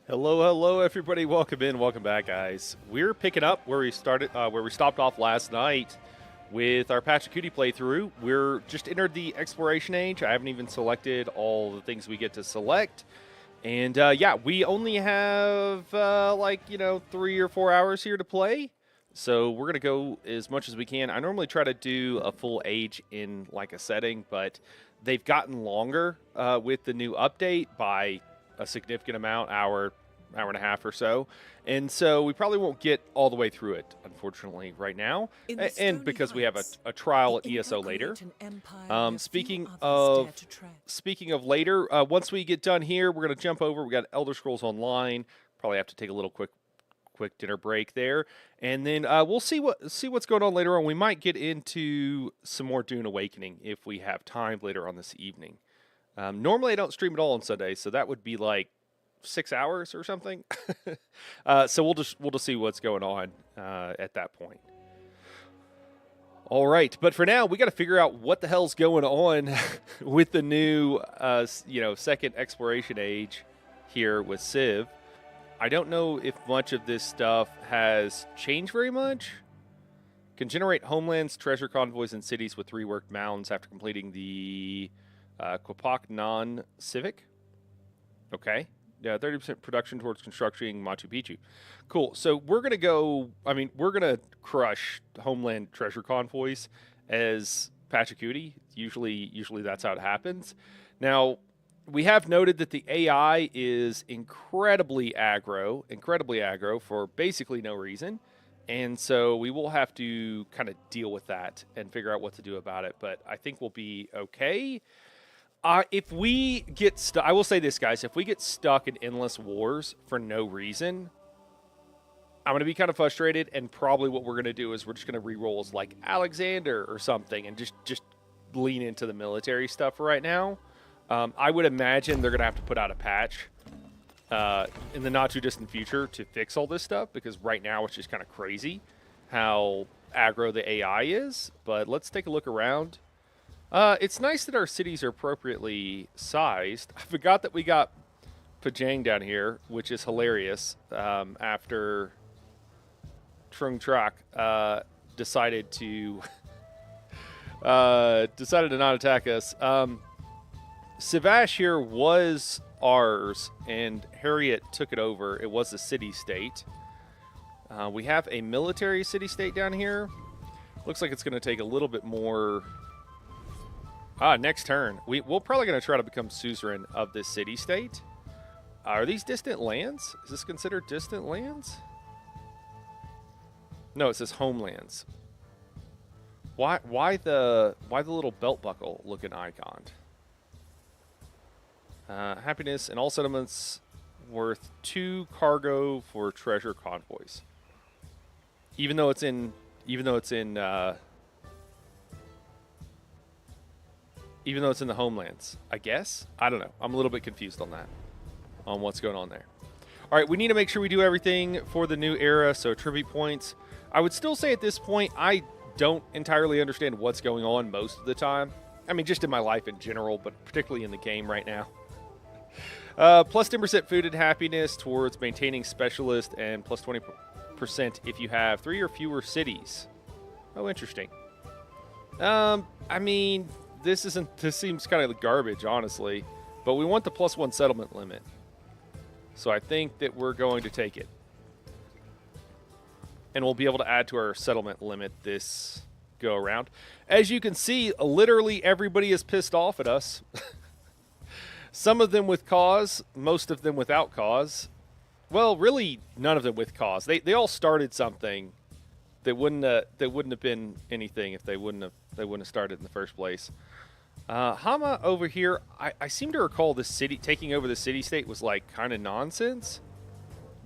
Hello, everybody. Welcome in. Welcome back, guys. We're picking up where we stopped off last night with our Pachacuti playthrough. We're just entered the exploration age. I haven't even selected all the things we get to select, and yeah, we only have 3 or 4 hours here to play. So we're gonna go as much as we can. I normally try to do a full age in like a setting, but they've gotten longer with the new update by a significant amount, hour and a half or so. And so we probably won't get all the way through it, unfortunately, right now. And because we have a trial at ESO later. Speaking of later, once we get done here, we're going to jump over. We got Elder Scrolls Online. Probably have to take a little quick dinner break there, and then we'll see what's going on later on. We might get into some more Dune Awakening if we have time later on this evening. Normally, I don't stream at all on Sundays, so that would be like 6 hours or something. So we'll just see what's going on at that point. All right, but for now, we got to figure out what the hell's going on with the new, second exploration age here with Civ. I don't know if much of this stuff has changed very much. Can generate homelands, treasure convoys, and cities with reworked mounds after completing the Quapac non-civic. Okay. Yeah, 30% production towards constructing Machu Picchu. Cool. So we're going to go, we're going to crush Homeland treasure convoys as Pachacuti. Usually that's how it happens. Now, we have noted that the AI is incredibly aggro for basically no reason. And so we will have to kind of deal with that and figure out what to do about it. But I think we'll be okay. If we get stuck, I will say this, guys. If we get stuck in endless wars for no reason, I'm going to be kind of frustrated. And probably what we're going to do is we're just going to re-roll as like Alexander or something and just lean into the military stuff right now. I would imagine they're going to have to put out a patch in the not too distant future to fix all this stuff, because right now it's just kind of crazy how aggro the AI is. But let's take a look around. It's nice that our cities are appropriately sized. I forgot that we got Pajang down here, which is hilarious. After Trung Trak decided to not attack us. Sivash here was ours, and Harriet took it over. It was a city-state. We have a military city-state down here. Looks like it's going to take a little bit more. Next turn. We're probably going to try to become suzerain of this city-state. Are these distant lands? Is this considered distant lands? No, it says homelands. Why the little belt buckle looking icon? Happiness and all settlements worth 2 cargo for treasure convoys. Even though it's in the homelands, I guess. I don't know. I'm a little bit confused on that, on what's going on there. All right, we need to make sure we do everything for the new era. So tribute points. I would still say at this point, I don't entirely understand what's going on most of the time. I mean, just in my life in general, but particularly in the game right now. Plus 10% food and happiness towards maintaining specialist, and plus 20% if you have 3 or fewer cities. Oh, interesting. I mean, this seems kind of garbage, honestly, but we want the +1 settlement limit. So I think that we're going to take it. And we'll be able to add to our settlement limit this go around. As you can see, literally everybody is pissed off at us. Some of them with cause, most of them without cause. Well, really, none of them with cause. They all started something that wouldn't have been anything if they wouldn't have started in the first place. Hama over here, I seem to recall the city taking over the city-state was like kind of nonsense,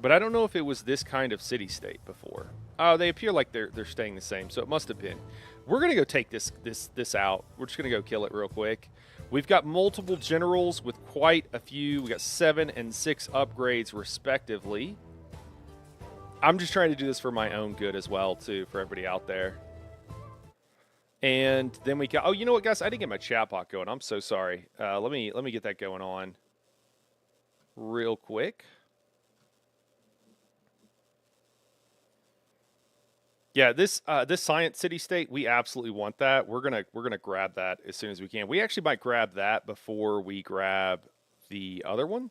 but I don't know if it was this kind of city-state before. Oh, they appear like they're staying the same, so it must have been. We're gonna go take this out. We're just gonna go kill it real quick. We've got multiple generals with quite a few. We got 7 and 6 upgrades respectively. I'm just trying to do this for my own good as well, too, for everybody out there. And then we got, oh, you know what, guys? I didn't get my chat bot going. I'm so sorry. Let me get that going on real quick. Yeah, this science city state, we absolutely want that. We're gonna grab that as soon as we can. We actually might grab that before we grab the other one.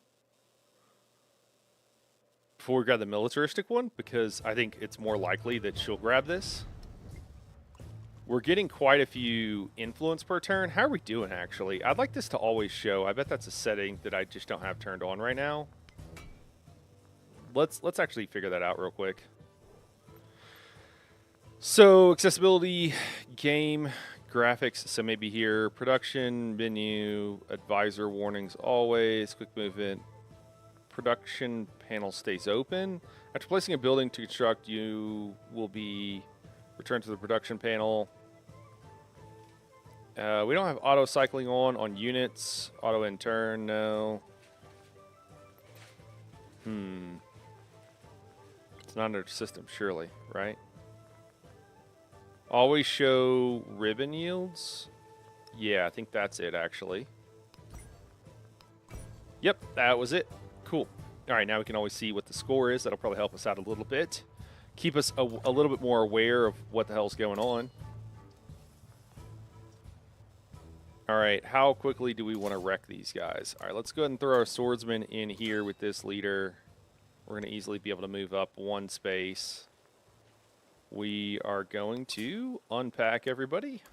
Before we grab the militaristic one, because I think it's more likely that she'll grab this. We're getting quite a few influence per turn. How are we doing, actually? I'd like this to always show. I bet that's a setting that I just don't have turned on right now. Let's actually figure that out real quick. So, accessibility, game, graphics. So maybe here, production, menu, advisor warnings always, quick movement. Production panel stays open. After placing a building to construct, you will be returned to the production panel. We don't have auto cycling on units. Auto in turn, no. It's not under system, surely, right? Always show ribbon yields. Yeah, I think that's it, actually. Yep, that was it. Cool. All right, now we can always see what the score is. That'll probably help us out a little bit. Keep us a little bit more aware of what the hell's going on. All right, how quickly do we want to wreck these guys? All right, let's go ahead and throw our swordsman in here with this leader. We're going to easily be able to move up one space. We are going to unpack everybody.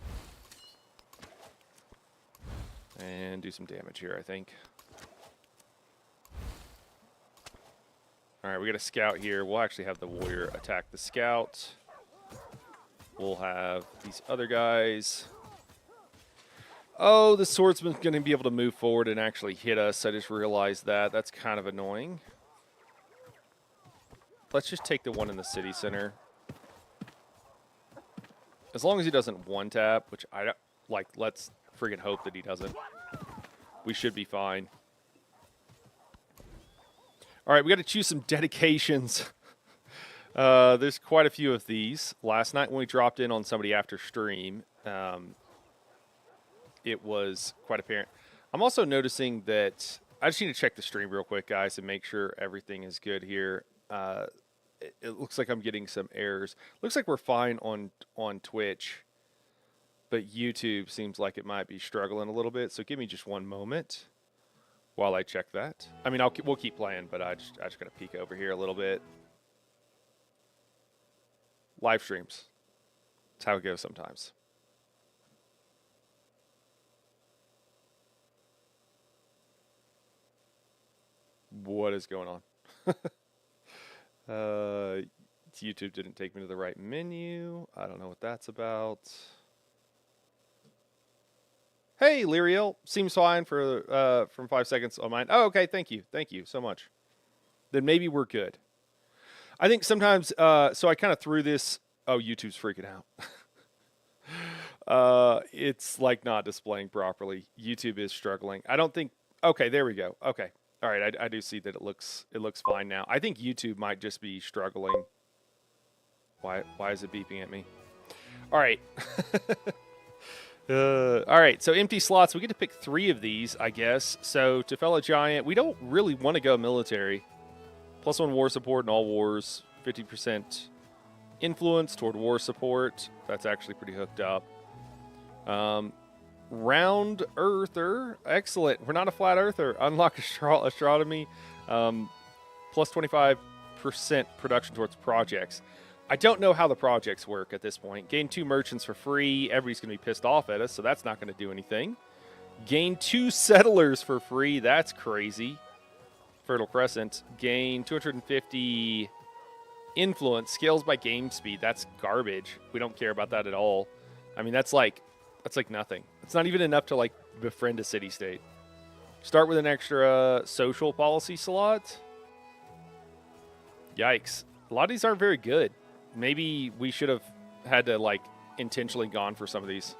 And do some damage here, I think. All right, we got a scout here. We'll actually have the warrior attack the scout. We'll have these other guys. Oh, the swordsman's going to be able to move forward and actually hit us. I just realized that. That's kind of annoying. Let's just take the one in the city center. As long as he doesn't one-tap, which I like, let's friggin' hope that he doesn't. We should be fine. All right, we got to choose some dedications. There's quite a few of these. Last night when we dropped in on somebody after stream, it was quite apparent. I'm also noticing that I just need to check the stream real quick, guys, and make sure everything is good here. It looks like I'm getting some errors. Looks like we're fine on Twitch, but YouTube seems like it might be struggling a little bit. So give me just one moment while I check that. I mean, we'll keep playing, but I just got to peek over here a little bit. Live streams. That's how it goes sometimes. What is going on? YouTube didn't take me to the right menu. I don't know what that's about. Hey, Lyriel, seems fine for from 5 seconds on mine. Oh, okay, thank you so much. Then maybe we're good. I think sometimes, so I kind of threw this. Oh, YouTube's freaking out. It's like not displaying properly. YouTube is struggling. I don't think. Okay, there we go. Okay. All right, I do see that it looks fine now. I think YouTube might just be struggling. Why is it beeping at me? All right. All right, so empty slots. We get to pick 3 of these, I guess. So to fellow giant, we don't really want to go military. +1 war support in all wars. 50% influence toward war support. That's actually pretty hooked up. Round earther, excellent. We're not a flat earther. Unlock astronomy, plus 25% production towards projects. I don't know how the projects work at this point. Gain 2 merchants for free. Everybody's going to be pissed off at us, so that's not going to do anything. Gain 2 settlers for free. That's crazy. Fertile Crescent. Gain 250 influence. Scales by game speed. That's garbage. We don't care about that at all. I mean, that's like nothing. It's not even enough to like befriend a city-state. Start with an extra social policy slot. Yikes. A lot of these aren't very good. Maybe we should have had to like intentionally gone for some of these.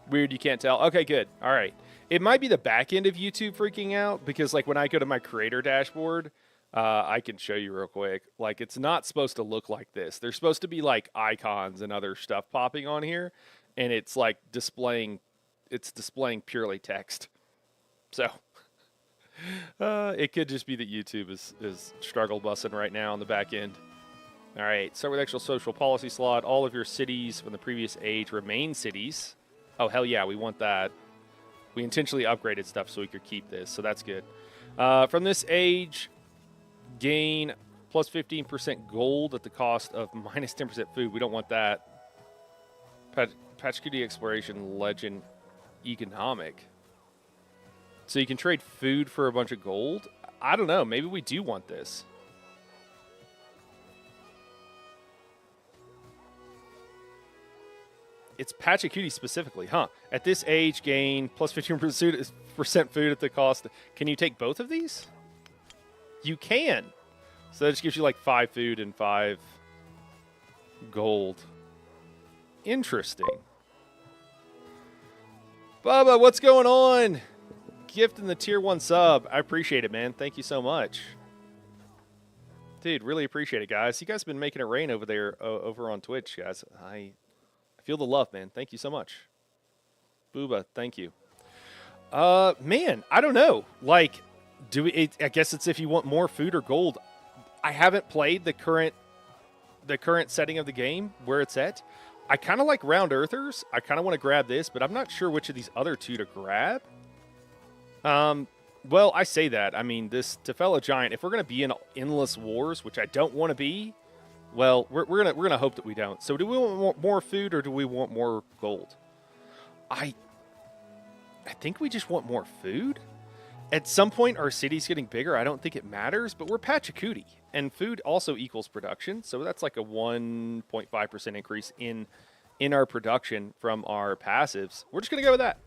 Weird, you can't tell. Okay, good. All right. It might be the back end of YouTube freaking out because like when I go to my creator dashboard, I can show you real quick. Like it's not supposed to look like this. There's supposed to be like icons and other stuff popping on here. And it's like displaying purely text. So it could just be that YouTube is struggle bussing right now on the back end. All right, start with actual social policy slot. All of your cities from the previous age remain cities. Oh, hell yeah, we want that. We intentionally upgraded stuff so we could keep this, so that's good. From this age, gain plus 15% gold at the cost of minus 10% food. We don't want that. Pachacuti Exploration Legend Economic. So you can trade food for a bunch of gold? I don't know. Maybe we do want this. It's Pachacuti specifically, huh? At this age, gain plus 15% food at the cost. Can you take both of these? You can. So that just gives you like 5 food and 5 gold. Interesting. Bubba, what's going on? Gift in the tier 1 sub. I appreciate it, man. Thank you so much. Dude, really appreciate it, guys. You guys have been making it rain over there, over on Twitch, guys. I feel the love, man. Thank you so much. Booba, thank you. Man, I don't know. Like, I guess it's if you want more food or gold. I haven't played the current setting of the game where it's at. I kind of like Round Earthers. I kind of want to grab this, but I'm not sure which of these other two to grab. Well, I say that. I mean, this Tefella Giant, if we're going to be in endless wars, which I don't want to be, well, we're gonna hope that we don't. So do we want more food or do we want more gold? I think we just want more food. At some point, our city's getting bigger. I don't think it matters, but we're Pachacuti, and food also equals production. So that's like a 1.5% increase in our production from our passives. We're just gonna go with that.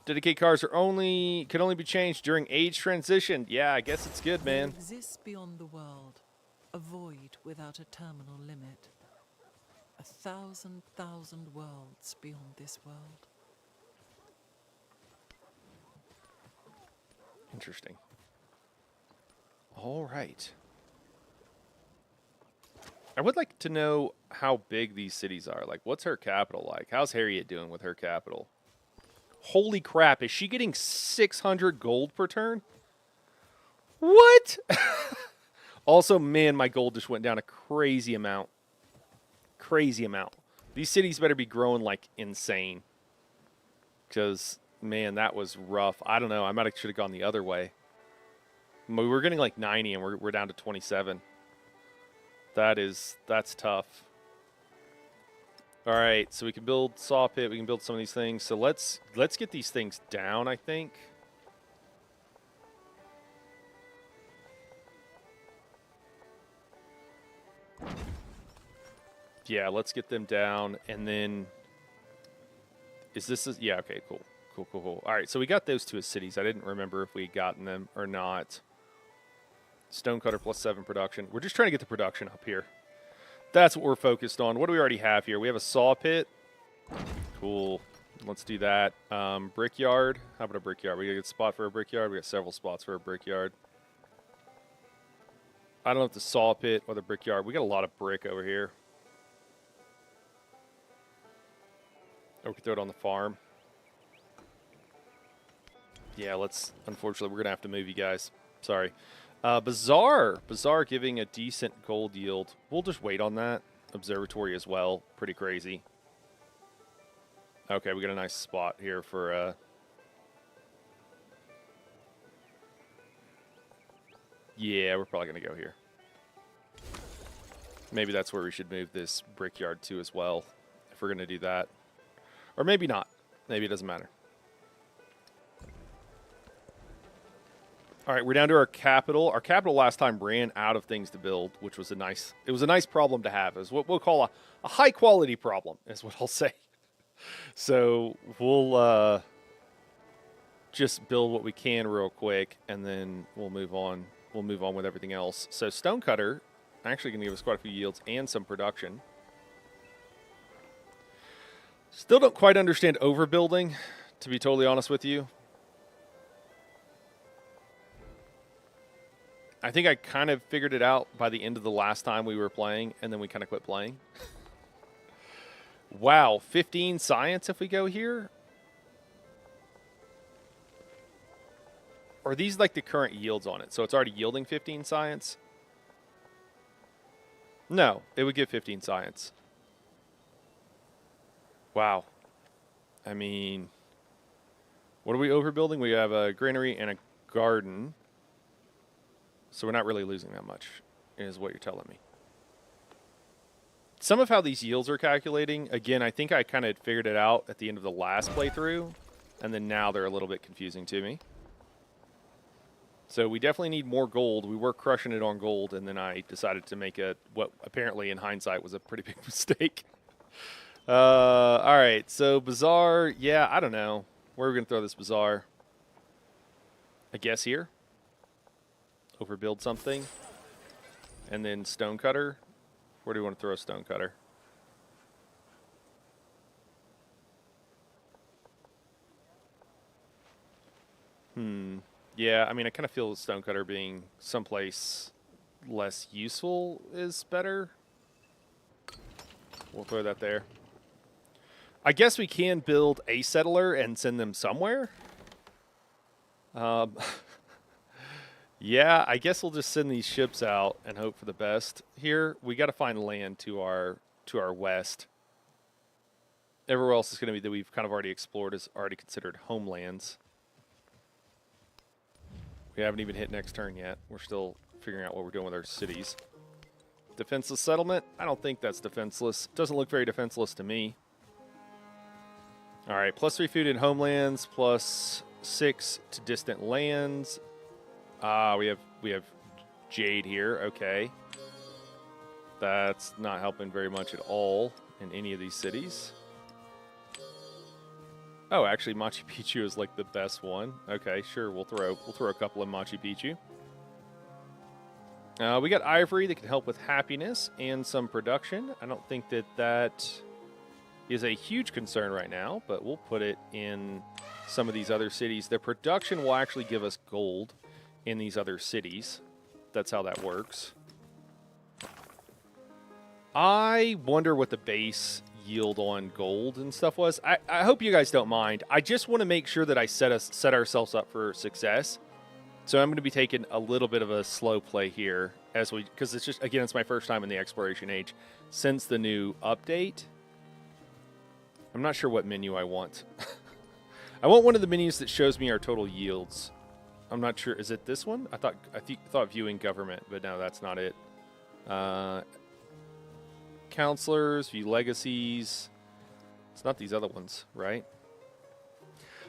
Dedicate cards can only be changed during age transition. Yeah, I guess it's good, man. There exists beyond the world a void without a terminal limit. 1,000 worlds beyond this world. Interesting. All right. I would like to know how big these cities are. Like, what's her capital like? How's Harriet doing with her capital? Holy crap, is she getting 600 gold per turn? What? Also, man, my gold just went down a crazy amount. Crazy amount. These cities better be growing like insane. Because, man, that was rough. I don't know. I should have gone the other way. We were getting like 90 and we're down to 27. That's tough. All right, so we can build saw pit. We can build some of these things. So let's get these things down, I think. Yeah, let's get them down. And then, yeah, okay, cool. Cool. All right, so we got those two as cities. I didn't remember if we had gotten them or not. Stonecutter plus 7 production. We're just trying to get the production up here. That's what we're focused on. What do we already have here? We have a saw pit. Cool. Let's do that. Brickyard. How about a brickyard? We got a good spot for a brickyard. We got several spots for a brickyard. I don't know if the saw pit or the brickyard. We got a lot of brick over here. Or we could throw it on the farm. Yeah, unfortunately, we're going to have to move you guys. Sorry. Bazaar giving a decent gold yield. We'll just wait on that. Observatory as well. Pretty crazy. Okay, we got a nice spot here for... Yeah, we're probably going to go here. Maybe that's where we should move this brickyard to as well, if we're going to do that. Or maybe not. Maybe it doesn't matter. All right, we're down to our capital. Our capital last time ran out of things to build, which was a nice problem to have. It was what we'll call a high quality problem, is what I'll say. So we'll just build what we can real quick, and then we'll move on. We'll move on with everything else. So Stonecutter actually going to give us quite a few yields and some production. Still don't quite understand overbuilding, to be totally honest with you. I think I kind of figured it out by the end of the last time we were playing, and then we kind of quit playing. Wow, 15 science if we go here? Or are these like the current yields on it? So it's already yielding 15 science? No, it would give 15 science. Wow. I mean, what are we overbuilding? We have a granary and a garden. So we're not really losing that much, is what you're telling me. Some of how these yields are calculating, again, I think I kind of figured it out at the end of the last playthrough, and then now they're a little bit confusing to me. So we definitely need more gold. We were crushing it on gold, and then I decided to make what apparently in hindsight was a pretty big mistake. All right, so bazaar, yeah, I don't know. Where are we going to throw this bazaar? I guess here. Overbuild something. And then stonecutter. Where do you want to throw a stonecutter? Yeah, I mean, I kind of feel stonecutter being someplace less useful is better. We'll throw that there. I guess we can build a settler and send them somewhere. Yeah, I guess we'll just send these ships out and hope for the best. Here, we got to find land to our west. Everywhere else is going to be that we've kind of already explored is already considered homelands. We haven't even hit next turn yet. We're still figuring out what we're doing with our cities. Defenseless settlement? I don't think that's defenseless. Doesn't look very defenseless to me. All right, +3 food in homelands, +6 to distant lands. We have jade here. Okay, that's not helping very much at all in any of these cities. Oh, actually, Machu Picchu is like the best one. Okay, sure, we'll throw a couple in Machu Picchu. We got ivory that can help with happiness and some production. I don't think that is a huge concern right now, but we'll put it in some of these other cities. The production will actually give us gold in these other cities. That's how that works. I wonder what the base yield on gold and stuff was. I hope you guys don't mind. I just want to make sure that I set ourselves up for success. So I'm going to be taking a little bit of a slow play here because it's just, again, it's my first time in the exploration age since the new update. I'm not sure what menu I want. I want one of the menus that shows me our total yields. I'm not sure. Is it this one? I thought viewing government, but no, that's not it. Counselors, view legacies. It's not these other ones, right?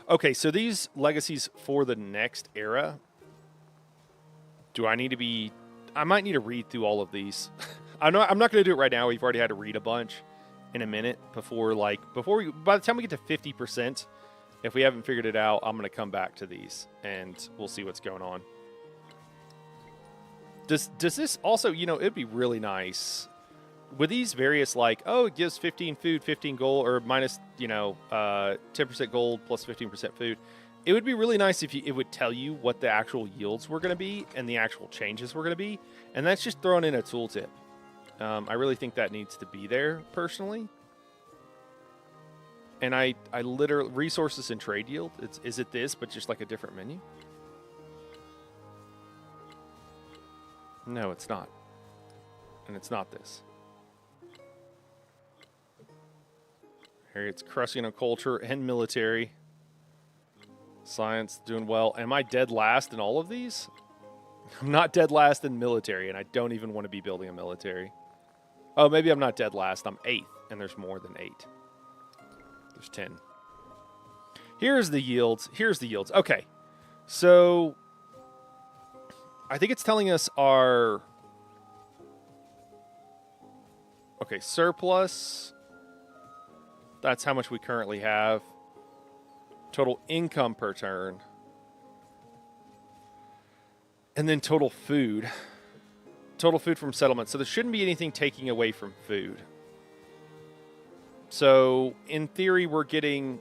Okay, so these legacies for the next era. Do I need to be... I might need to read through all of these. I'm not going to do it right now. We've already had to read a bunch in a minute by the time we get to 50%, if we haven't figured it out, I'm going to come back to these and we'll see what's going on. Does this also, it'd be really nice with these various it gives 15 food, 15 gold, or minus, 10% gold plus 15% food. It would be really nice if it would tell you what the actual yields were going to be and the actual changes were going to be. And that's just thrown in a tooltip. I really think that needs to be there personally. And I literally, resources and trade yield. Is it this, but just like a different menu? No, it's not. And it's not this. Here it's crushing on culture and military. Science doing well. Am I dead last in all of these? I'm not dead last in military, and I don't even want to be building a military. Oh, maybe I'm not dead last. I'm 8th, and there's more than 8. There's 10. Here's the yields. Okay. So I think it's telling us our... Okay, surplus. That's how much we currently have. Total income per turn. And then total food. Total food from settlement. So there shouldn't be anything taking away from food. So in theory, we're getting...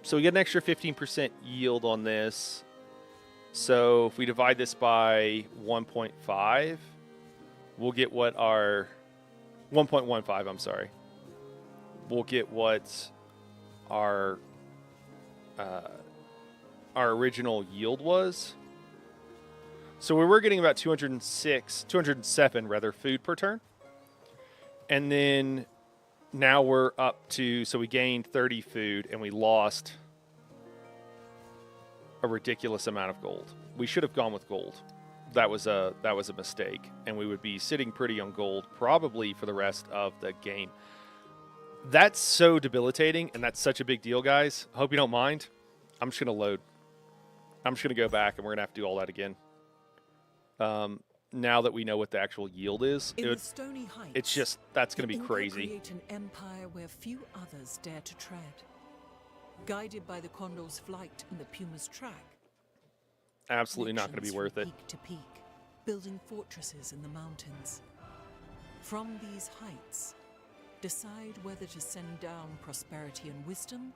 So we get an extra 15% yield on this. So if we divide this by 1.5, we'll get what our... 1.15, I'm sorry. We'll get what our original yield was. So we were getting about 207 rather, food per turn. And then now we're up to, so we gained 30 food and we lost a ridiculous amount of gold. We should have gone with gold. That was a mistake, and we would be sitting pretty on gold probably for the rest of the game. That's so debilitating, and that's such a big deal, guys. I hope you don't mind. I'm just going to load. I'm just going to go back, and we're going to have to do all that again. Now that we know what the actual yield is, The Stony Heights, it's just, that's going to be the crazy. Inca create an empire where few others dare to tread. Guided by the condor's flight and the puma's track, Absolutely not going to be nations worth from it. peak to peak, building fortresses in the mountains. From these heights, decide whether to send down prosperity and wisdom,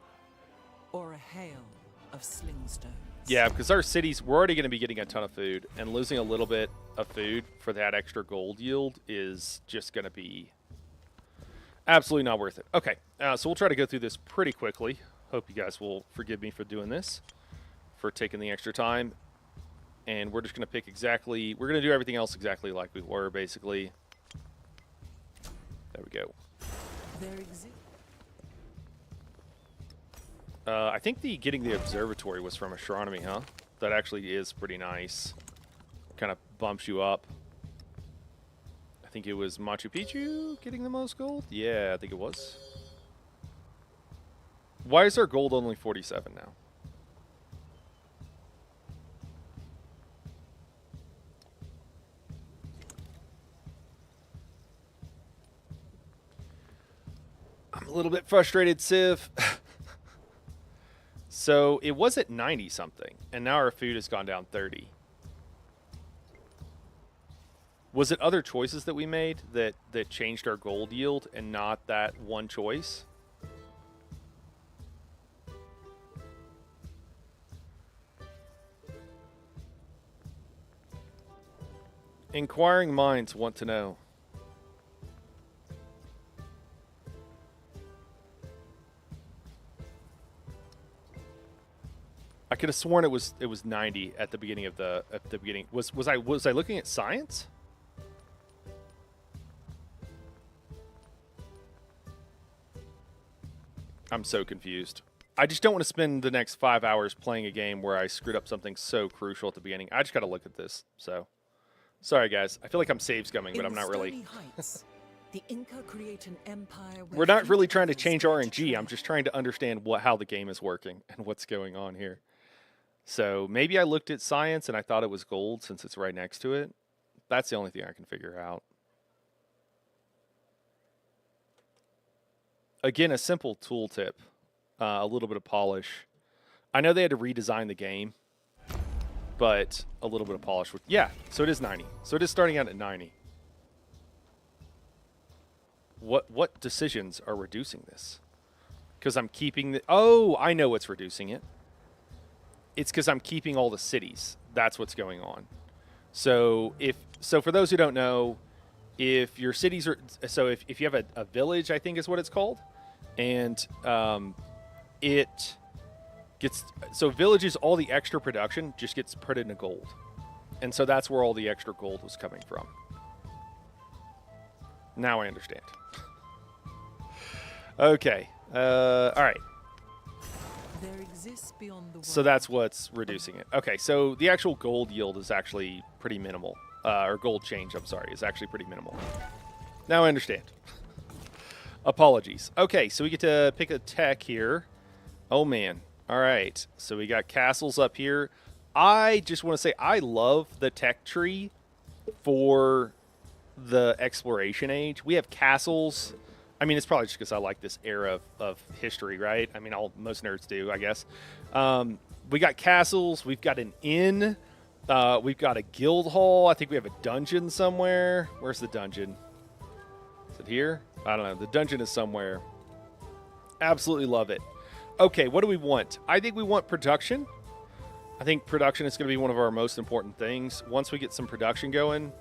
or a hail of sling stones. Yeah, because our cities, we're already going to be getting a ton of food, and losing a little bit of food for that extra gold yield is just going to be absolutely not worth it. Okay, so we'll try to go through this pretty quickly. Hope you guys will forgive me for doing this, for taking the extra time. And we're just going to pick exactly, we're going to do everything else exactly like we were, basically. There we go. There exists. I think getting the observatory was from astronomy, huh? That actually is pretty nice. Kind of bumps you up. I think it was Machu Picchu getting the most gold? Yeah, I think it was. Why is our gold only 47 now? I'm a little bit frustrated, Civ. So it was at 90 something, and now our food has gone down 30. Was it other choices that we made that changed our gold yield and not that one choice? Inquiring minds want to know. I could have sworn it was 90 at the beginning of the beginning. Was I looking at science? I'm so confused. I just don't want to spend the next 5 hours playing a game where I screwed up something so crucial at the beginning. I just got to look at this. So, sorry guys. I feel like I'm save scumming, but I'm not really. Heights, the Inca create an empire where We're not few really trying to others change dare to RNG. I'm tread. just trying to understand how the game is working and what's going on here. So maybe I looked at science and I thought it was gold since it's right next to it. That's the only thing I can figure out. Again, a simple tool tip. A little bit of polish. I know they had to redesign the game, but a little bit of polish would... Yeah, so it is 90. So it is starting out at 90. What decisions are reducing this? Because I'm keeping the... Oh, I know what's reducing it. It's because I'm keeping all the cities. That's what's going on. So for those who don't know, if your cities are... So if you have a village, I think is what it's called, and it gets... So villages, all the extra production just gets put into gold. And so that's where all the extra gold was coming from. Now I understand. Okay. All right. There exists beyond the So world. that's what's reducing it. Okay, so the actual gold yield is actually pretty minimal. Or gold change, I'm sorry, is actually pretty minimal. Now I understand. Apologies. Okay, so we get to pick a tech here. Oh, man. All right, so we got castles up here. I just want to say I love the tech tree for the exploration age. We have castles. I mean, it's probably just because I like this era of history, right? I mean, most nerds do, I guess. We got castles. We've got an inn. We've got a guild hall. I think we have a dungeon somewhere. Where's the dungeon? Is it here? I don't know. The dungeon is somewhere. Absolutely love it. Okay, what do we want? I think we want production. I think production is going to be one of our most important things. Once we get some production going,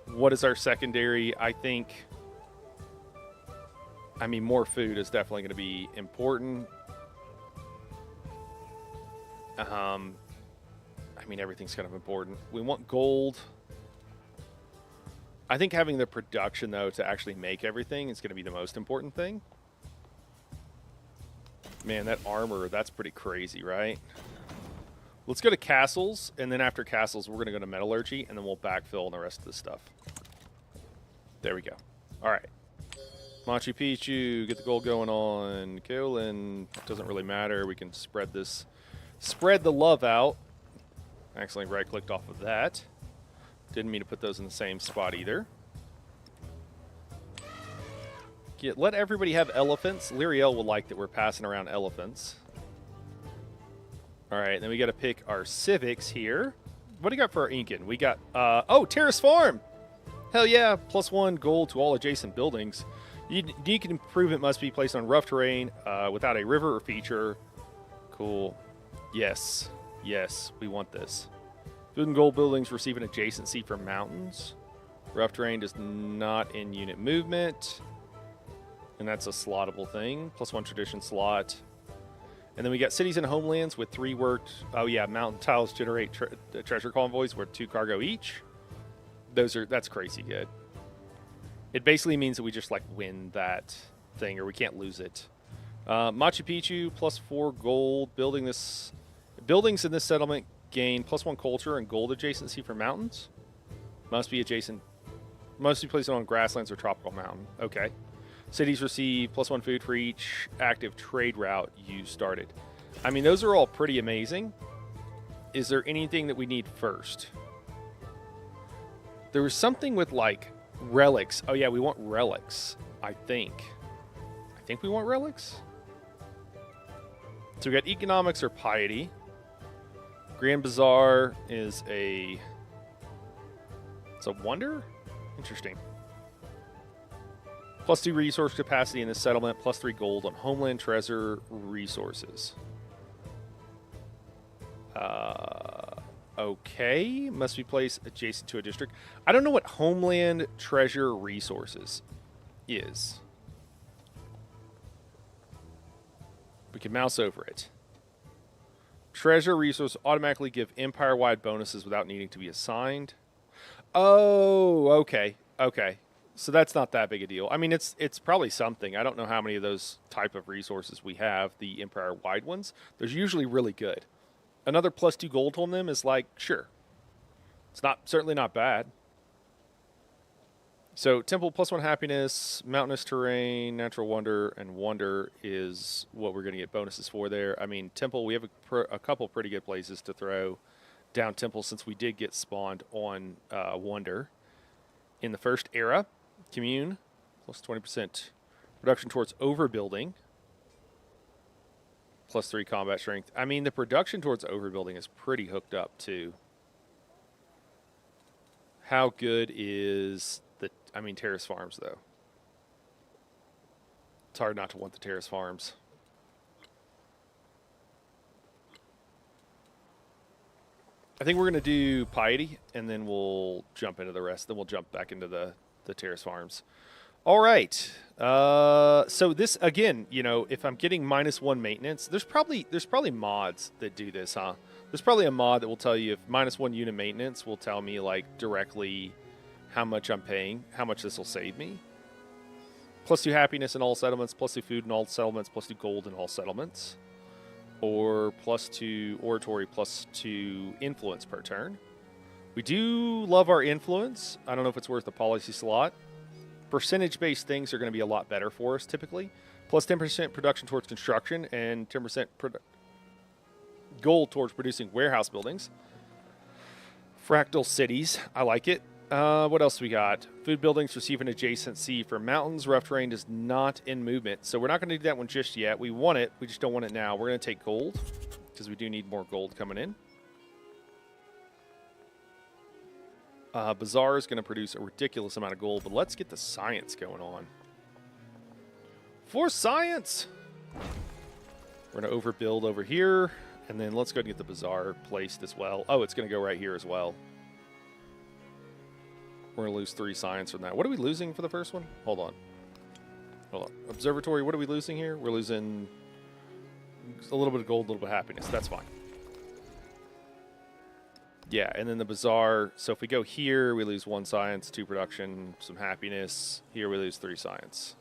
what is our secondary? I mean, more food is definitely going to be important. I I mean, everything's kind of important. We want gold. I think having the production, though, to actually make everything is going to be the most important thing. Man, that armor, that's pretty crazy, right? Let's go to castles, and then after castles, we're going to go to metallurgy, and then we'll backfill on the rest of the stuff. There we go. All right. Machu Picchu, get the gold going on. Kaolin, doesn't really matter. We can spread the love out. Accidentally right-clicked off of that. Didn't mean to put those in the same spot either. Let everybody have elephants. Lyriel will like that we're passing around elephants. All right, then we got to pick our civics here. What do you got for our Incan? We got, oh, Terrace Farm. Hell yeah, +1 gold to all adjacent buildings. Unique improvement must be placed on rough terrain without a river or feature. Cool. Yes, yes, we want this. Food and gold buildings receive an adjacency from mountains. Rough terrain does not end unit movement. And that's a slottable thing. +1 tradition slot. And then we got cities and homelands with 3 worked. Oh yeah, mountain tiles generate treasure convoys with 2 cargo each. That's crazy good. It basically means that we just like win that thing, or we can't lose it. Machu Picchu +4 gold. Buildings in this settlement gain +1 culture and gold adjacency for mountains. Must be placed on grasslands or tropical mountain. Okay. Cities receive +1 food for each active trade route you started. I mean, those are all pretty amazing. Is there anything that we need first? There was something with like relics. Oh yeah, we want relics, I think. I think we want relics. So we got economics or piety. Grand Bazaar is it's a wonder? Interesting. +2 resource capacity in this settlement, +3 gold on homeland treasure resources. Okay. Must be placed adjacent to a district. I don't know what homeland treasure resources is. We can mouse over it. Treasure resource automatically give empire-wide bonuses without needing to be assigned. Oh, okay. Okay. So that's not that big a deal. I mean, it's probably something. I don't know how many of those type of resources we have, the empire-wide ones. They're usually really good. Another +2 gold on them is like, sure. It's certainly not bad. So temple +1 happiness, mountainous terrain, natural wonder, and wonder is what we're going to get bonuses for there. I mean, temple, we have a couple pretty good places to throw down temple since we did get spawned on wonder. In the first era, commune, +20% production towards overbuilding, +3 combat strength. I mean, the production towards overbuilding is pretty hooked up too. How good is Terrace Farms, though. It's hard not to want the Terrace Farms. I think we're going to do Piety, and then we'll jump into the rest. Then we'll jump back into the Terrace Farms. All right. So this, again, you know, if I'm getting -1 maintenance, there's probably mods that do this, huh? There's probably a mod that will tell you if -1 unit maintenance will tell me, like, directly how much I'm paying, how much this will save me. +2 happiness in all settlements, +2 food in all settlements, +2 gold in all settlements. Or +2 oratory, +2 influence per turn. We do love our influence. I don't know if it's worth a policy slot. Percentage-based things are going to be a lot better for us, typically. +10% production towards construction and 10% gold towards producing warehouse buildings. Fractal cities. I like it. What else we got? Food buildings receive an adjacency for mountains. Rough terrain does not end movement. So we're not going to do that one just yet. We want it. We just don't want it now. We're going to take gold because we do need more gold coming in. Bazaar is going to produce a ridiculous amount of gold, but let's get the science going on. For science! We're going to overbuild over here, and then let's go ahead and get the Bazaar placed as well. Oh, it's going to go right here as well. We're going to lose 3 science from that. What are we losing for the first one? Hold on. Hold on. Observatory, what are we losing here? We're losing a little bit of gold, a little bit of happiness. That's fine. Yeah, and then the bazaar. So if we go here, we lose 1 science, 2 production, some happiness. Here we lose 3 science.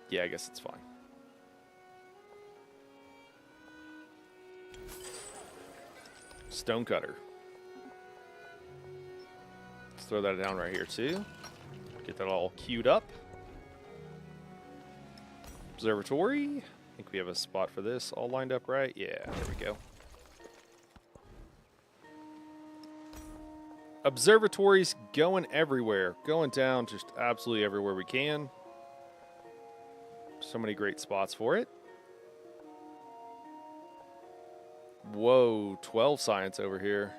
Yeah, I guess it's fine. Stonecutter. Let's throw that down right here too. Get that all queued up. Observatory. I think we have a spot for this all lined up right. Yeah, there we go. Observatories going everywhere. Going down just absolutely everywhere we can. So many great spots for it. Whoa, 12 science over here.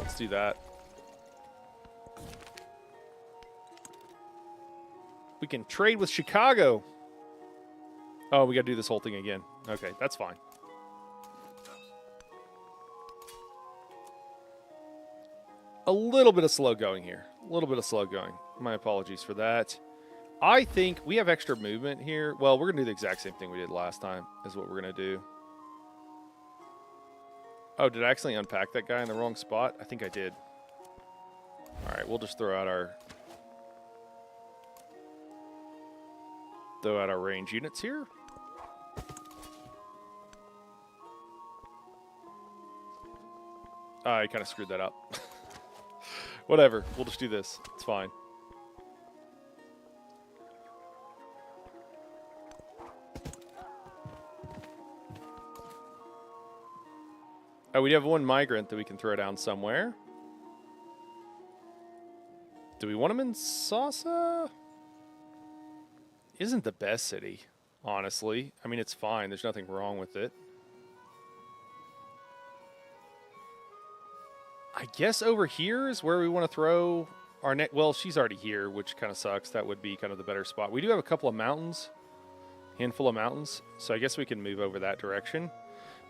Let's do that. We can trade with Chicago. Oh, we got to do this whole thing again. Okay, that's fine. A little bit of slow going here. A little bit of slow going. My apologies for that. I think we have extra movement here. Well, we're going to do the exact same thing we did last time is what we're going to do. Oh, did I accidentally unpack that guy in the wrong spot? I think I did. All right, we'll just throw out our range units here. I kind of screwed that up. Whatever, we'll just do this. It's fine. Oh, we have 1 migrant that we can throw down somewhere. Do we want him in Sasa? Isn't the best city, honestly. I mean, it's fine. There's nothing wrong with it. I guess over here is where we want to throw our net. Well, she's already here, which kind of sucks. That would be kind of the better spot. We do have a couple of mountains, handful of mountains. So I guess we can move over that direction.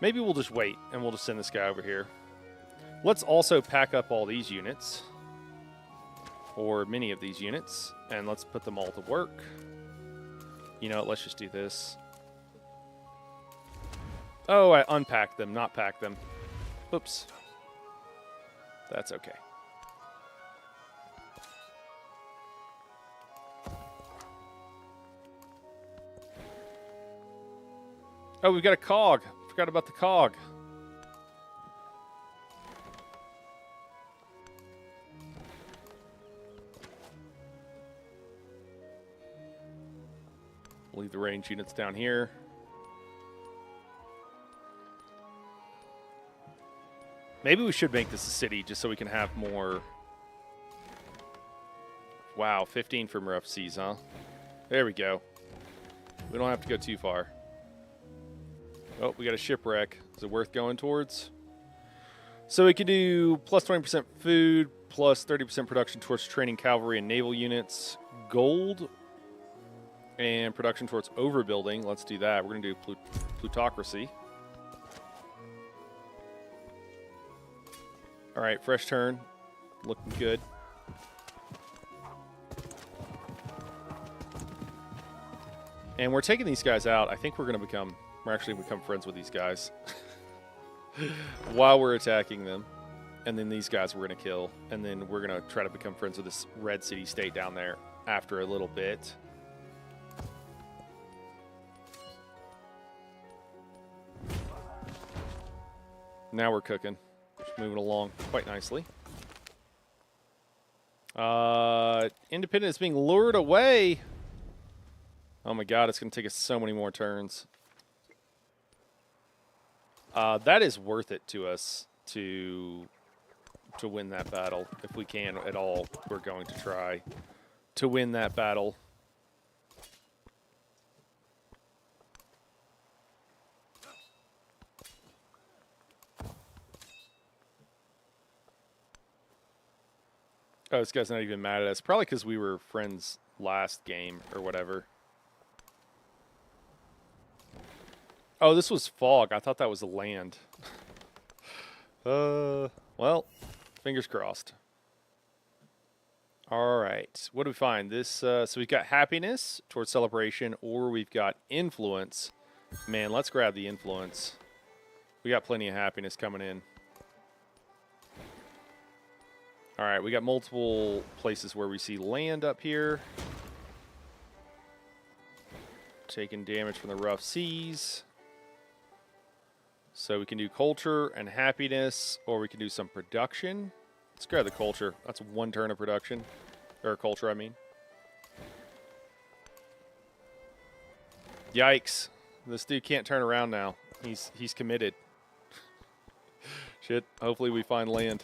Maybe we'll just wait and we'll just send this guy over here. Let's also pack up all these units, or many of these units, and let's put them all to work. You know what, let's just do this. Oh, I unpacked them, not packed them. Oops. That's okay. Oh, we've got a cog. Forgot about the cog. Leave the range units down here. Maybe we should make this a city just so we can have more. Wow, 15 from rough seas, huh? There we go. We don't have to go too far. Oh, we got a shipwreck. Is it worth going towards? So we could do plus 20% food, plus 30% production towards training cavalry and naval units, gold, and production towards overbuilding. Let's do that. We're going to do plutocracy. All right, fresh turn. Looking good. And we're taking these guys out. I think we're actually become friends with these guys while we're attacking them. And then these guys we're going to kill. And then we're going to try to become friends with this red city state down there after a little bit. Now we're cooking. Just moving along quite nicely. Independent is being lured away. Oh my god, it's going to take us so many more turns. That is worth it to us to win that battle. If we can at all, we're going to try to win that battle. Oh, this guy's not even mad at us. Probably because we were friends last game or whatever. Oh, this was fog. I thought that was land. Well, fingers crossed. All right. What do we find? This so we've got happiness towards celebration, or we've got influence. Man, let's grab the influence. We got plenty of happiness coming in. All right, we got multiple places where we see land up here. Taking damage from the rough seas. So we can do culture and happiness, or we can do some production. Let's grab the culture. That's 1 turn of production. Or culture, I mean. Yikes. This dude can't turn around now. He's committed. Shit. Hopefully we find land.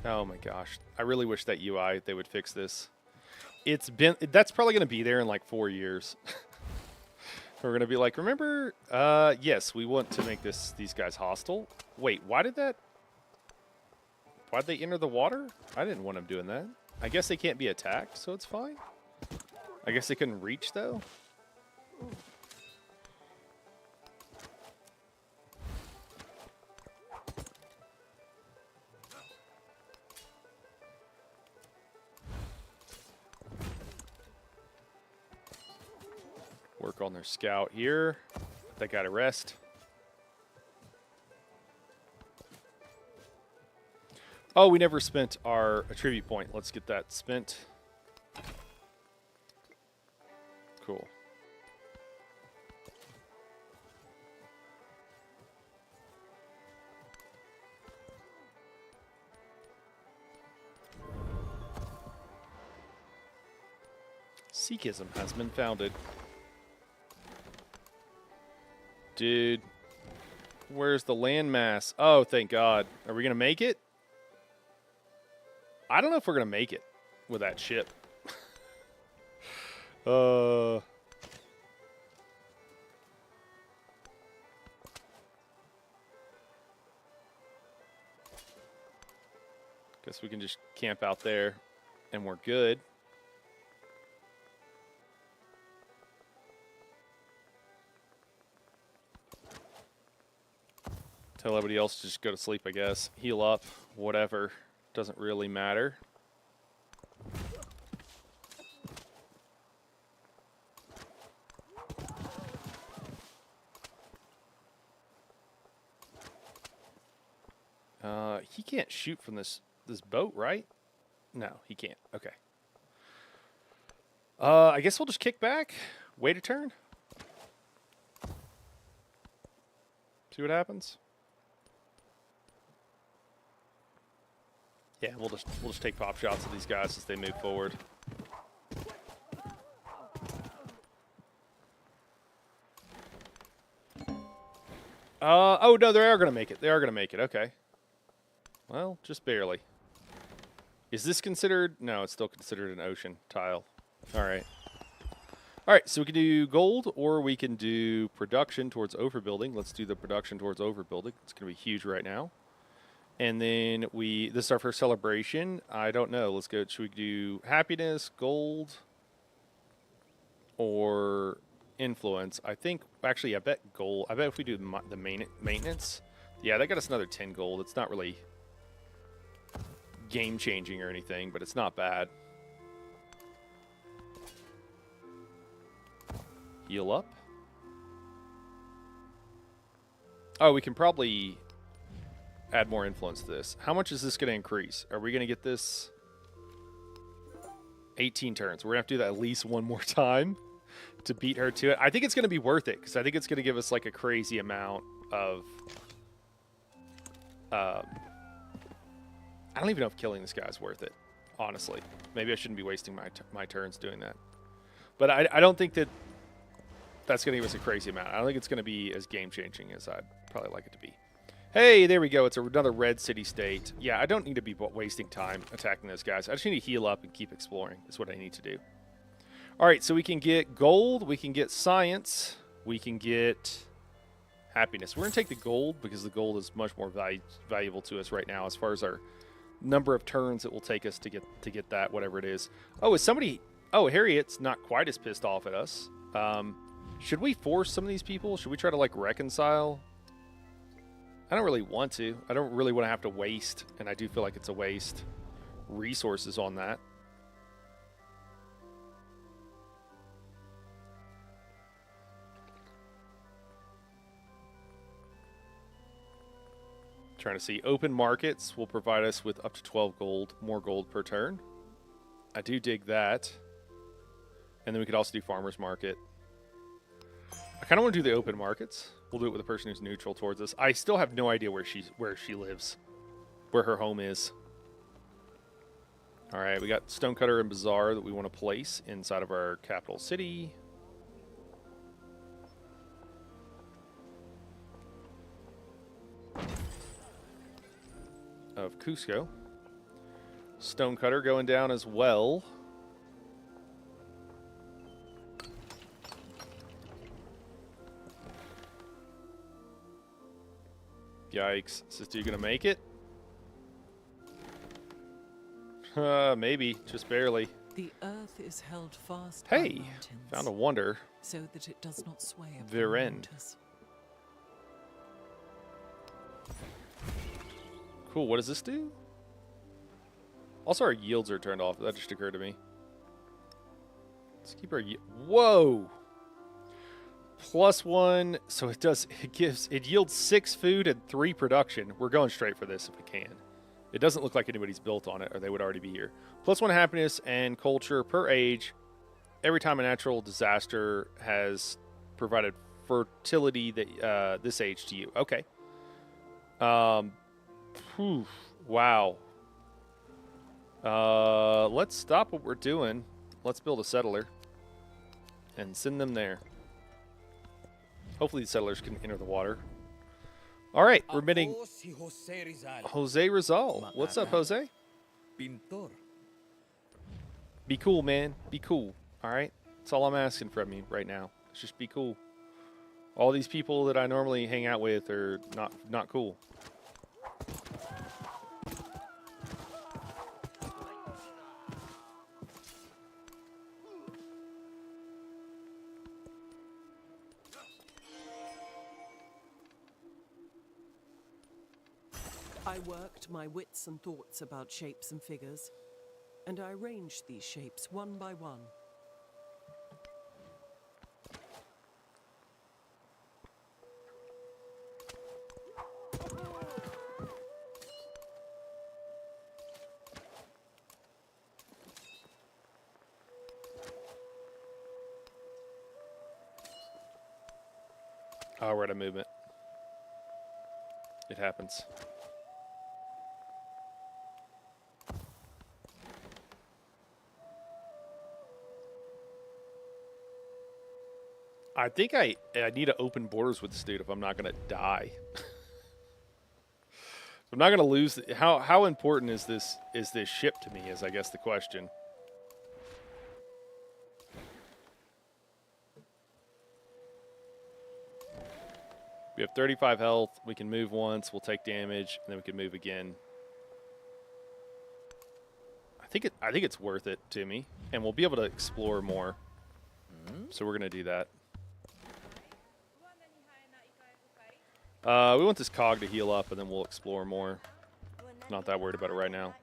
Oh my gosh. I really wish that UI, they would fix this. That's probably going to be there in like 4 years. We're going to be like, remember, yes, we want to make these guys hostile. Wait, why'd they enter the water? I didn't want them doing that. I guess they can't be attacked, so it's fine. I guess they couldn't reach, though. Work on their scout here. Put that guy to rest. Oh, we never spent our attribute point. Let's get that spent. Cool. Sikhism has been founded. Dude, where's the landmass? Oh, thank God. Are we going to make it? I don't know if we're going to make it with that ship. Guess we can just camp out there and we're good. Tell everybody else to just go to sleep, I guess. Heal up, whatever. Doesn't really matter. He can't shoot from this boat, right? No, he can't. Okay. I guess we'll just kick back. Wait a turn. See what happens. Yeah, we'll just take pop shots at these guys as they move forward. Oh no, they are gonna make it. They are gonna make it. Okay. Well, just barely. Is this considered? No, it's still considered an ocean tile. All right. All right, so we can do gold or we can do production towards overbuilding. Let's do the production towards overbuilding. It's going to be huge right now. And then this is our first celebration. I don't know. Let's go. Should we do happiness, gold, or influence? I think, actually, I bet gold. I bet if we do the maintenance, yeah, that got us another 10 gold. It's not really game-changing or anything, but it's not bad. Heal up. Oh, we can probably add more influence to this. How much is this going to increase? Are we going to get this 18 turns? We're going to have to do that at least one more time to beat her to it. I think it's going to be worth it because I think it's going to give us like a crazy amount of... I don't even know if killing this guy is worth it, honestly. Maybe I shouldn't be wasting my turns doing that. But I don't think that's going to give us a crazy amount. I don't think it's going to be as game-changing as I'd probably like it to be. Hey, there we go. It's another red city-state. Yeah, I don't need to be wasting time attacking those guys. I just need to heal up and keep exploring is what I need to do. All right, so we can get gold. We can get science. We can get happiness. We're going to take the gold because the gold is much more valuable to us right now as far as our number of turns it will take us to get that, whatever it is. Oh, is somebody... Oh, Harriet's not quite as pissed off at us. Should we force some of these people? Should we try to, like, reconcile? I don't really want to. I don't really want to have to waste, and I do feel like it's a waste, resources on that. Trying to see. Open markets will provide us with up to 12 gold, more gold per turn. I do dig that. And then we could also do farmer's market. I kind of want to do the open markets. We'll do it with a person who's neutral towards us. I still have no idea where she lives, where her home is. All right, we got Stonecutter and Bazaar that we want to place inside of our capital city. Of Cusco. Stonecutter going down as well. Yikes. Sister, you gonna make it? Maybe. Just barely. The earth is held fast Hey! by mountains, Found a wonder. so that it does not sway upon Their end. waters. Cool. What does this do? Also, our yields are turned off. That just occurred to me. Let's keep our whoa! +1. So it yields 6 food and 3 production. We're going straight for this if we can. It doesn't look like anybody's built on it, or they would already be here. +1 happiness and culture per age. Every time a natural disaster has provided fertility that this age to you. Okay. Whew, wow. Let's stop what we're doing. Let's build a settler and send them there. Hopefully the settlers can enter the water. All right, we're meeting Jose Rizal. What's up, Jose? Pintor. Be cool, man. Be cool. All right? That's all I'm asking from you right now. Let's just be cool. All these people that I normally hang out with are not cool. I worked my wits and thoughts about shapes and figures, and I arranged these shapes one by one. Oh, we're at a movement. It happens. I think I need to open borders with this dude if I'm not going to die. I'm not going to lose. How important is this ship to me is, I guess, the question. We have 35 health. We can move once. We'll take damage, and then we can move again. I think it's worth it to me, and we'll be able to explore more. So we're going to do that. We want this cog to heal up, and then we'll explore more. Not that worried about it right now.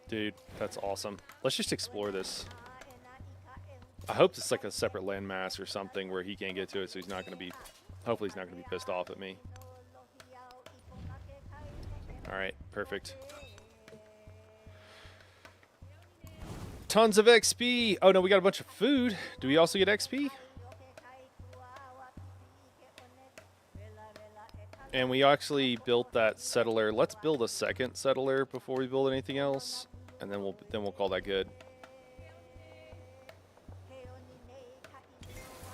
Dude, that's awesome. Let's just explore this. I hope it's like a separate landmass or something where he can't get to it, so he's not going to be... Hopefully he's not going to be pissed off at me. All right, perfect. Tons of XP. Oh, no, we got a bunch of food. Do we also get XP? And we actually built that settler. Let's build a second settler before we build anything else, and then we'll call that good.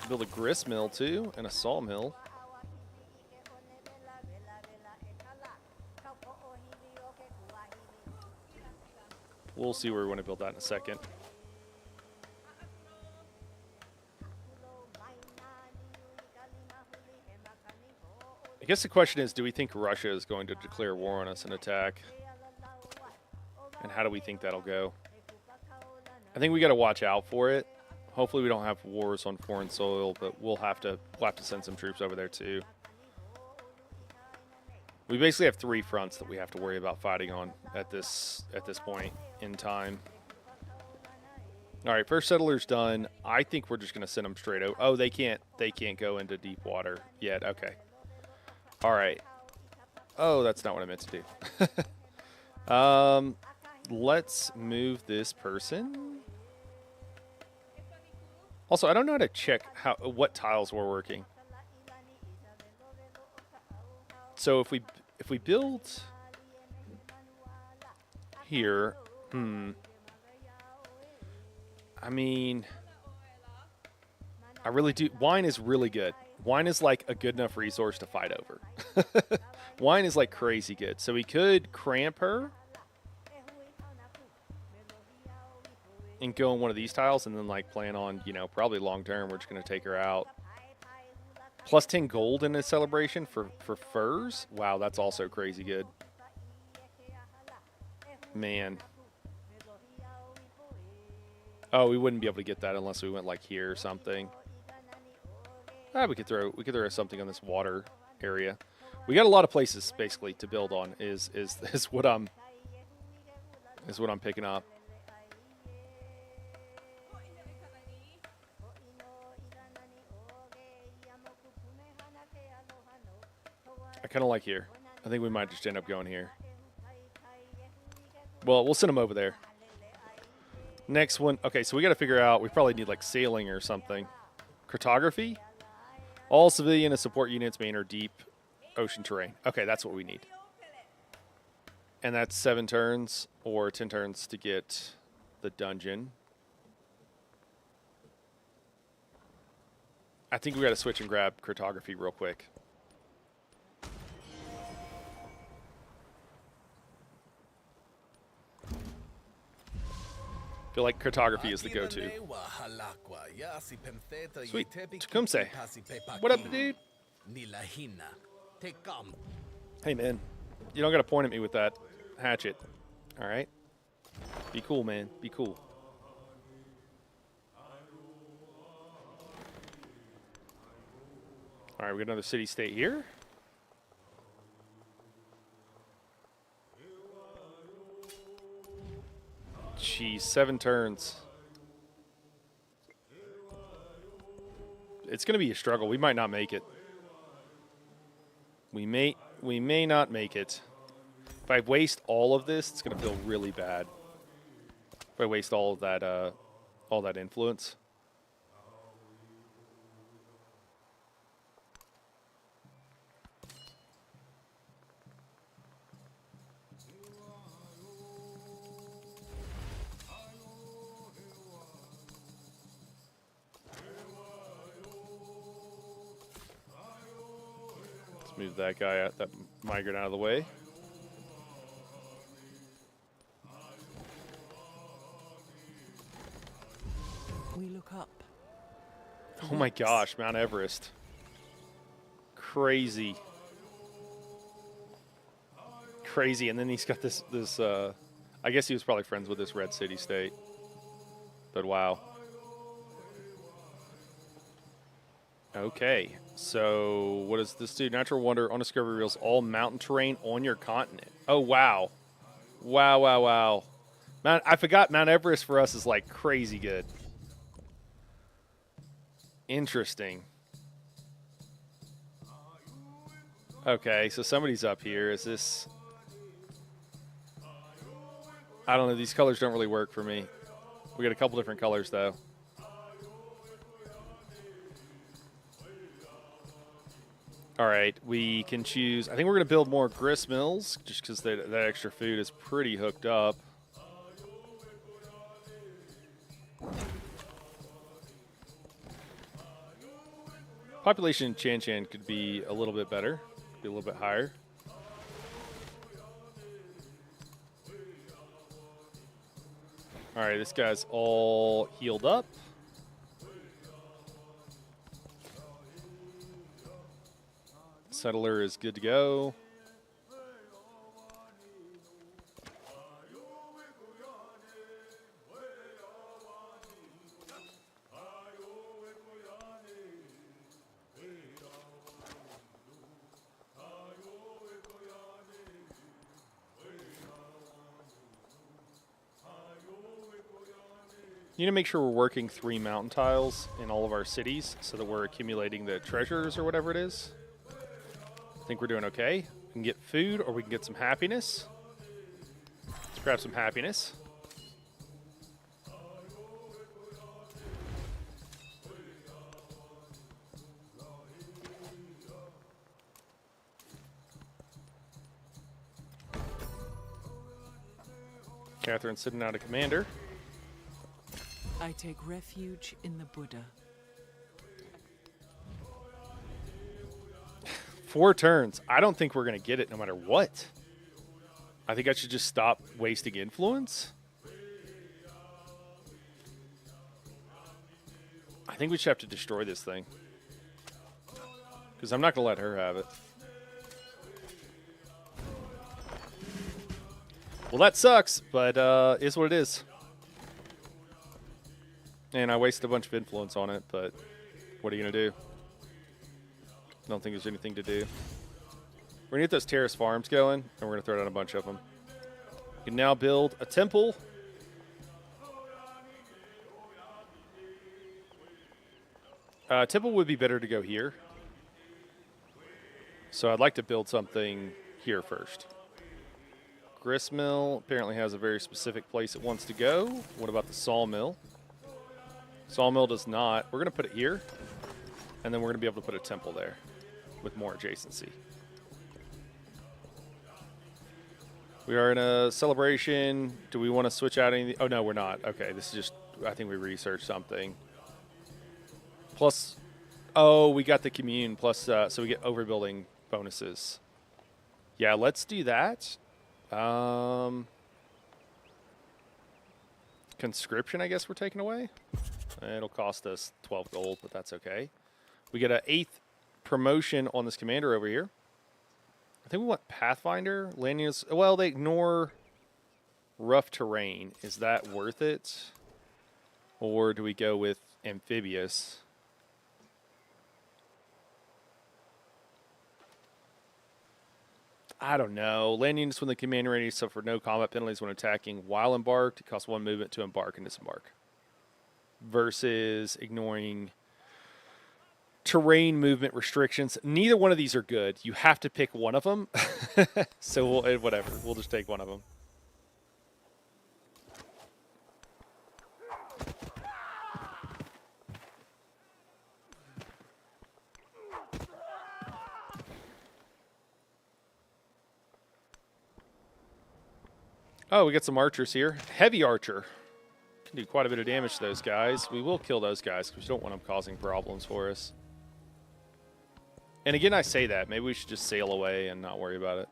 Build a grist mill too, and a sawmill. We'll see where we want to build that in a second. guess the question is, do we think Russia is going to declare war on us and attack? And how do we think that'll go? I think we got to watch out for it. Hopefully we don't have wars on foreign soil, but we'll have to send some troops over there too. We basically have 3 fronts that we have to worry about fighting on at this point in time. All right, first settler's done. I think we're just going to send them straight over. Oh, they can't go into deep water yet. Okay. All right. Oh, that's not what I meant to do. Let's move this person. Also, I don't know how to check what tiles we're working. So if we build here, I mean, I really do. Wine is really good. Wine is like a good enough resource to fight over. Wine is like crazy good. So we could cramp her and go on one of these tiles and then like plan on, probably long term, we're just going to take her out. Plus 10 gold in a celebration for furs. Wow, that's also crazy good. Man. Oh, we wouldn't be able to get that unless we went like here or something. We could throw something on this water area. We got a lot of places basically to build on. Is what I'm picking up. I kind of like here. I think we might just end up going here. Well, we'll send them over there. Next one. Okay, so we got to figure out. We probably need like sailing or something. Cartography. All civilian and support units may enter deep ocean terrain. Okay, that's what we need. And that's 7 turns or 10 turns to get the dungeon. I think we got to switch and grab cartography real quick. I feel like cartography is the go-to. Sweet. Tecumseh. What up, dude? Hey, man. You don't got to point at me with that hatchet. All right? Be cool, man. Be cool. All right, we got another city-state here. Jeez, 7 turns. It's going to be a struggle. We might not make it. We may not make it. If I waste all of this, it's going to feel really bad. If I waste all that influence. Move that guy out, that migrant out of the way. We look up. Oh my gosh, Mount Everest. Crazy. Crazy. And then he's got this I guess he was probably friends with this red city state. But wow. Okay, so what does this do? Natural wonder on discovery reveals all mountain terrain on your continent. Oh, wow. Wow, wow, wow. I forgot Mount Everest for us is like crazy good. Interesting. Okay, so somebody's up here. Is this... I don't know. These colors don't really work for me. We got a couple different colors, though. All right, we can choose. I think we're going to build more grist mills just because that extra food is pretty hooked up. Population in Chan Chan could be a little bit better, be a little bit higher. All right, this guy's all healed up. Settler is good to go. You need to make sure we're working 3 mountain tiles in all of our cities so that we're accumulating the treasures or whatever it is. I think we're doing okay. We can get food or we can get some happiness. Let's grab some happiness. Catherine's sitting out a commander. I take refuge in the Buddha. 4 turns. I don't think we're going to get it no matter what. I think I should just stop wasting influence. I think we should have to destroy this thing. Because I'm not going to let her have it. Well, that sucks, but is what it is. And I wasted a bunch of influence on it, but what are you going to do? I don't think there's anything to do. We're going to get those terrace farms going, and we're going to throw down a bunch of them. You can now build a temple. Temple would be better to go here. So I'd like to build something here first. Gristmill apparently has a very specific place it wants to go. What about the sawmill? Sawmill does not. We're going to put it here, and then we're going to be able to put a temple there with more adjacency. We are in a celebration. Do we want to switch out anything? Oh, no, we're not. Okay, this is just, I think we researched something. Plus, oh, we got the commune. Plus, so we get overbuilding bonuses. Yeah, let's do that. Conscription, I guess we're taking away. It'll cost us 12 gold, but that's okay. We get an 8th promotion on this commander over here. I think we want Pathfinder. Land use. Well, they ignore rough terrain. Is that worth it? Or do we go with amphibious? I don't know. Land units when the commander ready suffer no combat penalties when attacking while embarked. It costs 1 movement to embark and disembark. Versus ignoring terrain movement restrictions. Neither one of these are good. You have to pick one of them. So whatever. We'll just take one of them. Oh, we got some archers here. Heavy archer. Can do quite a bit of damage to those guys. We will kill those guys because we don't want them causing problems for us. And again, I say that. Maybe we should just sail away and not worry about it.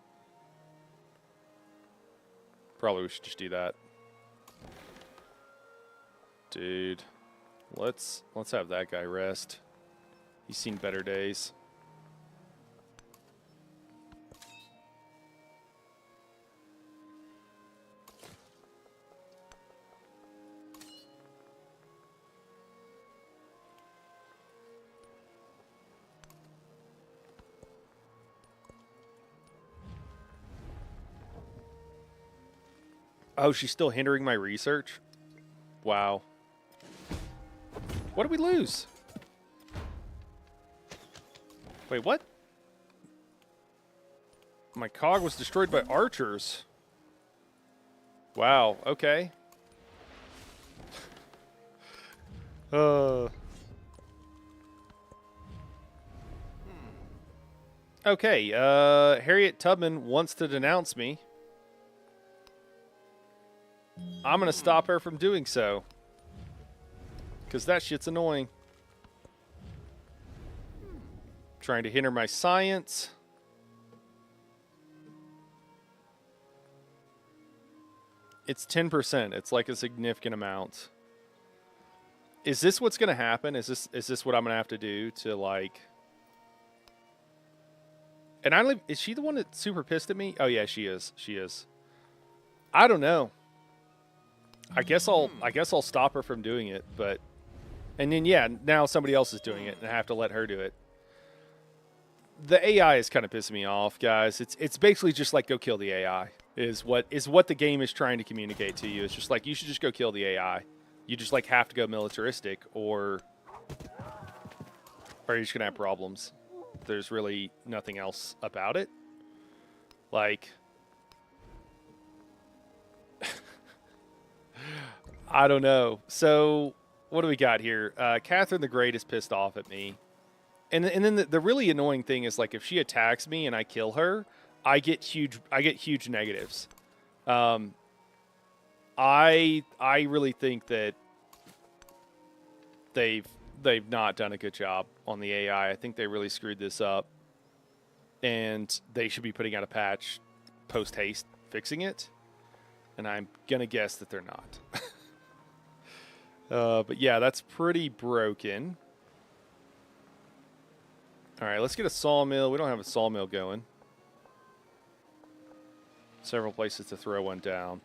Probably we should just do that. Dude. Let's have that guy rest. He's seen better days. Oh, she's still hindering my research? Wow. What did we lose? Wait, what? My cog was destroyed by archers. Wow, okay. Okay, Harriet Tubman wants to denounce me. I'm going to stop her from doing so. Because that shit's annoying. Trying to hinder my science. It's 10%. It's like a significant amount. Is this what's going to happen? Is this what I'm going to have to do to, like... And I don't, is she the one that's super pissed at me? Oh yeah, she is. She is. I don't know. I guess I'll stop her from doing it, but and then yeah, now somebody else is doing it and I have to let her do it. The AI is kind of pissing me off, guys. It's basically just like go kill the AI is what the game is trying to communicate to you. It's just like you should just go kill the AI. You just like have to go militaristic or you're just gonna have problems. There's really nothing else about it. Like I don't know. So what do we got here? Catherine the Great is pissed off at me. And then the really annoying thing is like if she attacks me and I kill her, I get huge negatives. I really think that they've not done a good job on the AI. I think they really screwed this up, and they should be putting out a patch post haste fixing it. And I'm gonna guess that they're not. But yeah, that's pretty broken. All right, let's get a sawmill. We don't have a sawmill going. Several places to throw one down.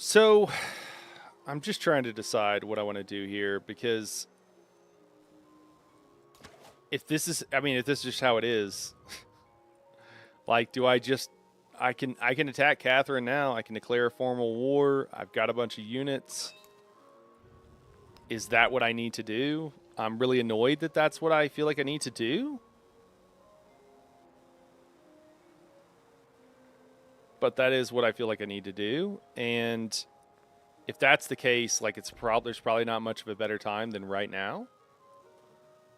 So, I'm just trying to decide what I want to do here because if this is just how it is, like, do I just, I can attack Catherine now. I can declare a formal war. I've got a bunch of units. Is that what I need to do? I'm really annoyed that that's what I feel like I need to do. But that is what I feel like I need to do. And if that's the case, like there's probably not much of a better time than right now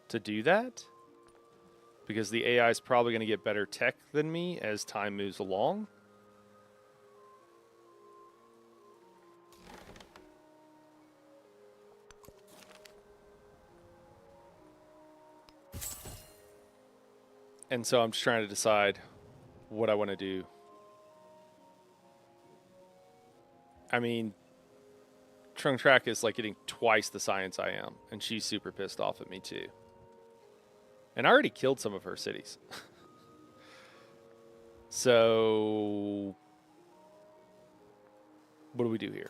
to do that. Because the AI is probably going to get better tech than me as time moves along. And so I'm just trying to decide what I want to do. I mean, Trung Track is like getting twice the science I am, and she's super pissed off at me too. And I already killed some of her cities. So, what do we do here?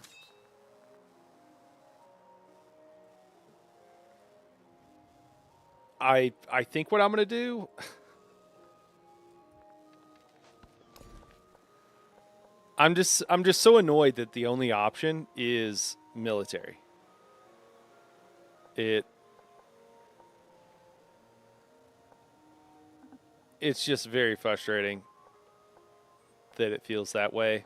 I think what I'm going to do... I'm just so annoyed that the only option is military. It's just very frustrating that it feels that way.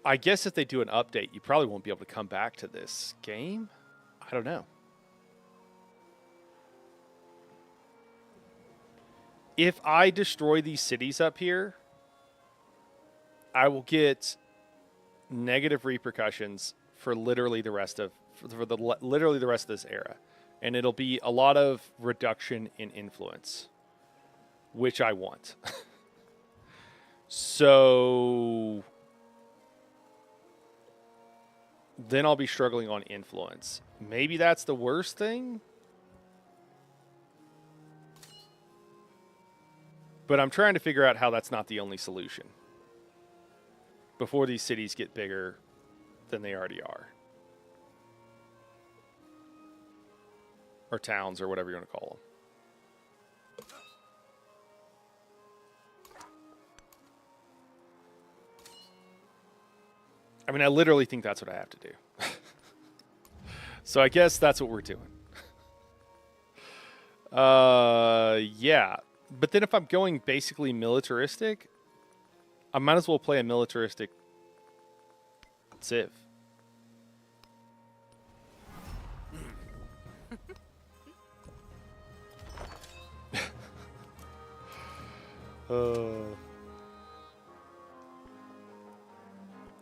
I guess if they do an update, you probably won't be able to come back to this game. I don't know. If I destroy these cities up here, I will get negative repercussions for literally the rest of literally the rest of this era, and it'll be a lot of reduction in influence, which I want. So then I'll be struggling on influence. Maybe that's the worst thing. But I'm trying to figure out how that's not the only solution before these cities get bigger than they already are. Or towns, or whatever you want to call them. I mean, I literally think that's what I have to do. So I guess that's what we're doing. Yeah. But then if I'm going basically militaristic, I might as well play a militaristic Civ.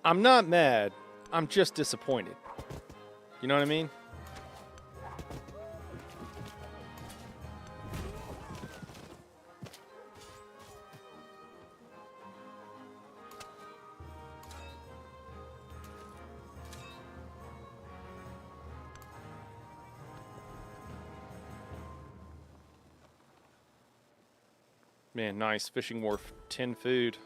I'm not mad. I'm just disappointed. You know what I mean? Man, nice. Fishing wharf. 10 food.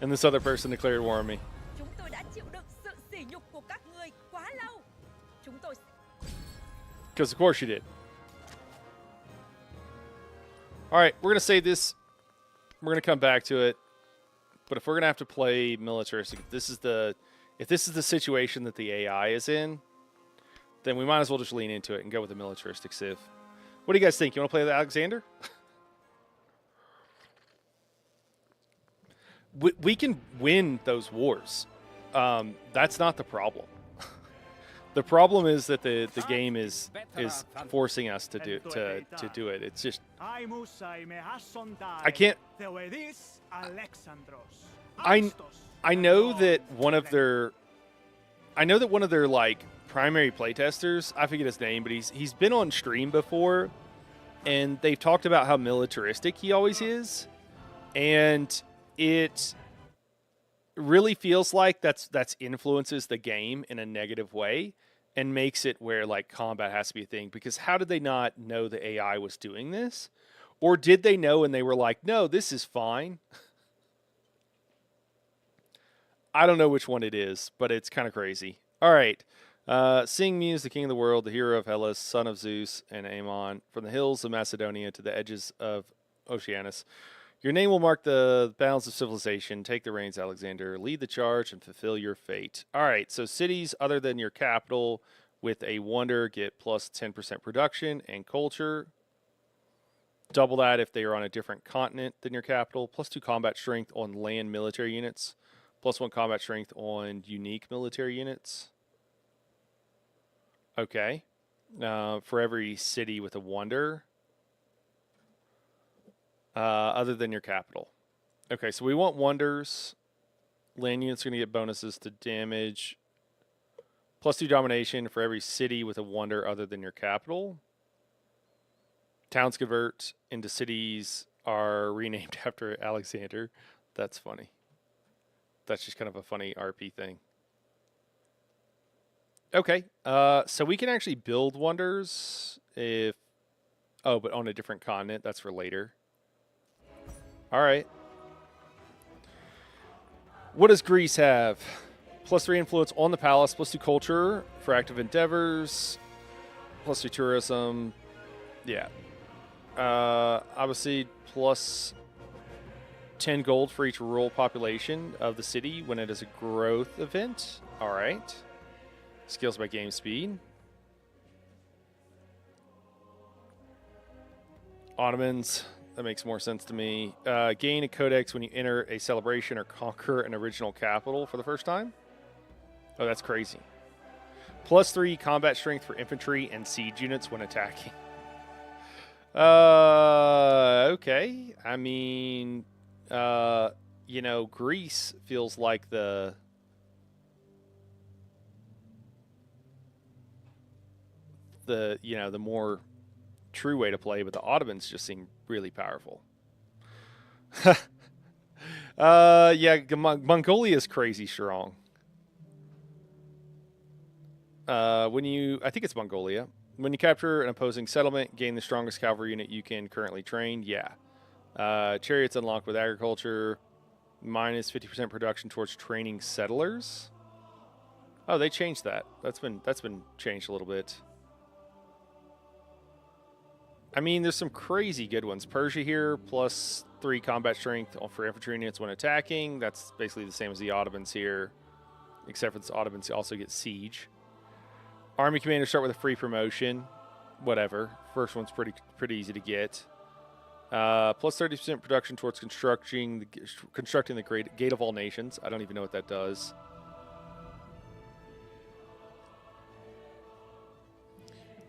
And this other person declared war on me. Chúng tôi đã chịu đựng sự sỉ nhục của các ngươi quá lâu. Chúng tôi Because of course you did. All right, we're going to save this. We're going to come back to it. But if we're going to have to play militaristic, if this is the situation that the AI is in, then we might as well just lean into it and go with the militaristic civ. What do you guys think? You want to play the Alexander? We can win those wars. That's not the problem. The problem is that the game is forcing us to do it. It's just I can't. I know that one of their like primary playtesters, I forget his name, but he's been on stream before, and they've talked about how militaristic he always is, and it really feels like that's influences the game in a negative way and makes it where like combat has to be a thing. Because how did they not know the AI was doing this? Or did they know and they were like, no, this is fine? I don't know which one it is, but it's kind of crazy. All right. Seeing Muse, the king of the world, the hero of Hellas, son of Zeus and Ammon, from the hills of Macedonia to the edges of Oceanus. Your name will mark the bounds of civilization. Take the reins, Alexander. Lead the charge and fulfill your fate. All right, so cities other than your capital with a wonder get plus 10% production and culture. Double that if they are on a different continent than your capital. Plus 2 combat strength on land military units. Plus 1 combat strength on unique military units. Okay. For every city with a wonder. Other than your capital. Okay, so we want wonders. Land units are going to get bonuses to damage. Plus 2 domination for every city with a wonder other than your capital. Towns convert into cities are renamed after Alexander. That's funny. That's just kind of a funny RP thing. Okay, so we can actually build wonders if... Oh, but on a different continent. That's for later. All right. What does Greece have? Plus 3 influence on the palace, plus 2 culture for active endeavors, plus 2 tourism. Yeah. Obviously, plus 10 gold for each rural population of the city when it is a growth event. All right. Skills by game speed. Ottomans. That makes more sense to me. Gain a codex when you enter a celebration or conquer an original capital for the first time. Oh, that's crazy. Plus 3 combat strength for infantry and siege units when attacking. Okay. I mean, you know, Greece feels like the more true way to play, but the Ottomans just seem really powerful. Yeah, Mongolia is crazy strong. I think it's Mongolia. When you capture an opposing settlement, gain the strongest cavalry unit you can currently train. Yeah. Chariots unlocked with agriculture. Minus 50% production towards training settlers. Oh, they changed that. That's been changed a little bit. I mean, there's some crazy good ones. Persia here, plus 3 combat strength for infantry units when attacking. That's basically the same as the Ottomans here, except for the Ottomans also get siege. Army commanders start with a free promotion. Whatever. First one's pretty easy to get. Plus 30% production towards constructing the Great Gate of All Nations. I don't even know what that does.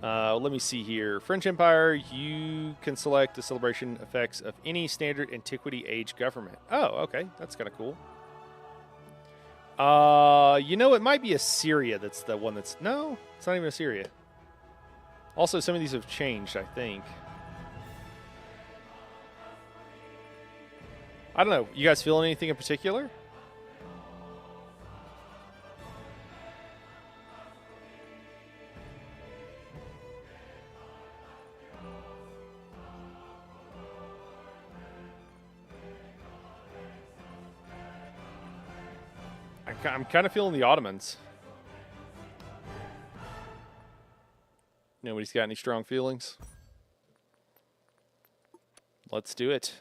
Let me see here. French Empire, you can select the celebration effects of any standard antiquity age government. Oh, okay. That's kind of cool. You know, it might be Assyria that's the one that's... No, it's not even Assyria. Also, some of these have changed, I think. I don't know. You guys feel anything in particular? I'm kind of feeling the Ottomans. Nobody's got any strong feelings? Let's do it.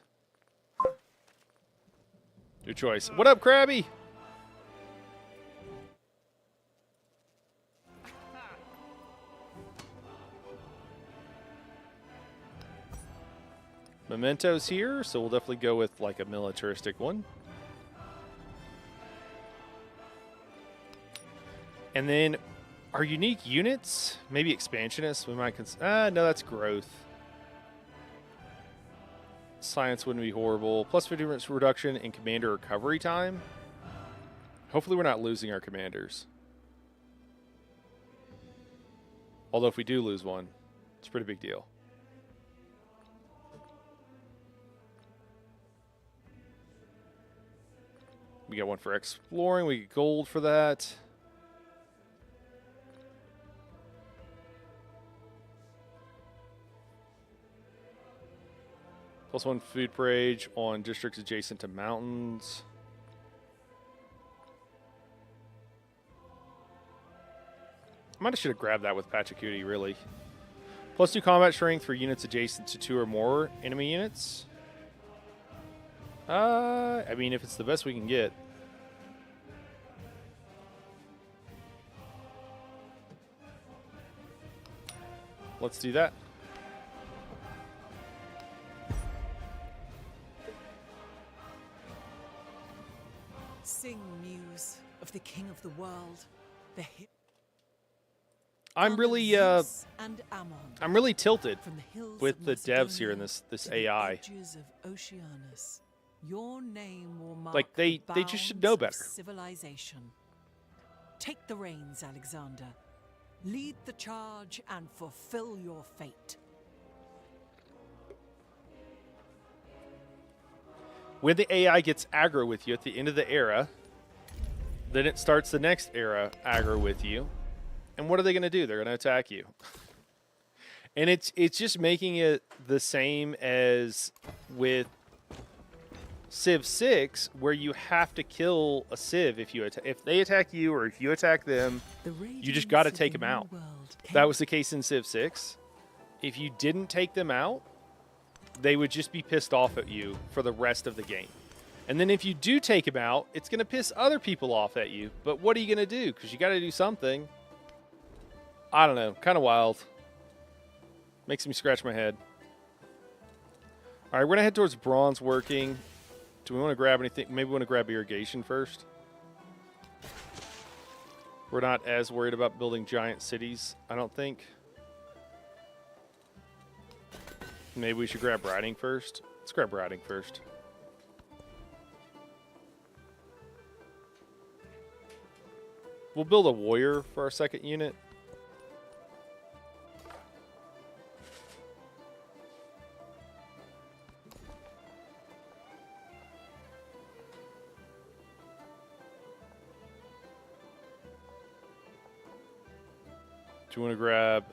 Your choice. What up, Krabby? Mementos here, so we'll definitely go with like a militaristic one. And then our unique units, maybe expansionists. We might no, that's growth. Science wouldn't be horrible. Plus 50% reduction in commander recovery time. Hopefully we're not losing our commanders. Although if we do lose one, it's a pretty big deal. We got one for exploring. We get gold for that. Plus 1 food parade on districts adjacent to mountains. I might have should have grabbed that with Pachacuti, really. Plus 2 combat strength for units adjacent to 2 or more enemy units. I mean, if it's the best we can get. Let's do that. Sing, muse of the king of the world, the I'm really tilted with the devs here in this AI. Your name will mark like they just should know better. Civilization. Take the reins, Alexander. Lead the charge and fulfill your fate. When the AI gets aggro with you at the end of the era, then it starts the next era aggro with you. And what are they going to do? They're going to attack you. And it's just making it the same as with Civ 6, where you have to kill a Civ if they attack you or if you attack them. You just got to take them out. That was the case in Civ 6. If you didn't take them out, they would just be pissed off at you for the rest of the game. And then if you do take them out, it's going to piss other people off at you. But what are you going to do? Because you got to do something. I don't know. Kind of wild. Makes me scratch my head. All right, we're going to head towards bronze working. Do we want to grab anything? Maybe we want to grab irrigation first. We're not as worried about building giant cities, I don't think. Maybe we should grab riding first. Let's grab riding first. We'll build a warrior for our second unit. Do you want to grab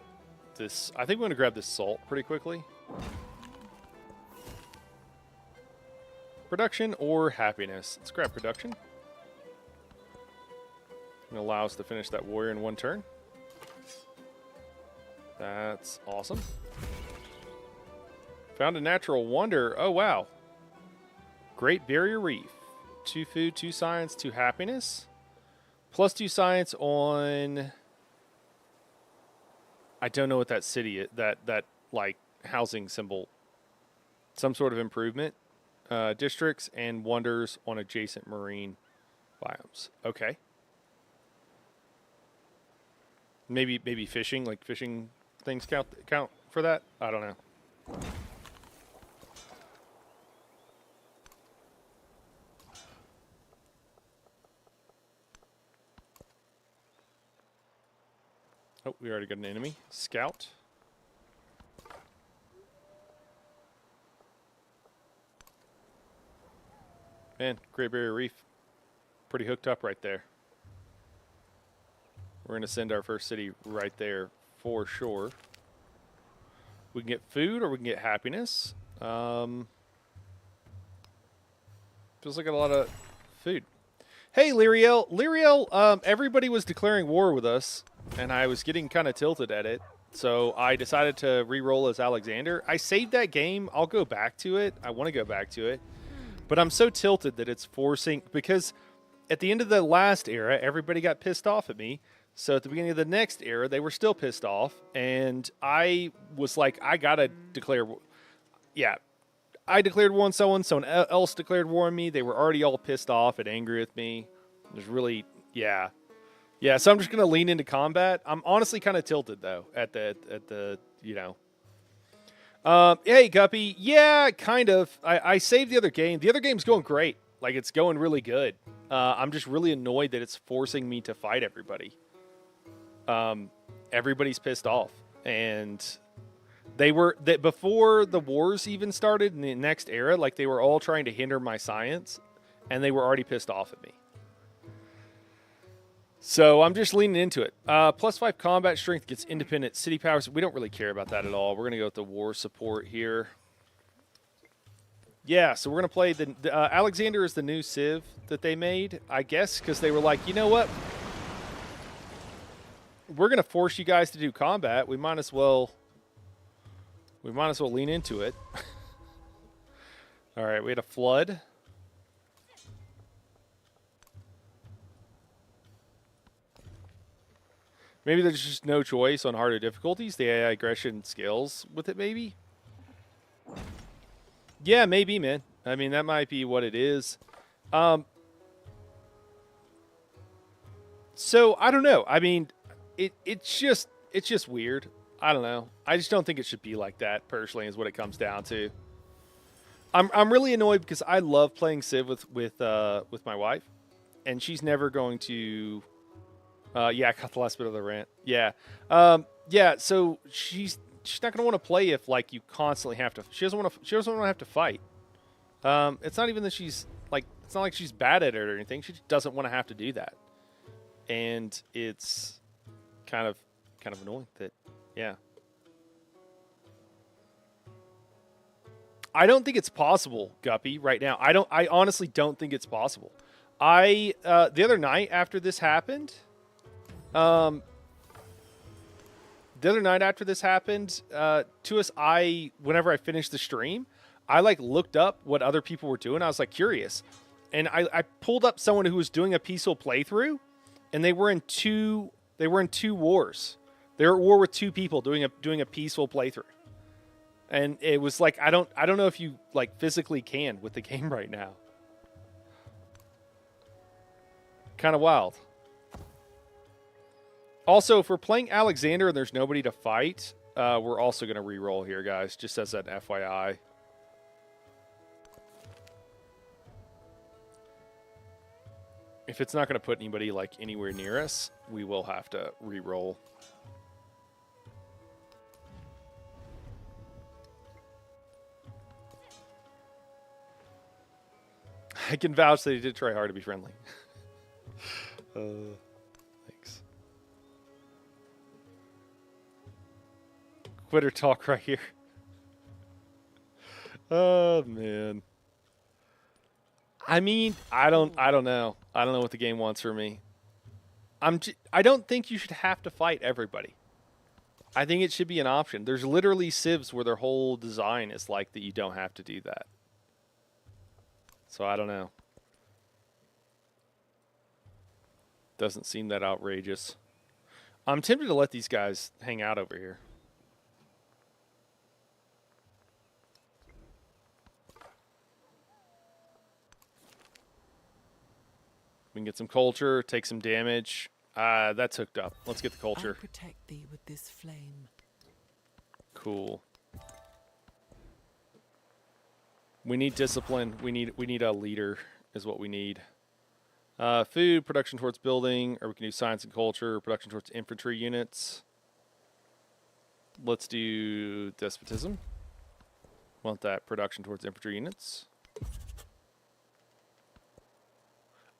this? I think we want to grab this salt pretty quickly. Production or happiness? Let's grab production. And allow us to finish that warrior in one turn. That's awesome. Found a natural wonder. Oh, wow. Great Barrier Reef. 2 food, 2 science, 2 happiness. Plus 2 science on... I don't know what that city is. That like, housing symbol. Some sort of improvement. Districts and wonders on adjacent marine biomes. Okay. Maybe fishing, like fishing things count for that? I don't know. Oh, we already got an enemy. Scout. Man, Great Barrier Reef. Pretty hooked up right there. We're going to send our first city right there for sure. We can get food or we can get happiness. Feels like a lot of food. Hey, Lyriel. Lyriel, everybody was declaring war with us, and I was getting kind of tilted at it. So I decided to re-roll as Alexander. I saved that game. I'll go back to it. I want to go back to it. But I'm so tilted that it's forcing... Because at the end of the last era, everybody got pissed off at me. So at the beginning of the next era, they were still pissed off. And I was like, I got to declare... Yeah. I declared war on someone. Someone else declared war on me. They were already all pissed off and angry with me. It was really... Yeah. Yeah, so I'm just going to lean into combat. I'm honestly kind of tilted, though, at the you know... hey, Guppy. Yeah, kind of. I saved the other game. The other game's going great. Like, it's going really good. I'm just really annoyed that it's forcing me to fight everybody. Everybody's pissed off. And before the wars even started in the next era, like, they were all trying to hinder my science, and they were already pissed off at me. So I'm just leaning into it. +5 combat strength gets independent city powers. We don't really care about that at all. We're going to go with the war support here. Yeah, so we're going to play the Alexander is the new Civ that they made, I guess, because they were like, you know what? We're going to force you guys to do combat. We might as well lean into it. All right, we had a flood. Maybe there's just no choice on harder difficulties. The AI aggression scales with it, maybe? Yeah, maybe, man. I mean, that might be what it is. So, I don't know. I mean, it's just weird. I don't know. I just don't think it should be like that, personally, is what it comes down to. I'm really annoyed because I love playing Civ with my wife, and she's never going to... yeah, I got the last bit of the rant. Yeah. Yeah, so she's not going to want to play if, like, you constantly have to... She doesn't want to have to fight. It's not even that she's, like... It's not like she's bad at it or anything. She just doesn't want to have to do that. And it's kind of annoying that... Yeah. I don't think it's possible, Guppy, right now. I honestly don't think it's possible. The other night after this happened... to us, whenever I finished the stream, I like looked up what other people were doing. I was like curious, and I pulled up someone who was doing a peaceful playthrough, and they were in two wars. They were at war with 2 people doing a peaceful playthrough, and it was like I don't know if you like physically can with the game right now. Kind of wild. Also, if we're playing Alexander and there's nobody to fight, we're also going to re-roll here, guys, just as an FYI. If it's not going to put anybody, like, anywhere near us, we will have to re-roll. I can vouch that he did try hard to be friendly. Thanks. Twitter talk right here. Oh man. I mean, I don't know. I don't know what the game wants from me. I don't think you should have to fight everybody. I think it should be an option. There's literally civs where their whole design is like that you don't have to do that. So I don't know. Doesn't seem that outrageous. I'm tempted to let these guys hang out over here. We can get some culture, take some damage. That's hooked up. Let's get the culture. I'll protect thee with this flame. Cool. We need discipline. We need a leader is what we need. Food, production towards building, or we can do science and culture, production towards infantry units. Let's do despotism. Want that production towards infantry units.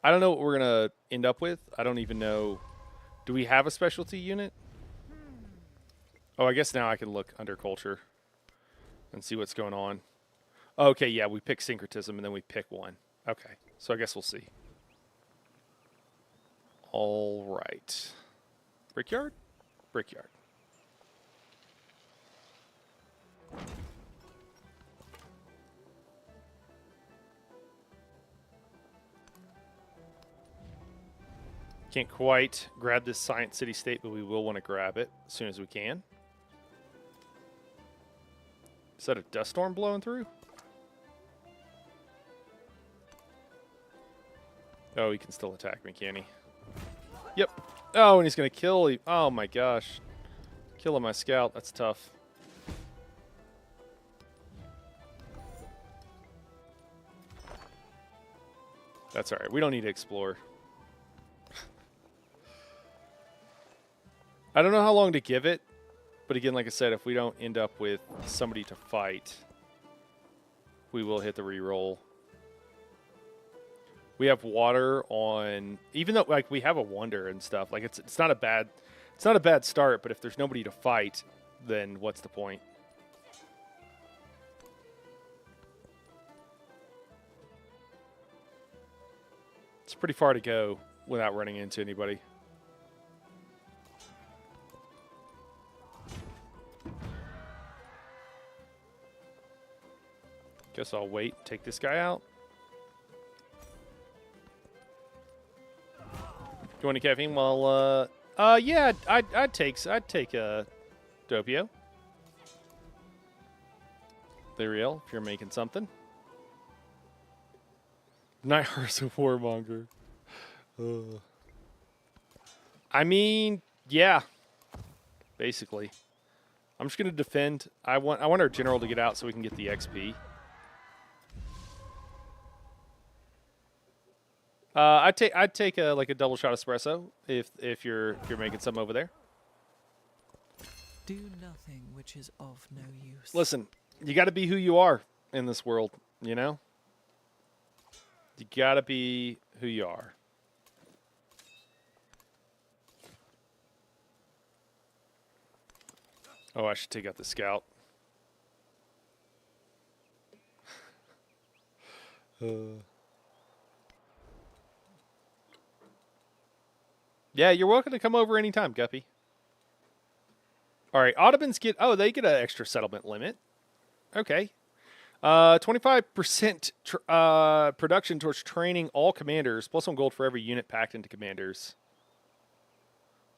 I don't know what we're going to end up with. I don't even know. Do we have a specialty unit? Oh, I guess now I can look under culture and see what's going on. Okay, yeah, we pick syncretism and then we pick one. Okay, so I guess we'll see. All right. Brickyard? Brickyard. Can't quite grab this Science City State, but we will want to grab it as soon as we can. Is that a dust storm blowing through? Oh, he can still attack me, can he? Yep. Oh, and he's going to kill him. Oh, my gosh. Killing my scout. That's tough. That's all right. We don't need to explore. I don't know how long to give it, but again, like I said, if we don't end up with somebody to fight, we will hit the reroll. We have water on, even though like we have a wonder and stuff. Like it's not a bad start, but if there's nobody to fight, then what's the point? It's pretty far to go without running into anybody. Guess I'll wait, take this guy out. You want a caffeine? Well, yeah, I'd take Doppio. Lyriel, if you're making something. Nightheart's a warmonger. I mean, yeah, basically. I'm just gonna defend. I want our general to get out so we can get the XP. I'd take like a double shot espresso if you're making some over there. Do nothing which is of no use. Listen, you got to be who you are in this world, you know? You got to be who you are. Oh, I should take out the scout. Yeah, you're welcome to come over anytime, Guppy. All right, Ottomans get... Oh, they get an extra settlement limit. Okay. 25% production towards training all commanders. Plus 1 gold for every unit packed into commanders.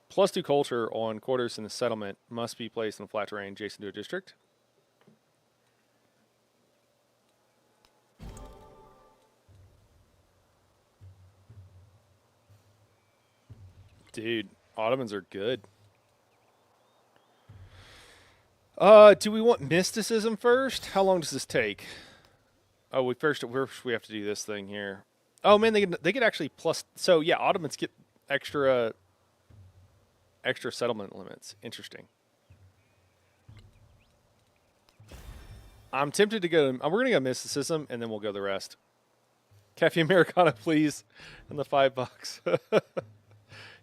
Plus 2 culture on quarters in the settlement. Must be placed in a flat terrain adjacent to a district. Dude, Ottomans are good. Do we want mysticism first? How long does this take? Oh, we have to do this thing here. Oh man, they get actually plus. So yeah, Ottomans get extra settlement limits. Interesting. I'm tempted to go. We're gonna go mysticism, and then we'll go the rest. Cafe Americano, please, and the $5.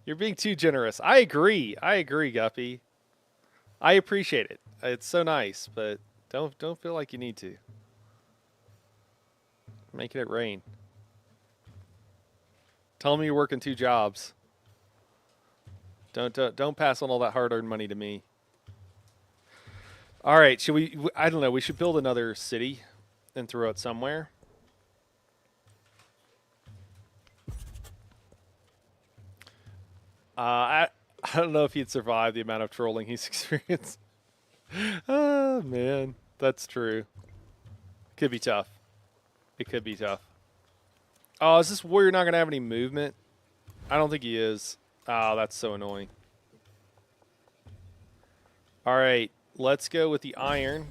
You're being too generous. I agree, Guppy. I appreciate it. It's so nice, but don't feel like you need to. Making it rain. Tell me you're working 2 jobs. Don't pass on all that hard-earned money to me. All right, should we? I don't know. We should build another city and throw it somewhere. I don't know if he'd survive the amount of trolling he's experienced. Oh man, that's true. Could be tough. It could be tough. Oh, is this warrior not gonna have any movement? I don't think he is. Oh, that's so annoying. All right, let's go with the iron.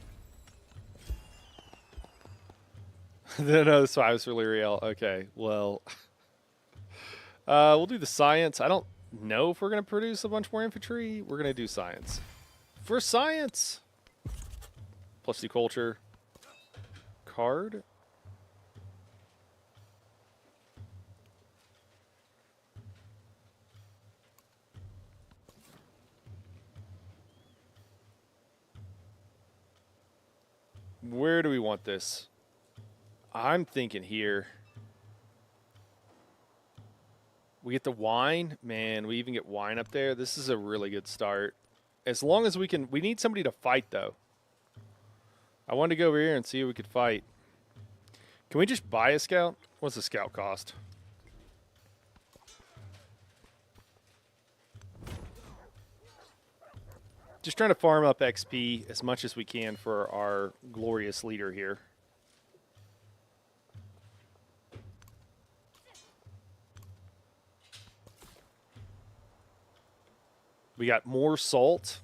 No, this was for Lyriel. Okay, well, we'll do the science. I don't know if we're gonna produce a bunch more infantry. We're gonna do science. For science, +2 culture. Card. Where do we want this? I'm thinking here. We get the wine. Man, we even get wine up there. This is a really good start. As long as we can... We need somebody to fight, though. I wanted to go over here and see if we could fight. Can we just buy a scout? What's the scout cost? Just trying to farm up XP as much as we can for our glorious leader here. We got more salt.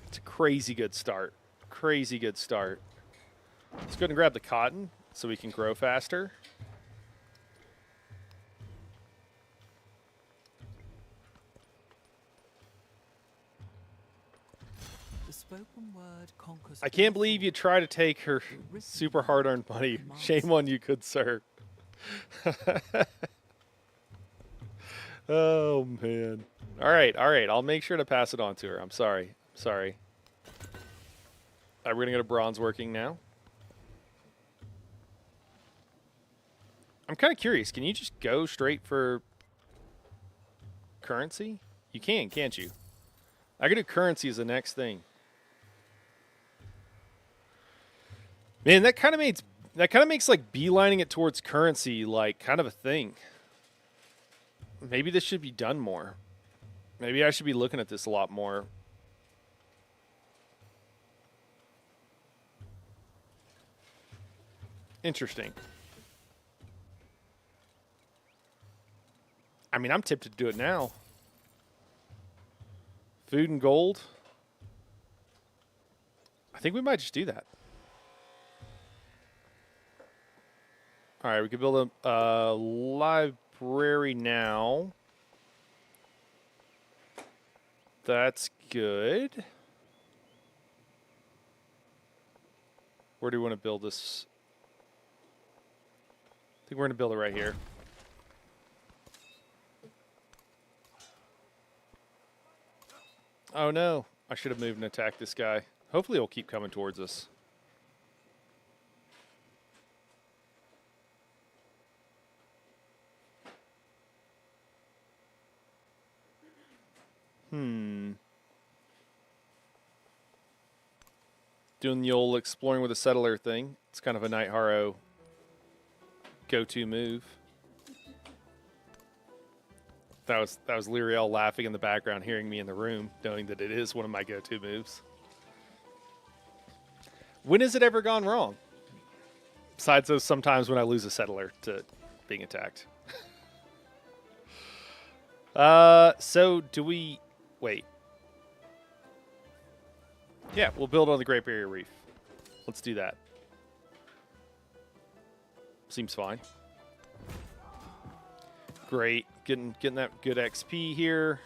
It's a crazy good start. Crazy good start. Let's go ahead and grab the cotton so we can grow faster. Spoken word conquers. I can't believe you try to take her super hard-earned money. Shame on you, good sir. Oh, man. All right. I'll make sure to pass it on to her. I'm sorry. All right, we're going to go to bronze working now. I'm kind of curious. Can you just go straight for currency? You can, can't you? I could do currency as the next thing. Man, that kind of makes like beelining it towards currency like kind of a thing. Maybe this should be done more. Maybe I should be looking at this a lot more. Interesting. I mean, I'm tempted to do it now. Food and gold. I think we might just do that. All right, we could build a library now. That's good. Where do we want to build this? I think we're going to build it right here. Oh no, I should have moved and attacked this guy. Hopefully he'll keep coming towards us. Doing the old exploring with a settler thing. It's kind of a Night Haro go-to move. That was Lyriel laughing in the background, hearing me in the room, knowing that it is one of my go-to moves. When has it ever gone wrong? Besides those sometimes when I lose a settler to being attacked. So do we... Wait. Yeah, we'll build on the Great Barrier Reef. Let's do that. Seems fine. Great. Getting that good XP here.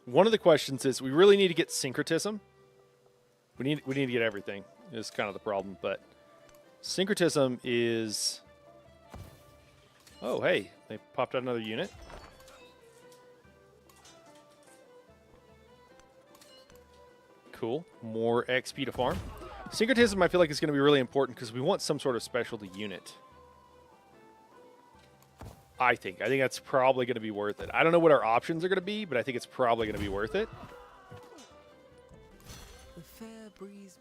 One of the questions is we really need to get syncretism. We need to get everything. is kind of the problem. But syncretism is... Oh, hey, they popped out another unit. Cool. More XP to farm. Syncretism, I feel like, is going to be really important because we want some sort of specialty unit. I think that's probably going to be worth it. I don't know what our options are going to be, but I think it's probably going to be worth it. The fair breeze.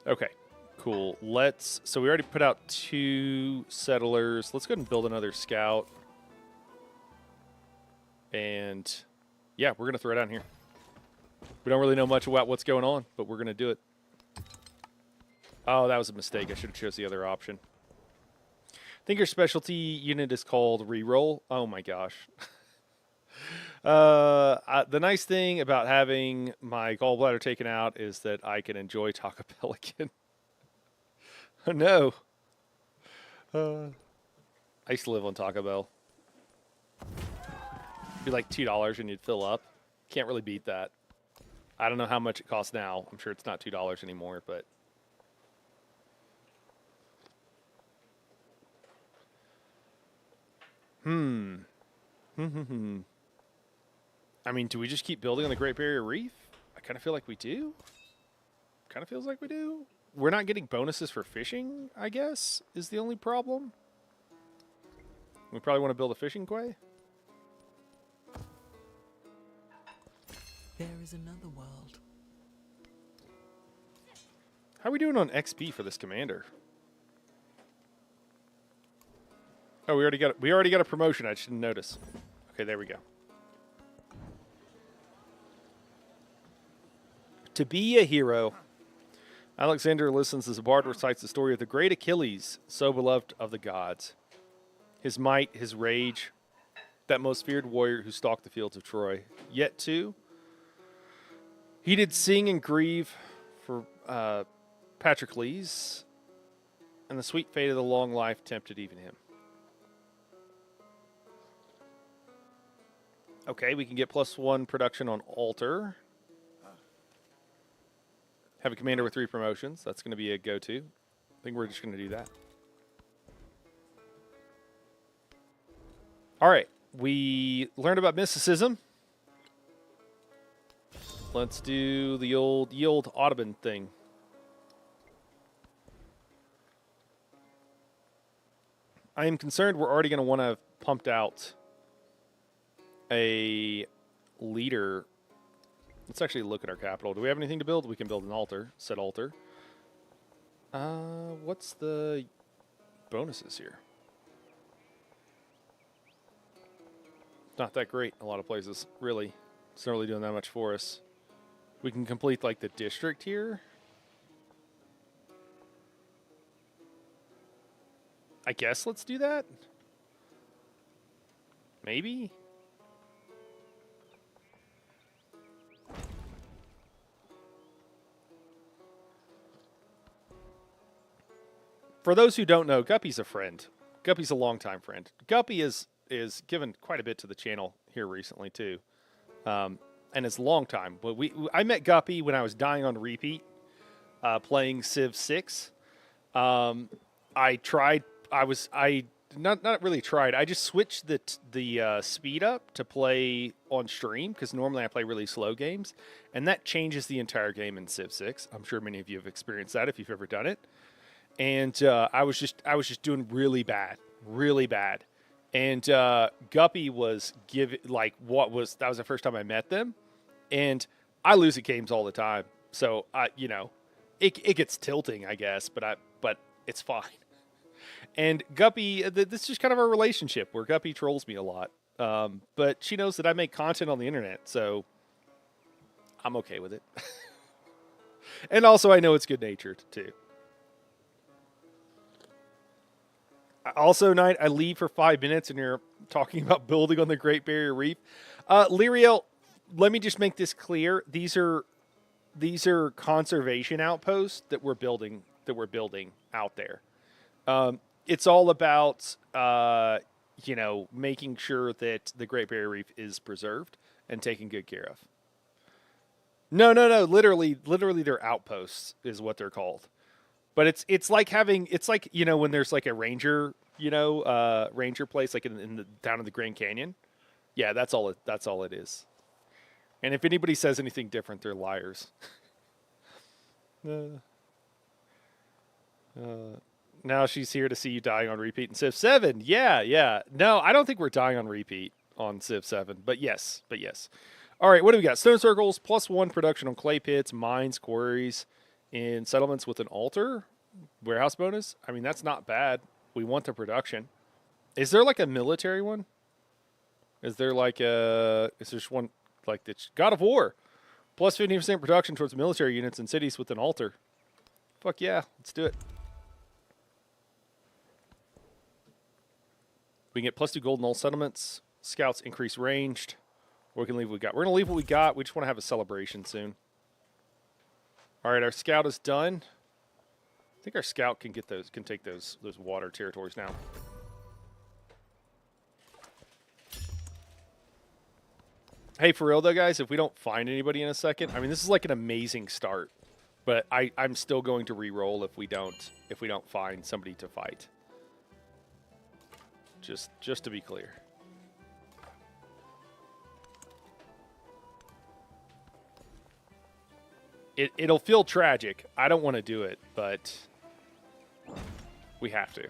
Okay, cool. So we already put out 2 settlers. Let's go ahead and build another scout. And yeah, we're going to throw it down here. We don't really know much about what's going on, but we're going to do it. Oh, that was a mistake. I should have chose the other option. I think your specialty unit is called reroll. Oh my gosh. The nice thing about having my gallbladder taken out is that I can enjoy Taco Bell again. Oh no. I used to live on Taco Bell. It'd be like $2 and you'd fill up. Can't really beat that. I don't know how much it costs now. I'm sure it's not $2 anymore, but... I mean, do we just keep building on the Great Barrier Reef? I kind of feel like we do. Kind of feels like we do. We're not getting bonuses for fishing, I guess, is the only problem. We probably want to build a fishing quay. There is another world. How are we doing on XP for this commander? Oh, we already got a promotion. I just didn't notice. Okay, there we go. To be a hero. Alexander listens as a bard recites the story of the great Achilles, so beloved of the gods. His might, his rage, that most feared warrior who stalked the fields of Troy. Yet too, he did sing and grieve for Pachacuti, and the sweet fate of the long life tempted even him. Okay, we can get +1 production on altar. Have a commander with 3 promotions. That's going to be a go-to. I think we're just going to do that. All right, we learned about mysticism. Let's do the old Audubon thing. I am concerned we're already going to want to have pumped out a leader. Let's actually look at our capital. Do we have anything to build? We can build an altar. Set altar. What's the bonuses here? Not that great in a lot of places, really. It's not really doing that much for us. We can complete, like, the district here. I guess let's do that. Maybe? For those who don't know, Guppy's a friend. Guppy's a longtime friend. Guppy is given quite a bit to the channel here recently, too. And it's a long time. But I met Guppy when I was dying on repeat, playing Civ 6. I not really tried. I just switched the speed up to play on stream because normally I play really slow games, and that changes the entire game in Civ 6. I'm sure many of you have experienced that if you've ever done it. And I was just doing really bad. And Guppy was that was the first time I met them, and I lose at games all the time. So it gets tilting, I guess, but it's fine. And Guppy, this is just kind of our relationship where Guppy trolls me a lot, but she knows that I make content on the internet, so I'm okay with it. And also, I know it's good natured too. Also, Knight, I leave for 5 minutes and you're talking about building on the Great Barrier Reef. Lyriel, let me just make this clear. These are conservation outposts that we're building out there. It's all about making sure that the Great Barrier Reef is preserved and taken good care of. No, no, no. Literally, they're outposts is what they're called. But it's like having you know when there's like a ranger ranger place like in the down in the Grand Canyon. Yeah, that's all it is. And if anybody says anything different, they're liars. uh, now she's here to see you dying on repeat in Civ 7. Yeah, yeah. No, I don't think we're dying on repeat on Civ 7, but yes, but yes. All right, what do we got? Stone circles, +1 production on clay pits, mines, quarries, in settlements with an altar, warehouse bonus. I mean, that's not bad. We want the production. Is there like a military one? Is there like is there one like the God of War? +15% production towards military units in cities with an altar. Fuck yeah, let's do it. We can get +2 gold in all settlements. Scouts increase ranged. Or we can leave what we got. We're going to leave what we got. We just want to have a celebration soon. All right, our scout is done. I think our scout can take those water territories now. Hey, for real though, guys, if we don't find anybody in a second, I mean, this is like an amazing start. But I'm still going to re-roll if we don't find somebody to fight. Just to be clear. It'll feel tragic. I don't want to do it, but we have to.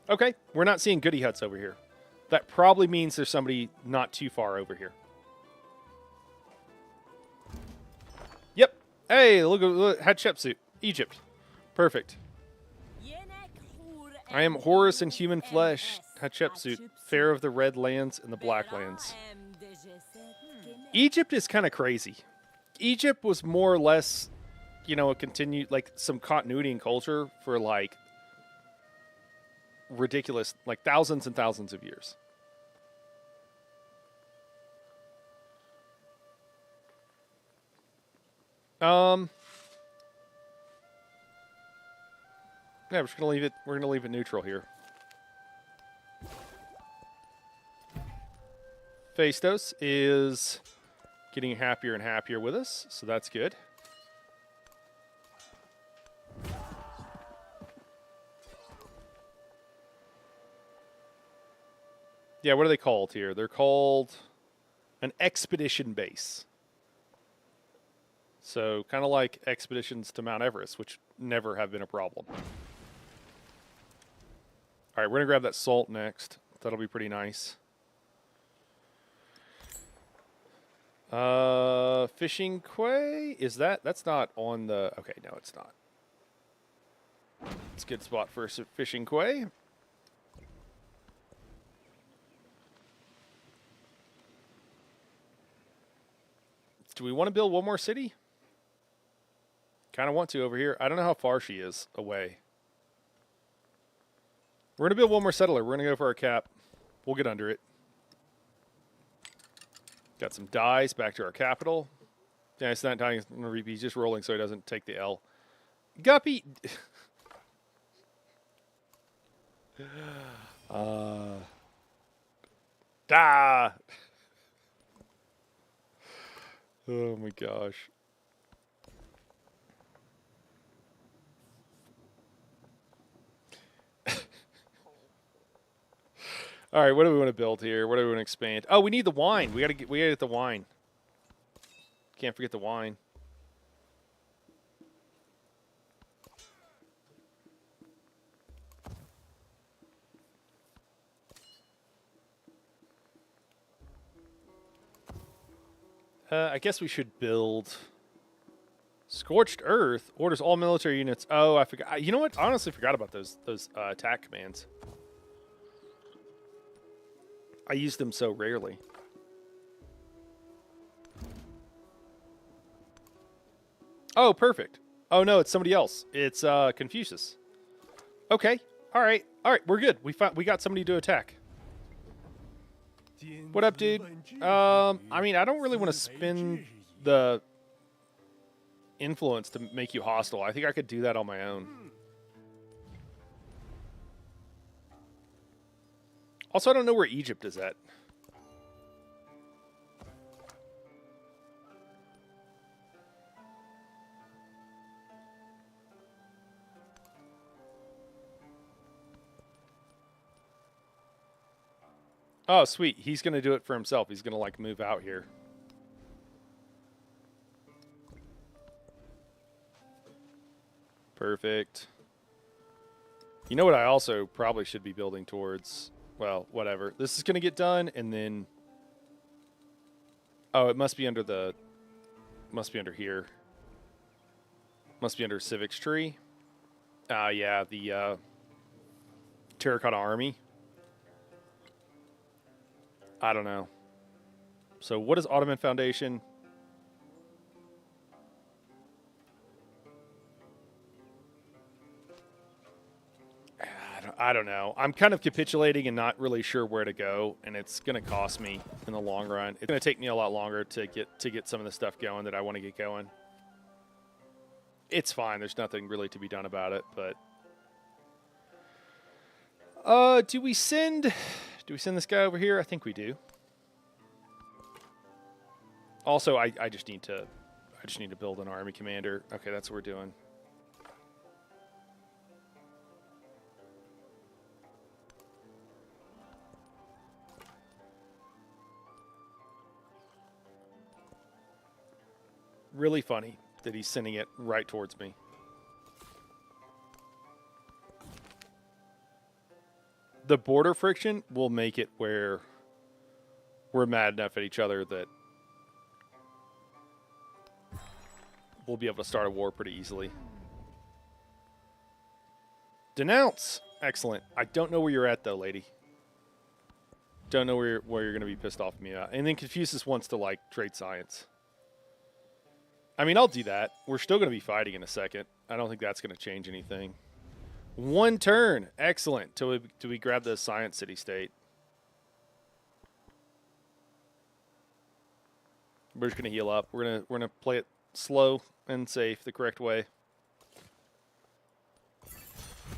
Okay, we're not seeing goody huts over here. That probably means there's somebody not too far over here. Yep. Hey, look Hatshepsut, Egypt. Perfect. I am Horus in human flesh, Hatshepsut, fair of the red lands and the black lands. Egypt is kind of crazy. Egypt was more or less, you know, a continued, like, some continuity in culture for, like, ridiculous, like, thousands and thousands of years. Yeah, we're just gonna leave it. We're gonna leave it neutral here. Phaistos is getting happier and happier with us, so that's good. Yeah, what are they called here? They're called an expedition base. So kind of like expeditions to Mount Everest, which never have been a problem. All right, we're going to grab that salt next. That'll be pretty nice. Fishing quay? Is that's not on the... Okay, no, it's not. It's a good spot for a fishing quay. Do we want to build one more city? Kind of want to over here. I don't know how far she is away. We're going to build one more settler. We're going to go for our cap. We'll get under it. Got some dies back to our capital. Yeah, it's not dying. He's just rolling so he doesn't take the L. Guppy. Da. Oh my gosh. All right, what do we want to build here? What do we want to expand? Oh, we need the wine. We gotta get the wine. Can't forget the wine. I guess we should build Scorched Earth. Orders all military units. Oh, I forgot. You know what? I honestly forgot about those attack commands. I use them so rarely. Oh, perfect. Oh no, it's somebody else. It's Confucius. Okay. All right. All right, we're good. We got somebody to attack. What up, dude? I mean, I don't really want to spin the influence to make you hostile. I think I could do that on my own. Also, I don't know where Egypt is at. Oh, sweet. He's going to do it for himself. He's going to, like, move out here. Perfect. You know what I also probably should be building towards? Well, whatever. This is going to get done, and then... Oh, it must be under the... Must be under here. Must be under Civic's tree. Yeah, the Terracotta Army. I don't know. So what is Ottoman Foundation? I don't know. I'm kind of capitulating and not really sure where to go, and it's going to cost me in the long run. It's going to take me a lot longer to get some of the stuff going that I want to get going. It's fine. There's nothing really to be done about it, but do we send this guy over here? I think we do. Also, I just need to build an army commander. Okay, that's what we're doing. Really funny that he's sending it right towards me. The border friction will make it where we're mad enough at each other that we'll be able to start a war pretty easily. Denounce! Excellent. I don't know where you're at, though, lady. Don't know where you're going to be pissed off at me at. And then Confucius wants to, like, trade science. I mean, I'll do that. We're still going to be fighting in a second. I don't think that's going to change anything. One turn. Excellent. Do we grab the science city-state? We're just going to heal up. We're gonna play it slow and safe, the correct way.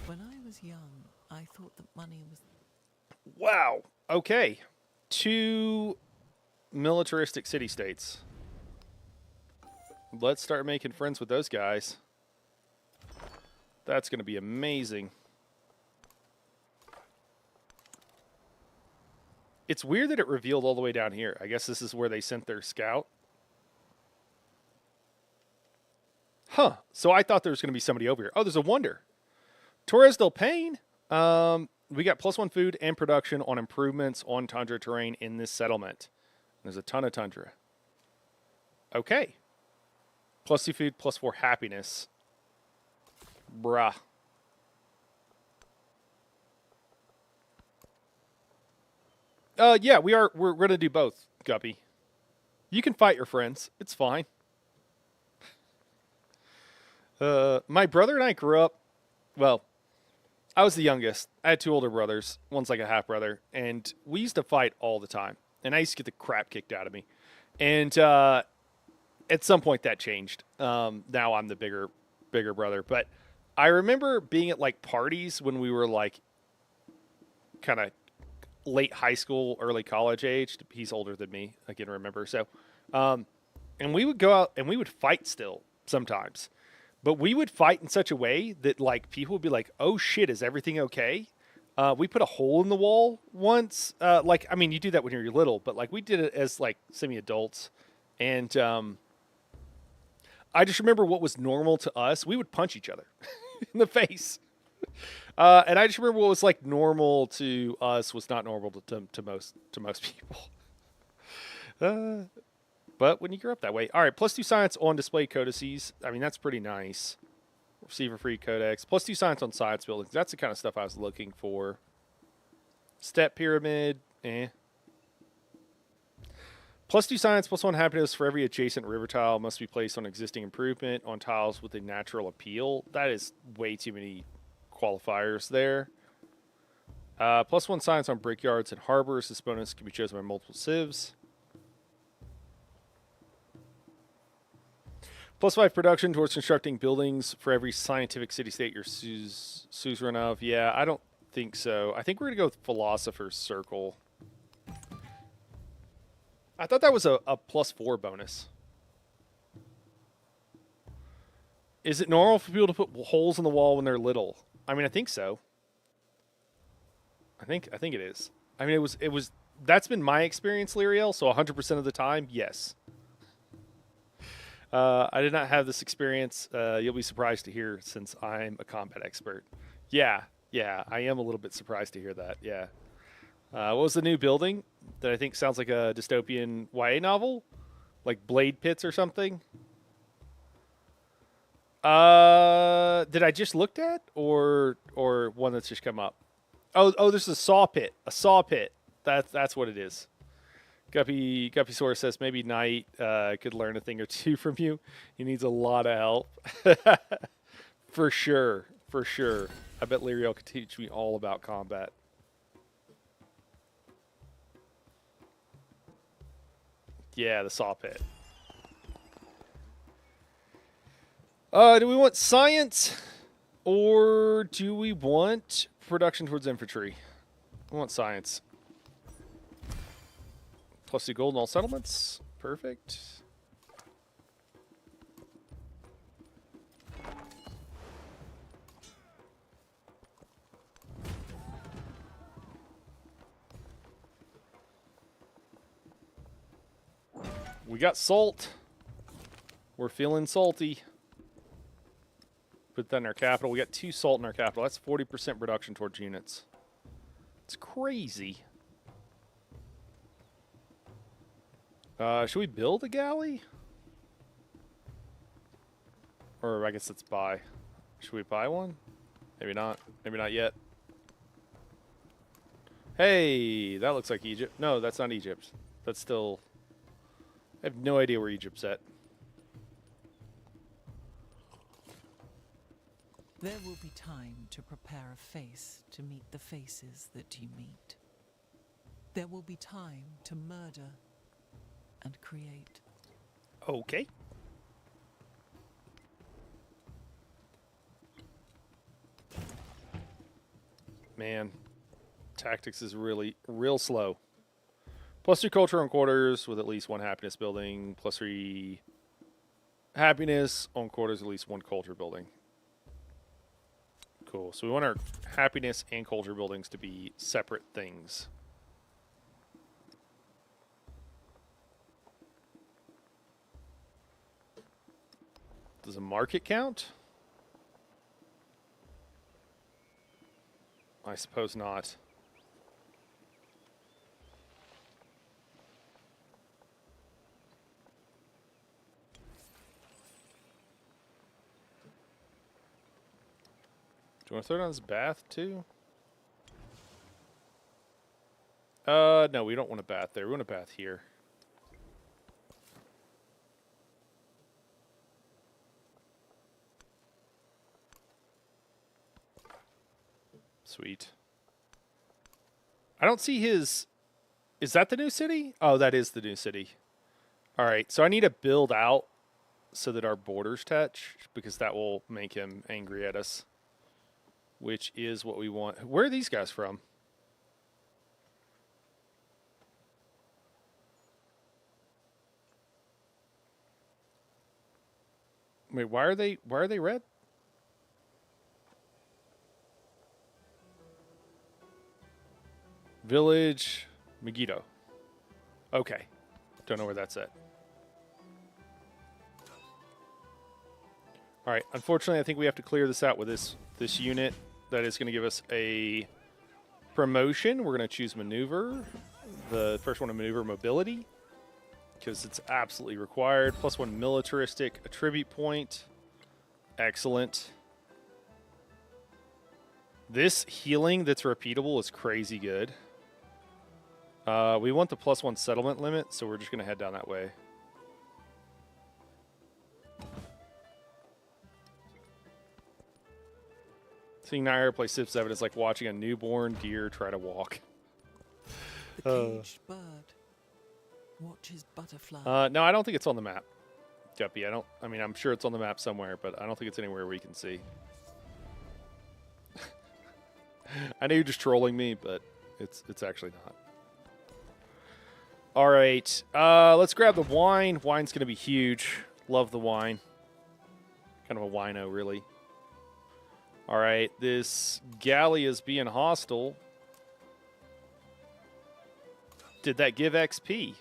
When I was young, I thought that money was... Wow. Okay. 2 militaristic city-states. Let's start making friends with those guys. That's going to be amazing. It's weird that it revealed all the way down here. I guess this is where they sent their scout. Huh. So I thought there was going to be somebody over here. Oh, there's a wonder. Torres del Paine. We got +1 food and production on improvements on tundra terrain in this settlement. There's a ton of tundra. Okay. +2 food, +4 happiness. Bruh. Yeah, we're gonna do both, Guppy. You can fight your friends. It's fine. My brother and I grew up, well, I was the youngest. I had 2 older brothers. One's like a half brother, and we used to fight all the time. And I used to get the crap kicked out of me. And at some point that changed. Now I'm the bigger brother. But I remember being at like parties when we were like kind of late high school, early college age. He's older than me, I can remember. So, and we would go out and we would fight still sometimes. But we would fight in such a way that like people would be like, "Oh shit, is everything okay?" We put a hole in the wall once. Like, I mean, you do that when you're little, but like we did it as like semi-adults. And I just remember what was normal to us. We would punch each other in the face. And I just remember what was like normal to us was not normal to most people. But when you grow up that way. All right, +2 science on display codices. I mean, that's pretty nice. Receiver free codex. +2 science on science buildings. That's the kind of stuff I was looking for. Step pyramid. +2 science, +1 happiness for every adjacent river tile must be placed on existing improvement on tiles with a natural appeal. That is way too many qualifiers there. +1 science on brickyards and harbors. This bonus can be chosen by multiple civs. +5 production towards constructing buildings for every scientific city-state you're suzerain of. Yeah, think so. I think we're going to go with Philosopher's Circle. I thought that was a +4 bonus. Is it normal for people to put holes in the wall when they're little? I mean, I think so. I think it is. I mean, it was. That's been my experience, Lyriel. So 100% of the time, yes. I did not have this experience. You'll be surprised to hear, since I'm a combat expert. Yeah, I am a little bit surprised to hear that. Yeah. What was the new building that I think sounds like a dystopian YA novel, like Blade Pits or something? Did I just looked at, or one that's just come up? Oh, there's a saw pit. A saw pit. That's what it is. Guppy says maybe Knight could learn a thing or two from you. He needs a lot of help. For sure. I bet Lyriel could teach me all about combat. Yeah, the saw pit. Do we want science, or do we want production towards infantry? I want science. +2 gold in all settlements. Perfect. We got salt. We're feeling salty. Put that in our capital. We got 2 salt in our capital. That's 40% reduction towards units. It's crazy. Should we build a galley? Or I guess let's buy. Should we buy one? Maybe not. Maybe not yet. Hey, that looks like Egypt. No, that's not Egypt. That's still... I have no idea where Egypt's at. There will be time to prepare a face to meet the faces that you meet. There will be time to murder and create. Okay. Man, tactics is really real slow. +2 culture on quarters with at least 1 happiness building. +3 happiness on quarters, at least 1 culture building. Cool. So we want our happiness and culture buildings to be separate things. Does a market count? I suppose not. Do you want to throw down this bath too? No, we don't want a bath there. We want a bath here. Sweet. I don't see his... Is that the new city? Oh, that is the new city. All right, so I need to build out so that our borders touch, because that will make him angry at us, which is what we want. Where are these guys from? Wait, why are they red? Village Megiddo. Okay. Don't know where that's at. All right. Unfortunately, I think we have to clear this out with this unit. That is going to give us a promotion. We're going to choose maneuver. The first one to maneuver mobility, because it's absolutely required. +1 militaristic attribute point. Excellent. This healing that's repeatable is crazy good. We want the +1 settlement limit, so we're just going to head down that way. Seeing Nair play Civ 7 is like watching a newborn deer try to walk. The caged bird watches butterfly. No, I don't think it's on the map, Guppy. I mean, I'm sure it's on the map somewhere, but I don't think it's anywhere we can see. I know you're just trolling me, but it's actually not. All right, let's grab the wine. Wine's going to be huge. Love the wine. Kind of a wino, really. All right, this galley is being hostile. Did that give XP?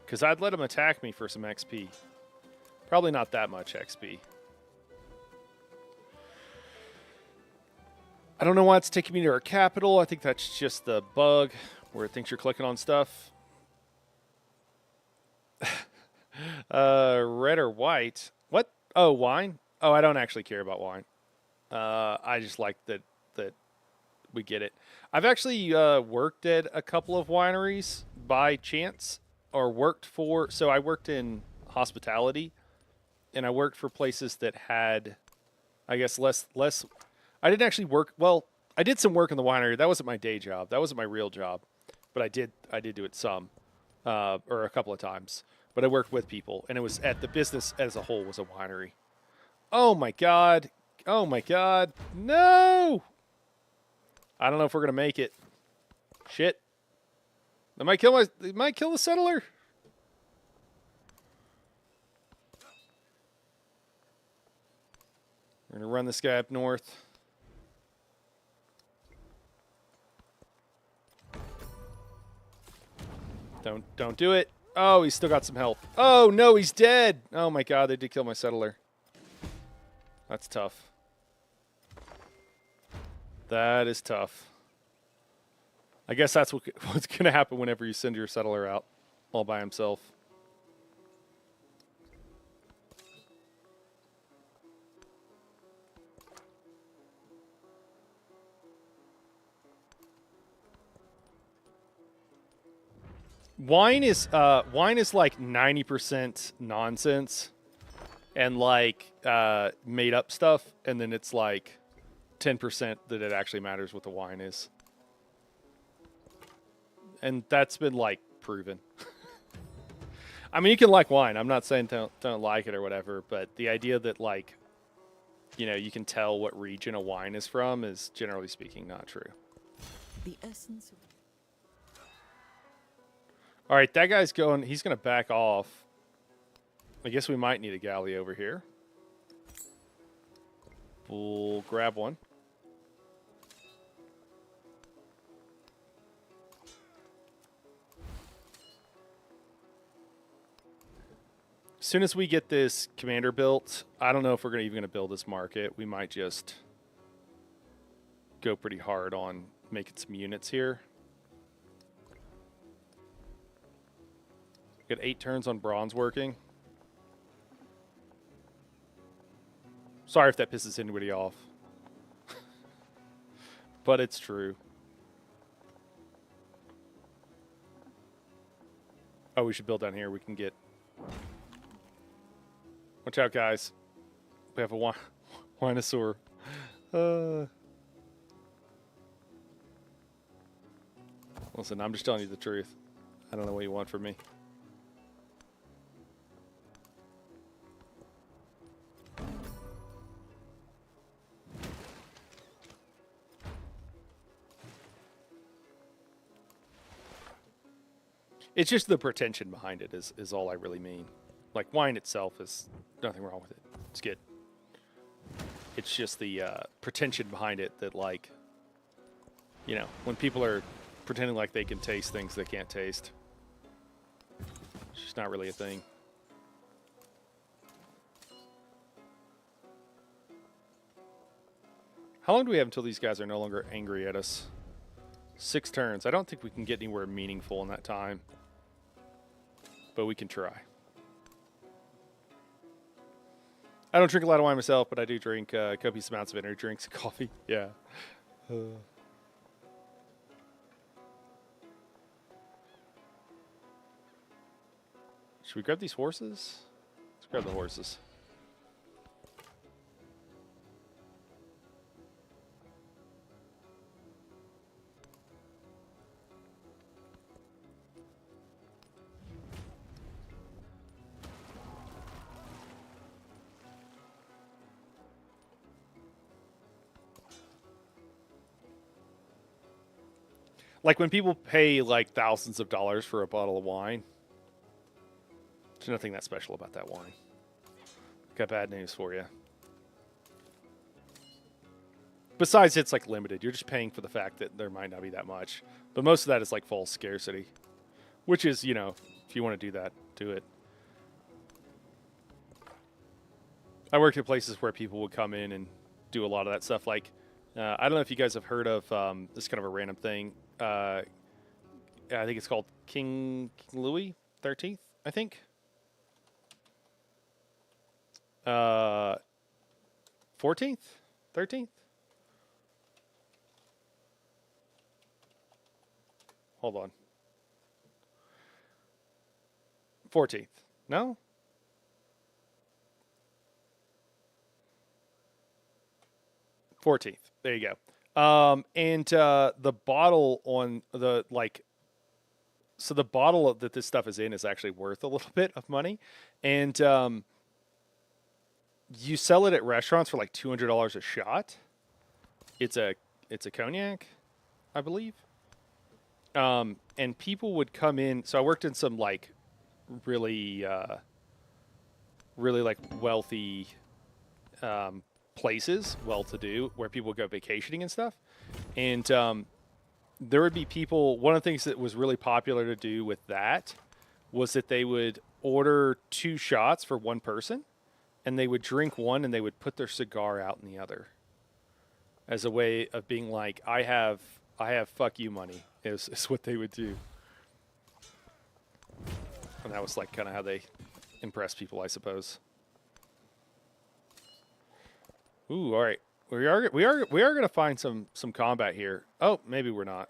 Because I'd let him attack me for some XP. Probably not that much XP. I don't know why it's taking me to our capital. I think that's just the bug where it thinks you're clicking on stuff. Red or white? What? Oh, wine? Oh, I don't actually care about wine. I just like that we get it. I've actually worked at a couple of wineries by chance, or worked for. So I worked in hospitality, and I worked for places that had, I guess, less. I didn't actually work. Well, I did some work in the winery. That wasn't my day job. That wasn't my real job, but I did do it some, or a couple of times. But I worked with people, and it was at the business as a whole was a winery. Oh my god! Oh my god! No! I don't know if we're gonna make it. Shit! They might kill the settler. We're gonna run this guy up north. Don't do it. Oh, he's still got some health. Oh no, he's dead. Oh my god, they did kill my settler. That's tough. That is tough. I guess that's what's going to happen whenever you send your settler out all by himself. Wine is like 90% nonsense and like made up stuff, and then it's like 10% that it actually matters what the wine is. And that's been like proven. I mean, you can like wine. I'm not saying don't like it or whatever, but the idea that like, you know, you can tell what region a wine is from is generally speaking not true. The essence of All right, that guy's going. He's going to back off. I guess we might need a galley over here. We'll grab one. As soon as we get this commander built, I don't know if we're even going to build this market. We might just go pretty hard on making some units here. Got 8 turns on bronze working. Sorry if that pisses anybody off. But it's true. Oh, we should build down here. We can get... Watch out, guys. We have a winosaur. Listen, I'm just telling you the truth. I don't know what you want from me. It's just the pretension behind it is all I really mean. Like, wine itself is nothing wrong with it. It's good. It's just the pretension behind it that, like, you know, when people are pretending like they can taste things they can't taste. It's just not really a thing. How long do we have until these guys are no longer angry at us? 6 turns. I don't think we can get anywhere meaningful in that time. But we can try. I don't drink a lot of wine myself, but I do drink copious amounts of energy drinks and coffee. Yeah. Should we grab these horses? Let's grab the horses. Like when people pay like thousands of dollars for a bottle of wine, there's nothing that special about that wine. Got bad news for you. Besides, it's like limited. You're just paying for the fact that there might not be that much. But most of that is like false scarcity, which is, you know, if you want to do that, do it. I worked at places where people would come in and do a lot of that stuff. Like, I don't know if you guys have heard of this kind of a random thing. I think it's called King Louis XIII, I think. 14th? 13th? Hold on. 14th. No? $14th. There you go. And the bottle on the, like, so the bottle that this stuff is in is actually worth a little bit of money. And you sell it at restaurants for like $200 a shot. It's a cognac, I believe. And people would come in. So I worked in some like really like wealthy places, well-to-do, where people would go vacationing and stuff. And there would be people. One of the things that was really popular to do with that was that they would order 2 shots for one person, and they would drink one, and they would put their cigar out in the other, as a way of being like, I have fuck you money. Is what they would do. And that was like kind of how they impress people, I suppose. Ooh, all right. We are going to find some combat here. Oh, maybe we're not.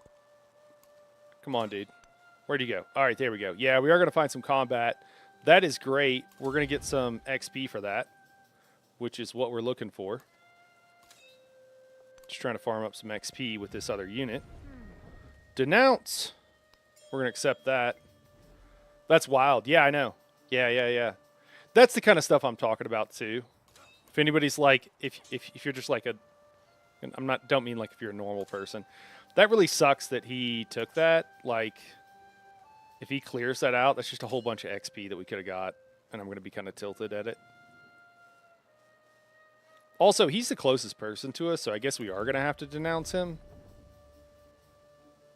Come on, dude. Where'd you go? All right, there we go. Yeah, we are going to find some combat. That is great. We're going to get some XP for that, which is what we're looking for. Just trying to farm up some XP with this other unit. Denounce. We're going to accept that. That's wild. Yeah, I know. Yeah. That's the kind of stuff I'm talking about, too. If anybody's like, if you're just like don't mean like if you're a normal person. That really sucks that he took that. Like, if he clears that out, that's just a whole bunch of XP that we could have got. And I'm going to be kind of tilted at it. Also, he's the closest person to us, so I guess we are going to have to denounce him.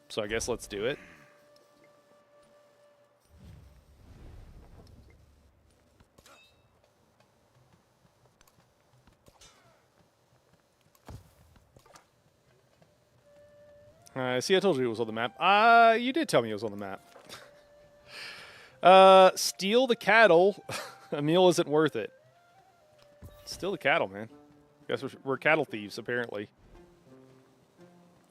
So I guess let's do it. See, I told you it was on the map. You did tell me it was on the map. Steal the cattle. A meal isn't worth it. Steal the cattle, man. Guess we're cattle thieves, apparently.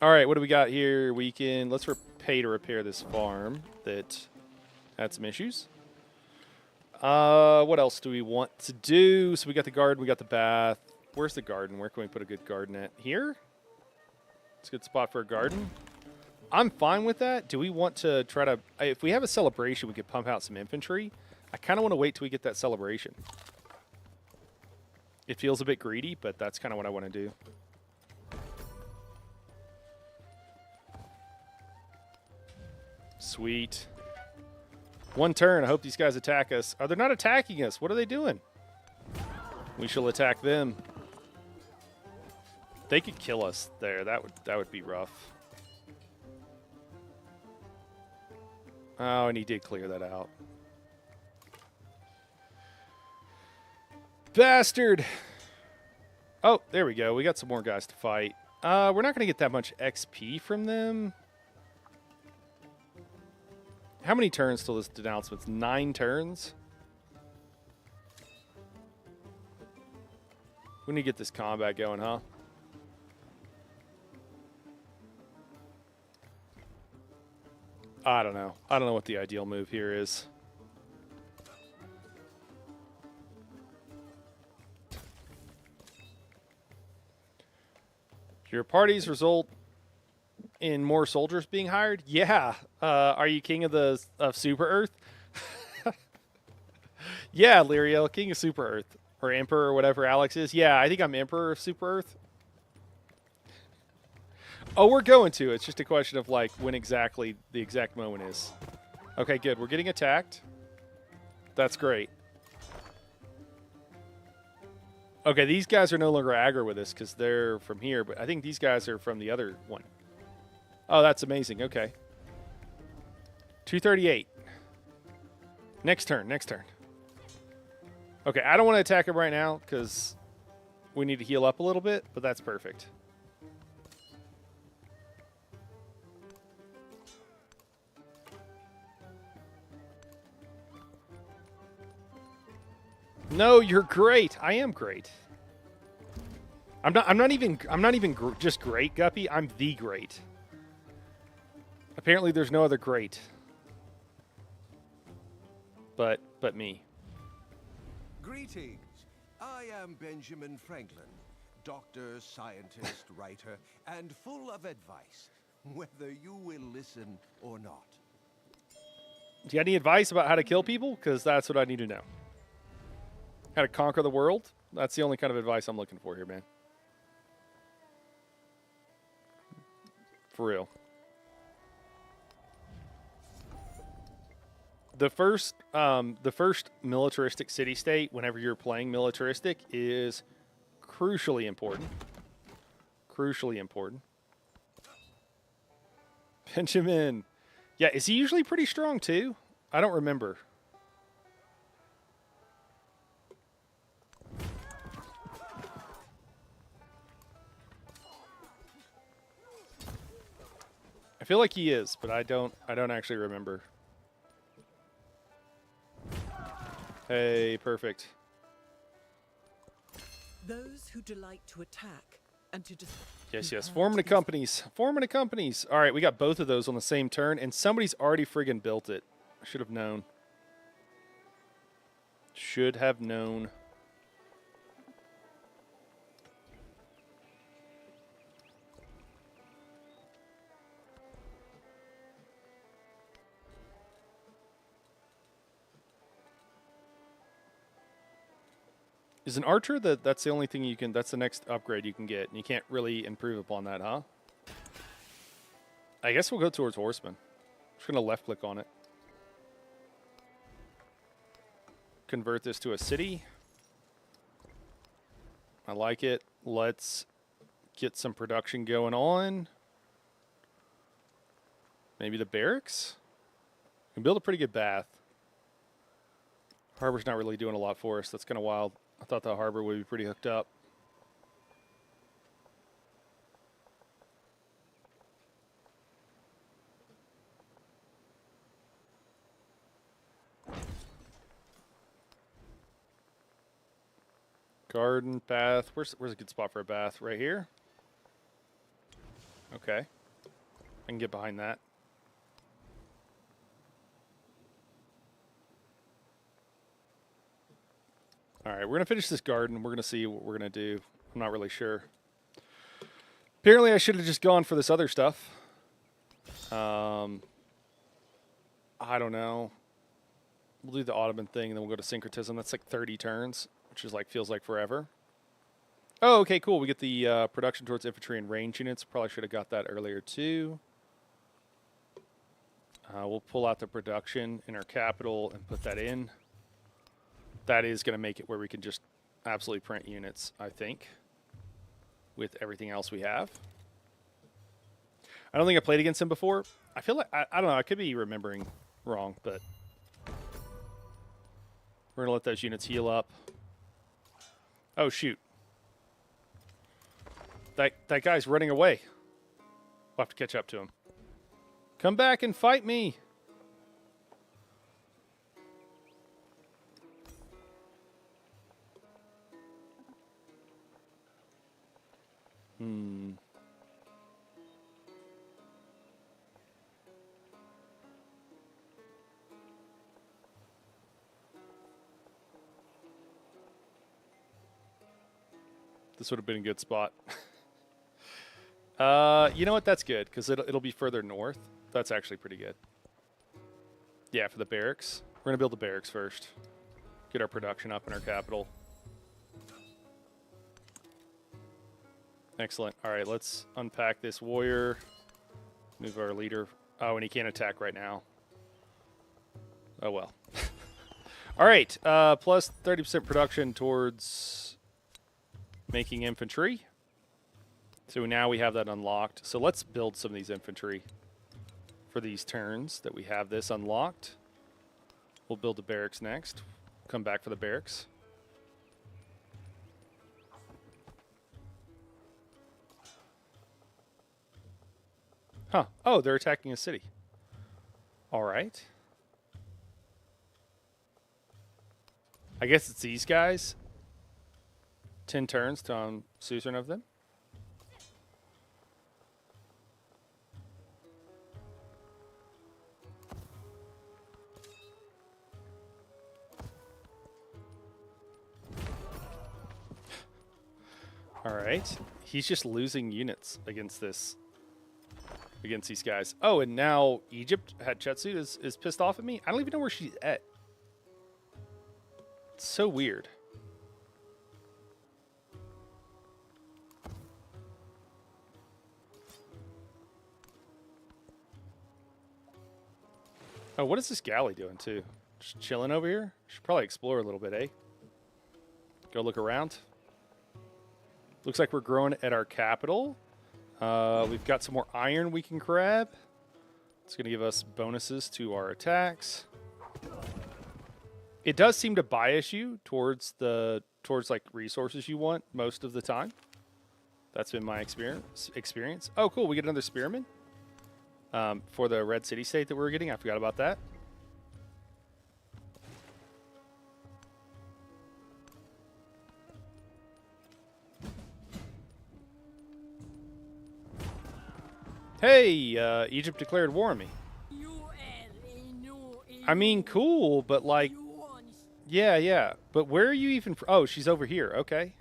All right, what do we got here? Let's pay to repair this farm that had some issues. What else do we want to do? So we got the garden, we got the bath. Where's the garden? Where can we put a good garden at? Here? It's a good spot for a garden. I'm fine with that. Do we want to try to... If we have a celebration, we could pump out some infantry. I kind of want to wait till we get that celebration. It feels a bit greedy, but that's kind of what I want to do. Sweet. One turn. I hope these guys attack us. Are they not attacking us? What are they doing? We shall attack them. They could kill us there. That would be rough. Oh, and he did clear that out. Bastard! Oh, there we go. We got some more guys to fight. We're not going to get that much XP from them. How many turns till this denouncement? 9 turns? We need to get this combat going, huh? I don't know. I don't know what the ideal move here is. Your parties result in more soldiers being hired? Yeah. Are you king of Super Earth? Yeah, Lyriel, king of Super Earth. Or emperor or whatever Alex is. Yeah, I think I'm emperor of Super Earth. Oh, we're going to. It's just a question of like when exactly the exact moment is. Okay, good. We're getting attacked. That's great. Okay, these guys are no longer aggro with us because they're from here, but I think these guys are from the other one. Oh, that's amazing. Okay. 238. Next turn, next turn. Okay, I don't want to attack him right now because we need to heal up a little bit, but that's perfect. No, you're great. I am great. I'm not even just great, Guppy. I'm the great. Apparently there's no other great. But me. Greetings. I am Benjamin Franklin, doctor, scientist, writer, and full of advice, whether you will listen or not. Do you have any advice about how to kill people? Because that's what I need to know. How to conquer the world? That's the only kind of advice I'm looking for here, man. For real. The first militaristic city-state, whenever you're playing militaristic, is crucially important. Crucially important. Benjamin. Yeah, is he usually pretty strong, too? I don't remember. I feel like he is, but I don't actually remember. Hey, perfect. Those who delight to attack and to Yes. Forming the companies. Forming the companies. All right, we got both of those on the same turn, and somebody's already friggin' built it. I should have known. Should have known. Is an archer that's the only thing you can, that's the next upgrade you can get, and you can't really improve upon that, huh? I guess we'll go towards horseman. Just gonna left click on it. Convert this to a city. I like it. Let's get some production going on. Maybe the barracks? We can build a pretty good bath. Harbor's not really doing a lot for us. That's kind of wild. I thought the harbor would be pretty hooked up. Garden, bath. Where's a good spot for a bath? Right here? Okay. I can get behind that. All right, we're going to finish this garden. We're going to see what we're going to do. I'm not really sure. Apparently, I should have just gone for this other stuff. I don't know. We'll do the Ottoman thing, and then we'll go to syncretism. That's like 30 turns, which is like feels like forever. Oh, okay, cool. We get the production towards infantry and range units. Probably should have got that earlier, too. We'll pull out the production in our capital and put that in. That is going to make it where we can just absolutely print units, I think, with everything else we have. I don't think I played against him before. I feel like, I don't know, I could be remembering wrong, but we're going to let those units heal up. Oh, shoot. That guy's running away. We'll have to catch up to him. Come back and fight me. This would have been a good spot. You know what? That's good, because it'll be further north. That's actually pretty good. Yeah, for the barracks. We're going to build the barracks first. Get our production up in our capital. Excellent. All right, let's unpack this warrior. Move our leader. Oh, and he can't attack right now. Oh, well. All right, plus 30% production towards making infantry. So now we have that unlocked. So let's build some of these infantry for these turns that we have this unlocked. We'll build the barracks next. Come back for the barracks. Huh. Oh, they're attacking a city. All right. I guess it's these guys. 10 turns to suzerain of them. All right. He's just losing units against this. Against these guys. Oh, and now Egypt, Hatshepsut, is pissed off at me? I don't even know where she's at. It's so weird. Oh, what is this galley doing, too? Just chilling over here? Should probably explore a little bit, eh? Go look around. Looks like we're growing at our capital. We've got some more iron we can grab. It's going to give us bonuses to our attacks. It does seem to bias you towards like resources you want most of the time. That's been my experience. Oh, cool. We get another spearman for the Red City State that we were getting. I forgot about that. Hey, Egypt declared war on me. I mean, cool, but like, yeah. But where are you even from? Oh, she's over here. Okay.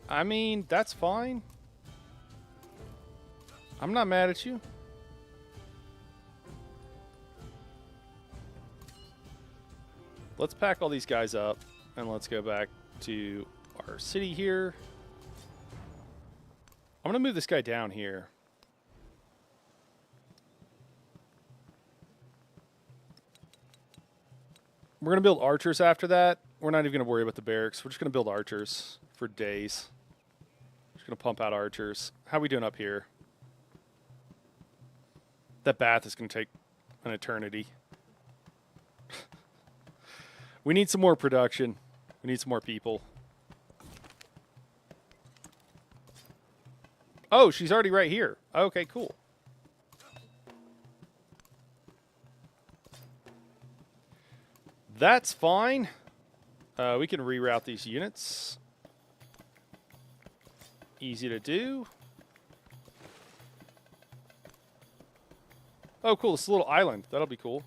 I mean, that's fine. I'm not mad at you. Let's pack all these guys up and let's go back to our city here. I'm going to move this guy down here. We're going to build archers after that. We're not even going to worry about the barracks. We're just going to build archers for days. Just going to pump out archers. How are we doing up here? That bath is going to take an eternity. We need some more production. We need some more people. Oh, she's already right here. Okay, cool. That's fine. We can reroute these units. Easy to do. Oh, cool. It's a little island. That'll be cool.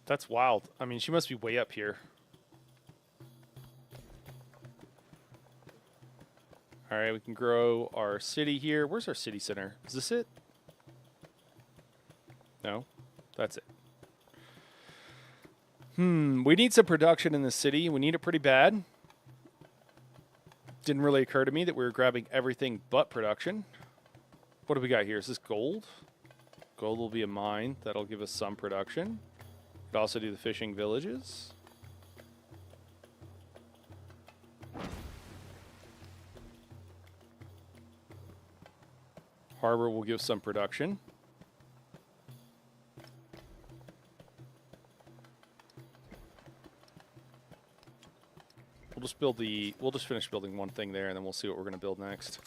That's wild. I mean, she must be way up here. All right, we can grow our city here. Where's our city center? Is this it? No, that's it. We need some production in the city. We need it pretty bad. Didn't really occur to me that we were grabbing everything but production. What do we got here? Is this gold? Gold will be a mine. That'll give us some production. Could also do the fishing villages. Harbor will give some production. We'll just finish building one thing there and then we'll see what we're going to build next.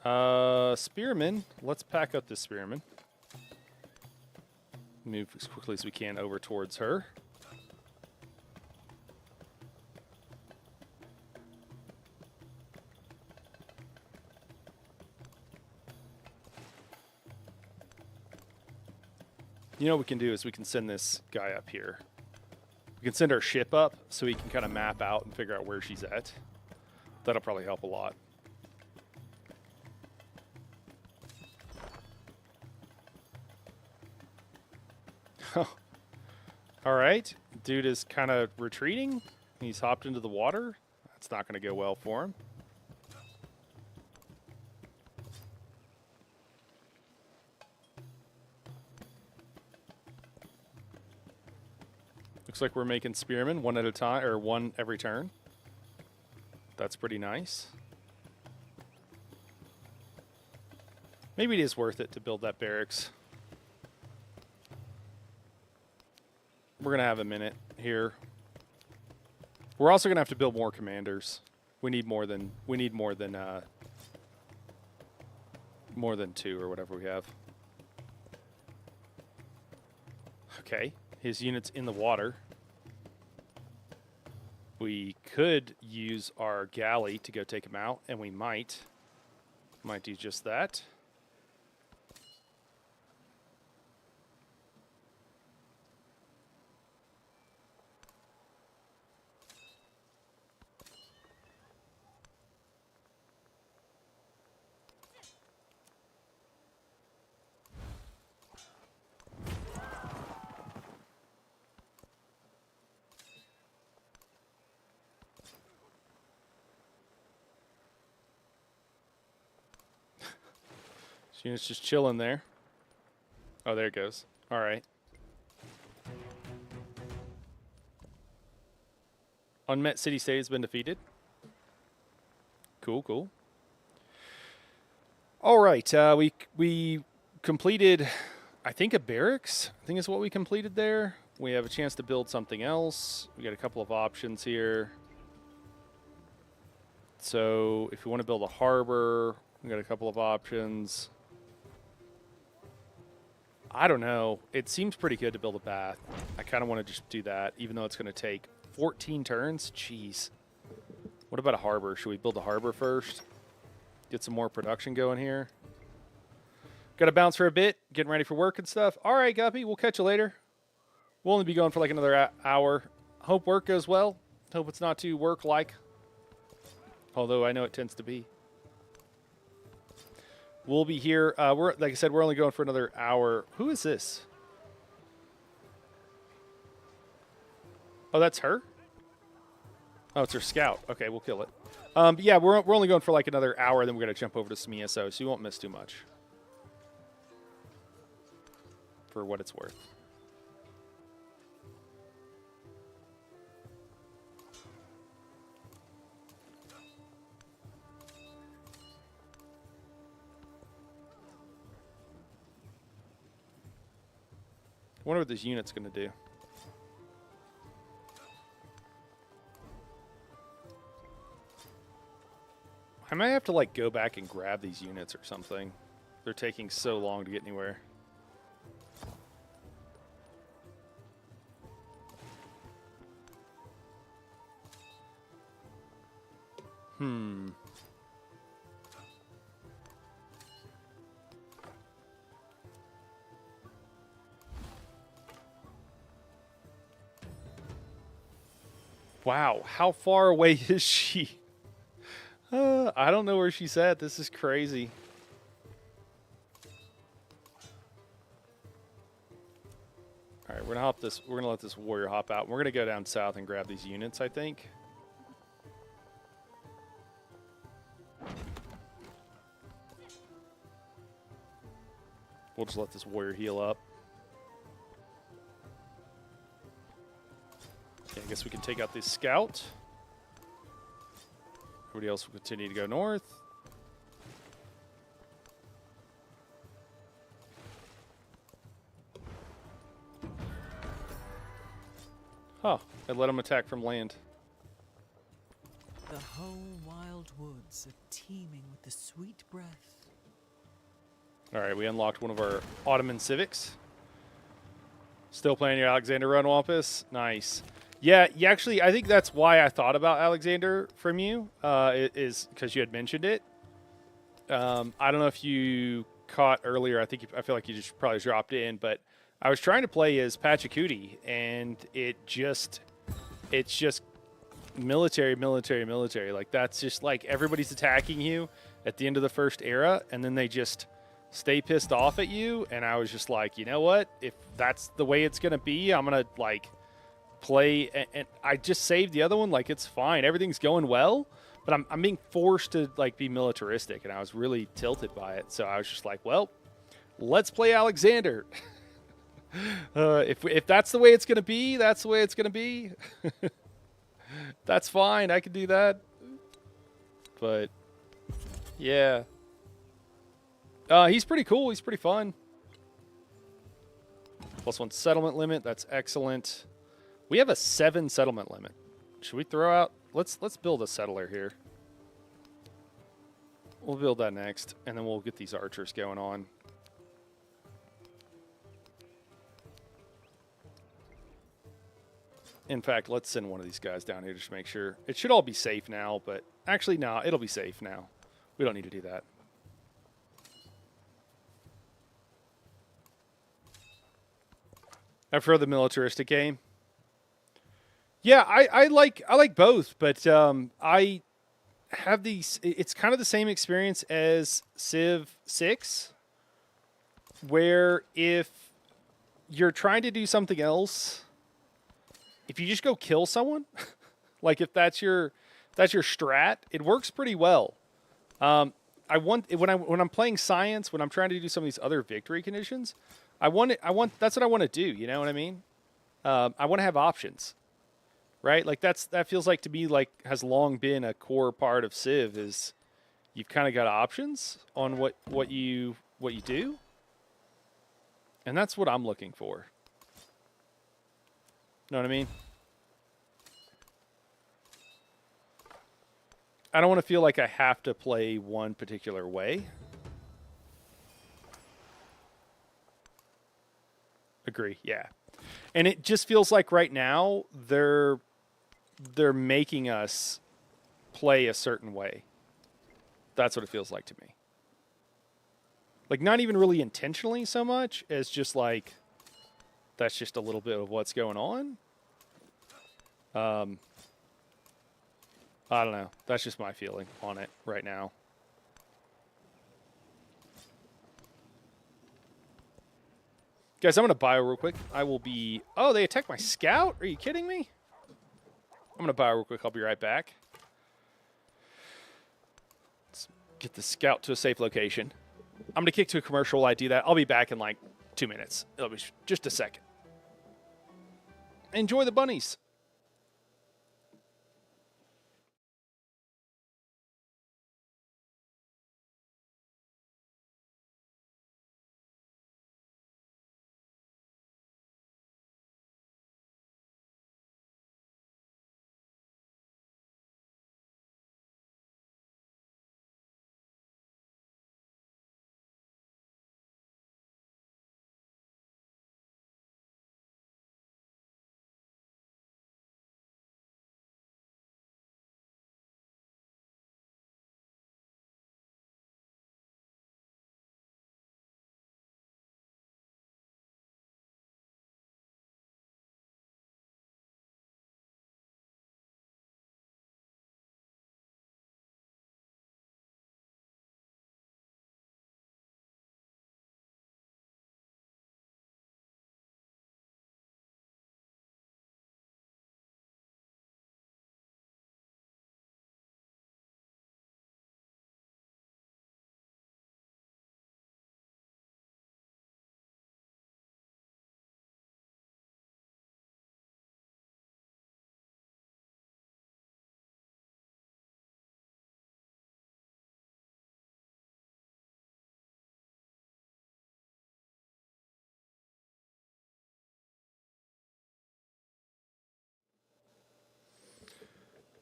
Spearmen. Let's pack up this spearman. Move as quickly as we can over towards her. You know what we can do is we can send this guy up here. We can send our ship up so he can kind of map out and figure out where she's at. That'll probably help a lot. All right. Dude is kind of retreating. He's hopped into the water. That's not going to go well for him. Looks like we're making spearmen one at a time, or one every turn. That's pretty nice. Maybe it is worth it to build that barracks. We're going to have a minute here. We're also going to have to build more commanders. We need more than two or whatever we have. Okay, his unit's in the water. We could use our galley to go take him out, and we might do just that. Unit's just chilling there. Oh, there it goes. All right. Unmet city state has been defeated. Cool, cool. All right. We completed, I think, a barracks. I think is what we completed there. We have a chance to build something else. We got a couple of options here. So if we want to build a harbor, we got a couple of options. I don't know. It seems pretty good to build a bath. I kind of want to just do that, even though it's going to take 14 turns. Jeez. What about a harbor? Should we build a harbor first? Get some more production going here. Got to bounce for a bit, getting ready for work and stuff. All right, Guppy, we'll catch you later. We'll only be going for like another hour. Hope work goes well. Hope it's not too work-like. Although I know it tends to be. We'll be here. Like I said, we're only going for another hour. Who is this? Oh, that's her? Oh, it's her scout. Okay, we'll kill it. But yeah, we're only going for like another hour, then we're going to jump over to some ESO, so you won't miss too much. For what it's worth. I wonder what this unit's going to do. I might have to like go back and grab these units or something. They're taking so long to get anywhere. Wow, how far away is she? I don't know where she's at. This is crazy. All right, we're gonna hop this. We're gonna let this warrior hop out. We're gonna go down south and grab these units, I think. We'll just let this warrior heal up. Okay, I guess we can take out this scout. Everybody else will continue to go north. Huh, I let them attack from land. The whole wild woods are teeming with the sweet breath. All right, we unlocked one of our Ottoman civics. Still playing your Alexander run, Wampus? Nice. Yeah, actually, I think that's why I thought about Alexander from you, is because you had mentioned it. I don't know if you caught earlier. I feel like you just probably dropped in, but I was trying to play as Pachacuti, and it's just military. Like, that's just like everybody's attacking you at the end of the first era, and then they just stay pissed off at you. And I was just like, you know what? If that's the way it's going to be, I'm going to like play. And I just saved the other one. Like, it's fine. Everything's going well. But I'm being forced to like be militaristic. And I was really tilted by it. So I was just like, well, let's play Alexander. If that's the way it's going to be, that's the way it's going to be. That's fine. I can do that. But yeah. He's pretty cool. He's pretty fun. +1 settlement limit. That's excellent. We have a 7 settlement limit. Should we throw out? Let's build a settler here. We'll build that next, and then we'll get these archers going on. In fact, let's send one of these guys down here just to make sure. It should all be safe now, but actually, no, it'll be safe now. We don't need to do that. I prefer the militaristic game. Yeah, I like both, but I have these. It's kind of the same experience as Civ 6, where if you're trying to do something else, if you just go kill someone, like if that's your strat, it works pretty well. When I'm playing science, when I'm trying to do some of these other victory conditions, that's what I want to do. You know what I mean? I want to have options, right? Like that feels like to me like has long been a core part of Civ is you've kind of got options on what you do, and that's what I'm looking for. Know what I mean? I don't want to feel like I have to play one particular way. Agree, yeah. And it just feels like right now they're making us play a certain way. That's what it feels like to me. Like not even really intentionally so much as just like that's just a little bit of what's going on. I don't know. That's just my feeling on it right now. Guys, I'm going to bio real quick. I will be... Oh, they attacked my scout? Are you kidding me? I'm going to bio real quick. I'll be right back. Let's get the scout to a safe location. I'm going to kick to a commercial while I do that. I'll be back in like 2 minutes. It'll be just a second. Enjoy the bunnies.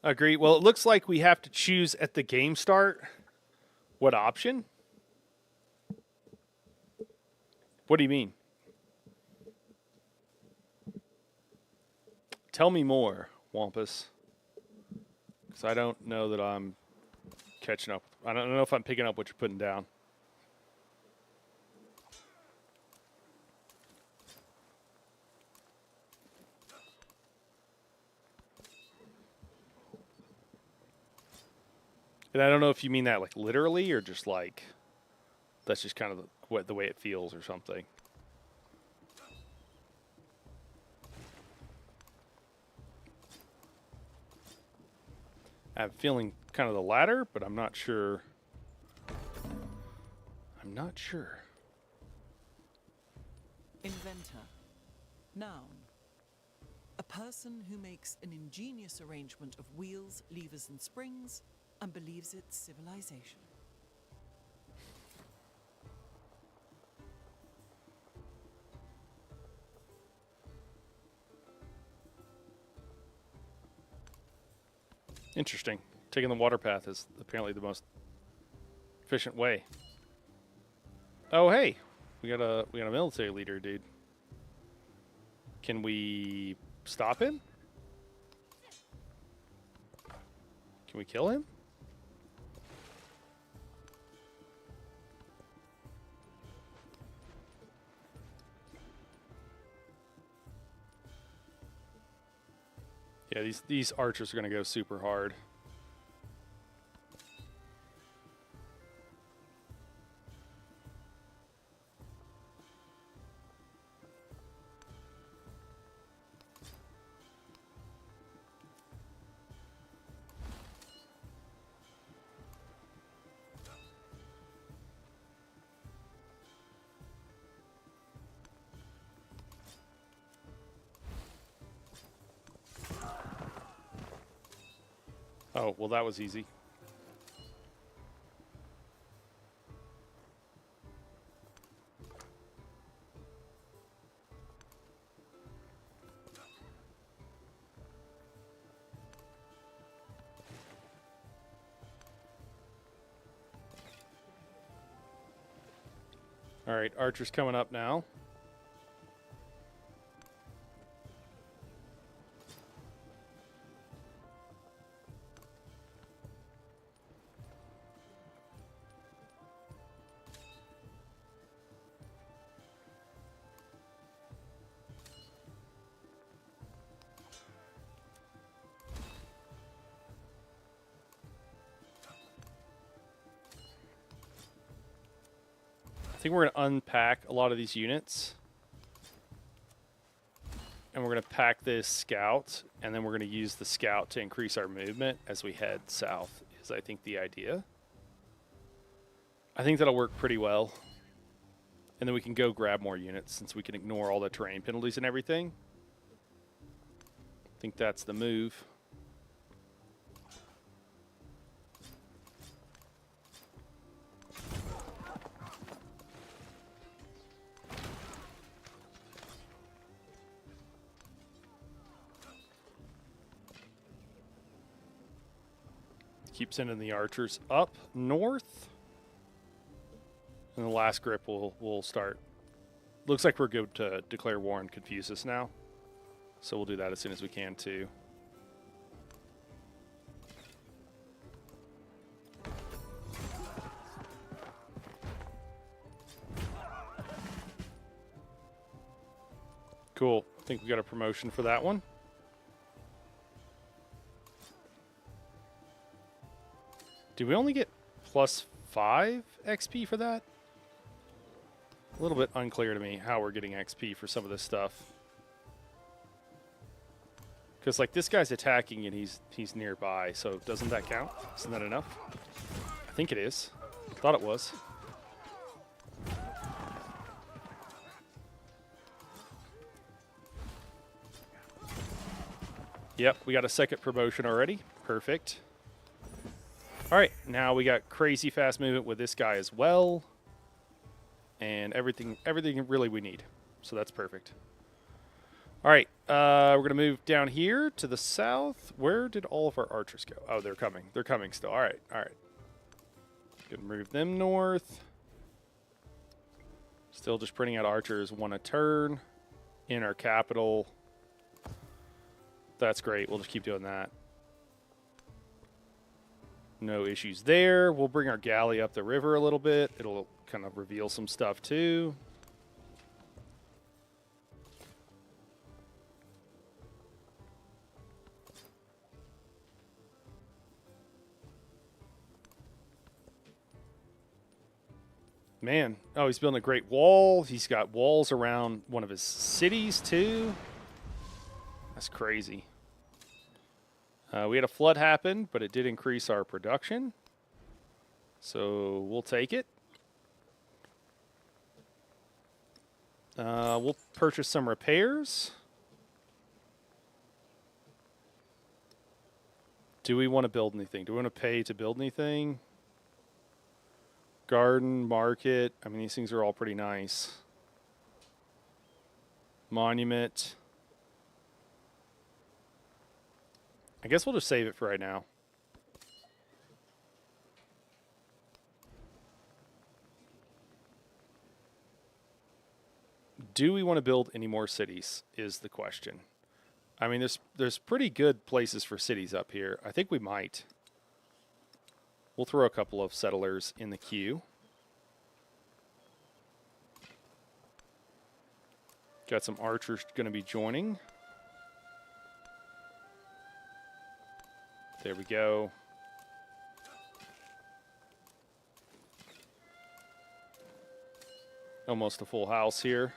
Agree. Well, it looks like we have to choose at the game start what option. What do you mean? Tell me more, Wampus. Because I don't know that I'm catching up. I don't know if I'm picking up what you're putting down. And I don't know if you mean that like literally or just like That's just kind of the way it feels or something. I'm feeling kind of the latter, but I'm not sure. I'm not sure. Inventor. Noun. A person who makes an ingenious arrangement of wheels, levers, and springs and believes it's civilization. Interesting. Taking the water path is apparently the most efficient way. Oh, hey, we got a military leader, dude. Can we stop him? Can we kill him? Yeah, these archers are going to go super hard. Oh, well, that was easy. All right, archer's coming up now. I think we're going to unpack a lot of these units. And we're going to pack this scout, and then we're going to use the scout to increase our movement as we head south, is I think the idea. I think that'll work pretty well. And then we can go grab more units since we can ignore all the terrain penalties and everything. I think that's the move. Keep sending the archers up north. And the last grip will start. Looks like we're good to declare war on Confucius now. So we'll do that as soon as we can too. Cool. I think we got a promotion for that one. Do we only get +5 XP for that? A little bit unclear to me how we're getting XP for some of this stuff. Because, like, this guy's attacking and he's nearby, so doesn't that count? Isn't that enough? I think it is. Thought it was. Yep, we got a second promotion already. Perfect. All right, now we got crazy fast movement with this guy as well. And everything really we need. So that's perfect. All right, we're going to move down here to the south. Where did all of our archers go? Oh, they're coming. They're coming still. All right, all right. Gonna move them north. Still just printing out archers one a turn in our capital. That's great. We'll just keep doing that. No issues there. We'll bring our galley up the river a little bit. It'll kind of reveal some stuff too. Man, oh, he's building a great wall. He's got walls around one of his cities, too. That's crazy. We had a flood happen, but it did increase our production. So we'll take it. We'll purchase some repairs. Do we want to build anything? Do we want to pay to build anything? Garden, market. I mean, these things are all pretty nice. Monument. I guess we'll just save it for right now. Do we want to build any more cities is the question. I mean, there's pretty good places for cities up here. I think we might. We'll throw a couple of settlers in the queue. Got some archers going to be joining. There we go. Almost a full house here.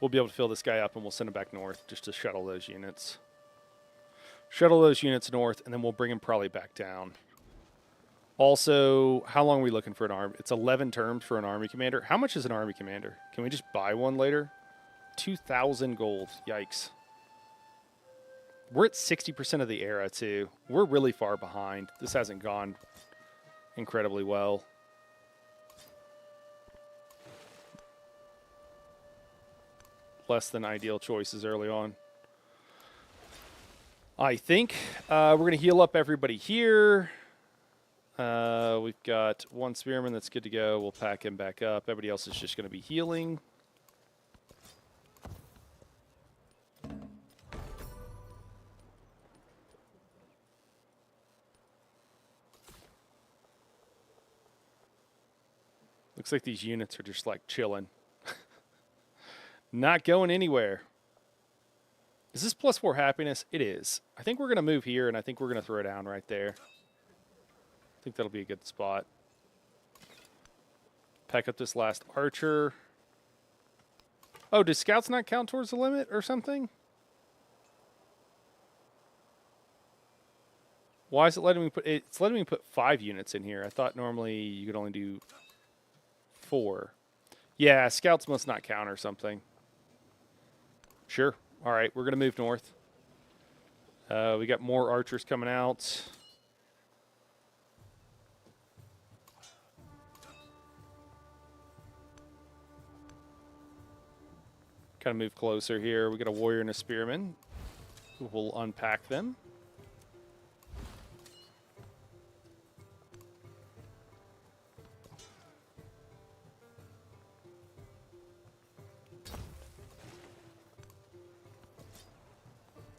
We'll be able to fill this guy up and we'll send him back north just to shuttle those units. Shuttle those units north and then we'll bring him probably back down. Also, how long are we looking for an army? It's 11 terms for an army commander. How much is an army commander? Can we just buy one later? 2,000 gold. Yikes. We're at 60% of the era, too. We're really far behind. This hasn't gone incredibly well. Less than ideal choices early on. I think we're going to heal up everybody here. We've got one spearman that's good to go. We'll pack him back up. Everybody else is just going to be healing. Looks like these units are just like chilling. Not going anywhere. Is this +4 happiness? It is. I think we're going to move here, and I think we're going to throw it down right there. I think that'll be a good spot. Pack up this last archer. Oh, does scouts not count towards the limit or something? Why is it letting me put... It's letting me put 5 units in here. I thought normally you could only do 4. Yeah, scouts must not count or something. Sure. All right, we're going to move north. We got more archers coming out. Kind of move closer here. We got a warrior and a spearman. We'll unpack them.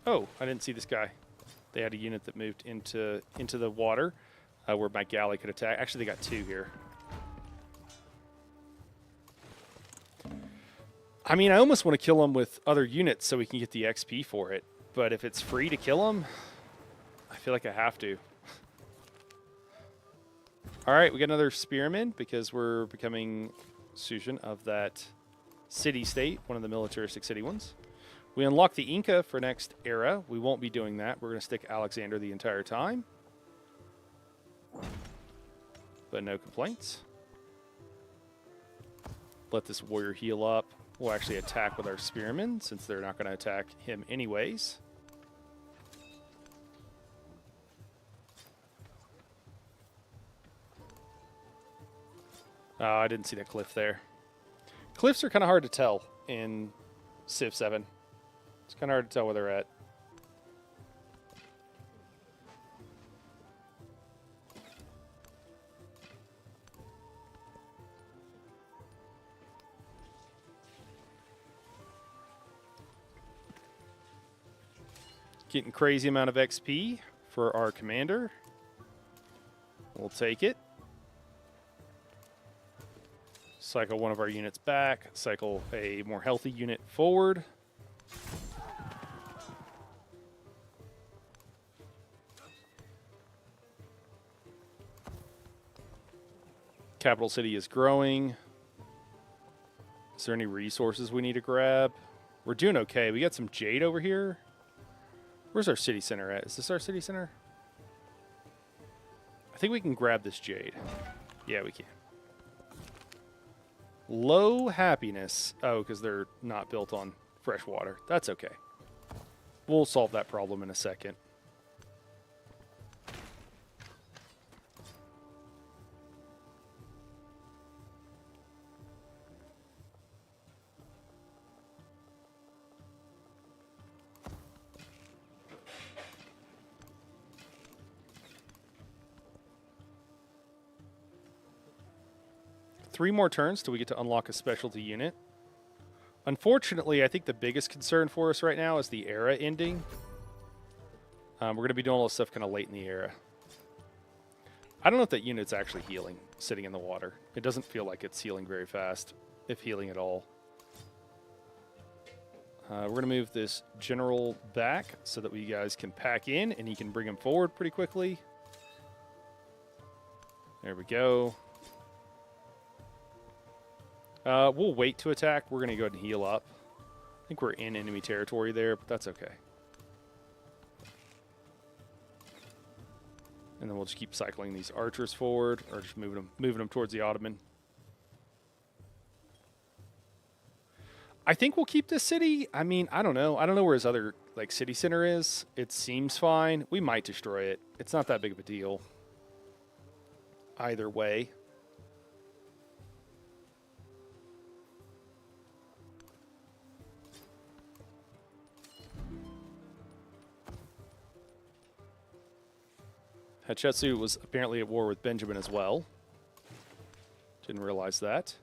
Oh, I didn't see this guy. They had a unit that moved into the water where my galley could attack. Actually, they got 2 here. I mean, I almost want to kill them with other units so we can get the XP for it. But if it's free to kill them, I feel like I have to. All right, we got another spearman because we're becoming suzerain of that city-state, one of the militaristic city ones. We unlock the Inca for next era. We won't be doing that. We're going to stick Alexander the entire time. But no complaints. Let this warrior heal up. We'll actually attack with our spearmen since they're not going to attack him anyways. Oh, I didn't see that cliff there. Cliffs are kind of hard to tell in Civ 7. It's kind of hard to tell where they're at. Getting crazy amount of XP for our commander. We'll take it. Cycle one of our units back. Cycle a more healthy unit forward. Capital city is growing. Is there any resources we need to grab? We're doing okay. We got some jade over here. Where's our city center at? Is this our city center? I think we can grab this jade. Yeah, we can. Low happiness. Oh, because they're not built on fresh water. That's okay. We'll solve that problem in a second. Three more turns till we get to unlock a specialty unit. Unfortunately, I think the biggest concern for us right now is the era ending. We're going to be doing all this stuff kind of late in the era. I don't know if that unit's actually healing, sitting in the water. It doesn't feel like it's healing very fast, if healing at all. We're going to move this general back so that we guys can pack in, and he can bring him forward pretty quickly. There we go. We'll wait to attack. We're going to go ahead and heal up. I think we're in enemy territory there, but that's okay. And then we'll just keep cycling these archers forward, or just moving them towards the Ottoman. I think we'll keep this city. I mean, I don't know. I don't know where his other like city center is. It seems fine. We might destroy it. It's not that big of a deal. Either way. Hatshepsut was apparently at war with Benjamin as well. Didn't realize that.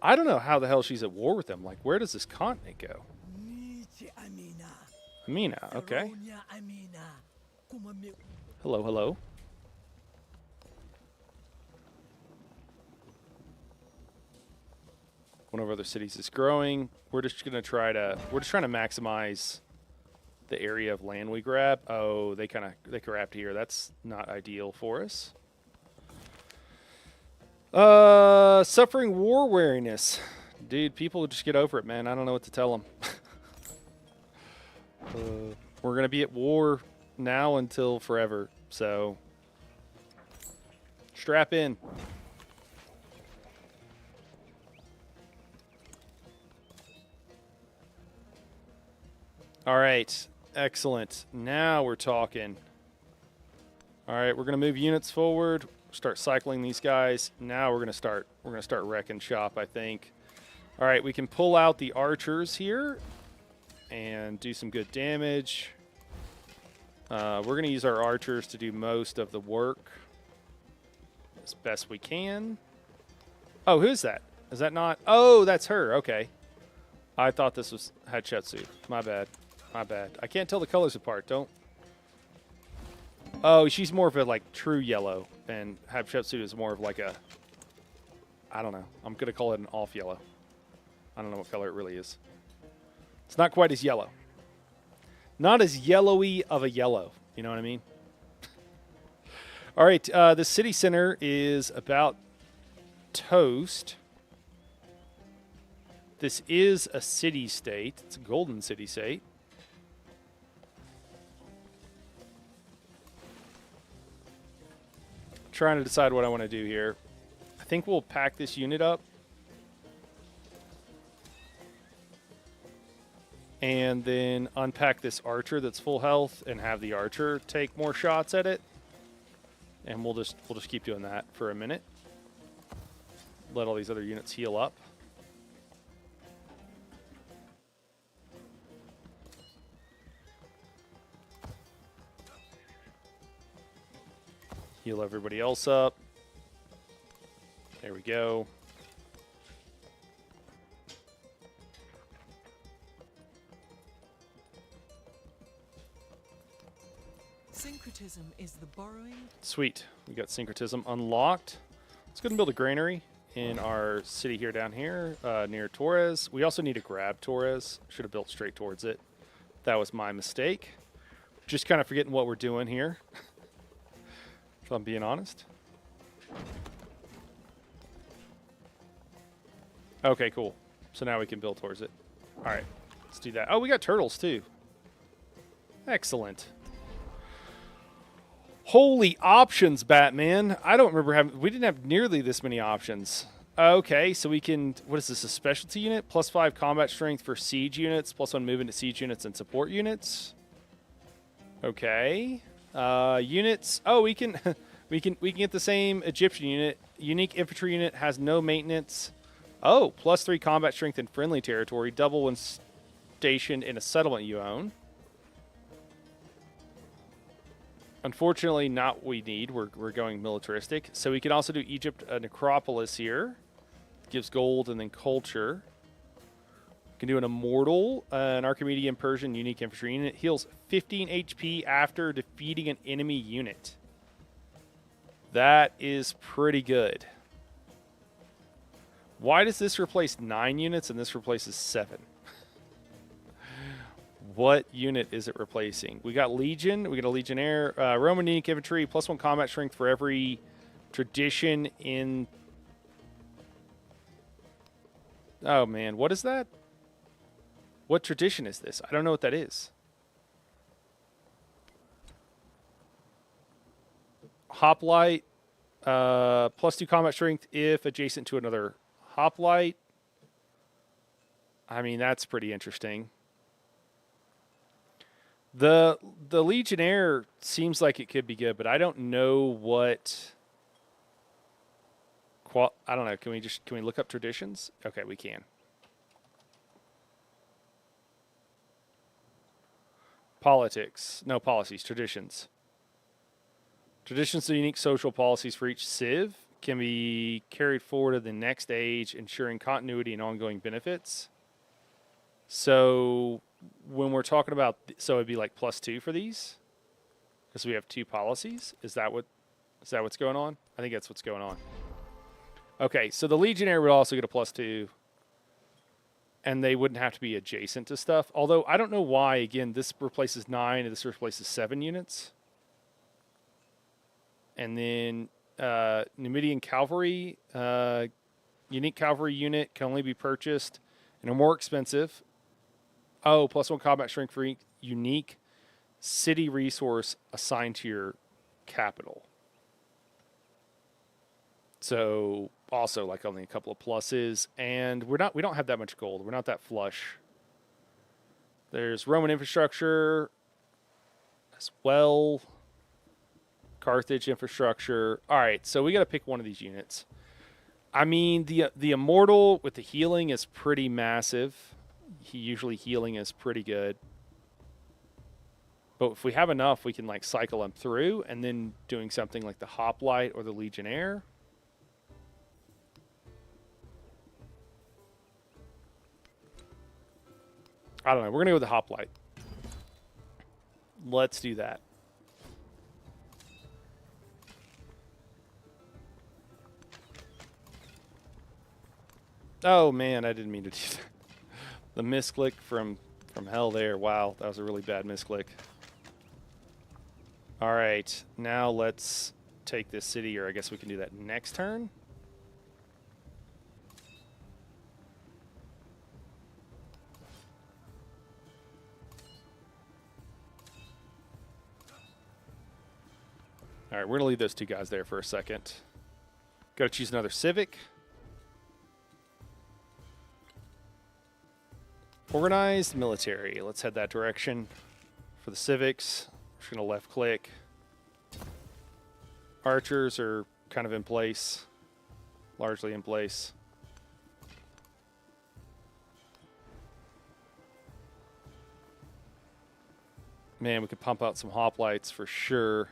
I don't know how the hell she's at war with them. Like, where does this continent go? Amina, okay. Hello, hello. One of our other cities is growing. We're just trying to maximize the area of land we grab. Oh, they grabbed here. That's not ideal for us. Suffering war weariness. Dude, people just get over it, man. I don't know what to tell them. We're going to be at war now until forever. So, strap in. All right. Excellent. Now we're talking. All right, we're going to move units forward. Start cycling these guys. Now we're going to start wrecking shop, I think. All right, we can pull out the archers here and do some good damage. We're going to use our archers to do most of the work as best we can. Oh, who's that? Is that not? Oh, that's her. Okay. I thought this was Hatshepsut. My bad. My bad. I can't tell the colors apart. Don't. Oh, she's more of a like true yellow, and Hatshepsut is more of like a. I don't know. I'm gonna call it an off yellow. I don't know what color it really is. It's not quite as yellow. Not as yellowy of a yellow. You know what I mean? All right. The city center is about toast. This is a city-state. It's a golden city-state. Trying to decide what I want to do here. I think we'll pack this unit up. And then unpack this archer that's full health and have the archer take more shots at it. And we'll just keep doing that for a minute. Let all these other units heal up. Heal everybody else up. There we go. Syncretism is the borrowing. Sweet. We got syncretism unlocked. Let's go ahead and build a granary in our city here down here near Torres. We also need to grab Torres. Should have built straight towards it. That was my mistake. Just kind of forgetting what we're doing here. If I'm being honest. Okay, cool. So now we can build towards it. All right, let's do that. Oh, we got turtles too. Excellent. Holy options, Batman. I don't remember having... We didn't have nearly this many options. Okay, so we can... What is this, a specialty unit? +5 combat strength for siege units, +1 movement to siege units and support units. Okay. Units. Oh, we can... we can get the same Egyptian unit. Unique infantry unit has no maintenance. Oh, +3 combat strength in friendly territory. Double when stationed in a settlement you own. Unfortunately, not what we need. We're going militaristic. So we can also do Egypt, a necropolis here. Gives gold and then culture. We can do an immortal, an Archimedean Persian unique infantry unit. Heals 15 HP after defeating an enemy unit. That is pretty good. Why does this replace 9 units and this replaces 7? What unit is it replacing? We got Legion. We got a Legionnaire. Roman unique infantry. +1 combat strength for every tradition in... Oh, man. What is that? What tradition is this? I don't know what that is. Hoplite. +2 combat strength if adjacent to another hoplite. I mean, that's pretty interesting. The Legionnaire seems like it could be good, but I don't know what... I don't know. Can we look up traditions? Okay, we can. Politics. No, policies. Traditions. Traditions are unique social policies for each civ. Can be carried forward to the next age, ensuring continuity and ongoing benefits. So... when we're talking about, so it'd be like +2 for these, because we have 2 policies. Is that what's going on? I think that's what's going on. Okay, so the Legionnaire would also get a +2, and they wouldn't have to be adjacent to stuff. Although I don't know why. Again, this replaces 9, and this replaces 7 units. And then Numidian Cavalry, unique cavalry unit can only be purchased and are more expensive. Oh, +1 combat strength for unique city resource assigned to your capital. So also like only a couple of pluses, and we don't have that much gold. We're not that flush. There's Roman infrastructure as well. Carthage infrastructure. All right, so we got to pick one of these units. I mean, the immortal with the healing is pretty massive. Usually healing is pretty good. But if we have enough, we can like cycle them through, and then doing something like the Hoplite or the Legionnaire. I don't know. We're going to go with the Hoplite. Let's do that. Oh, man, I didn't mean to do that. The misclick from hell there. Wow, that was a really bad misclick. All right, now let's take this city, or I guess we can do that next turn. All right, we're going to leave those 2 guys there for a second. Got to choose another civic. Organized military. Let's head that direction for the civics. Just going to left click. Archers are kind of in place. Largely in place. Man, we could pump out some hoplites for sure.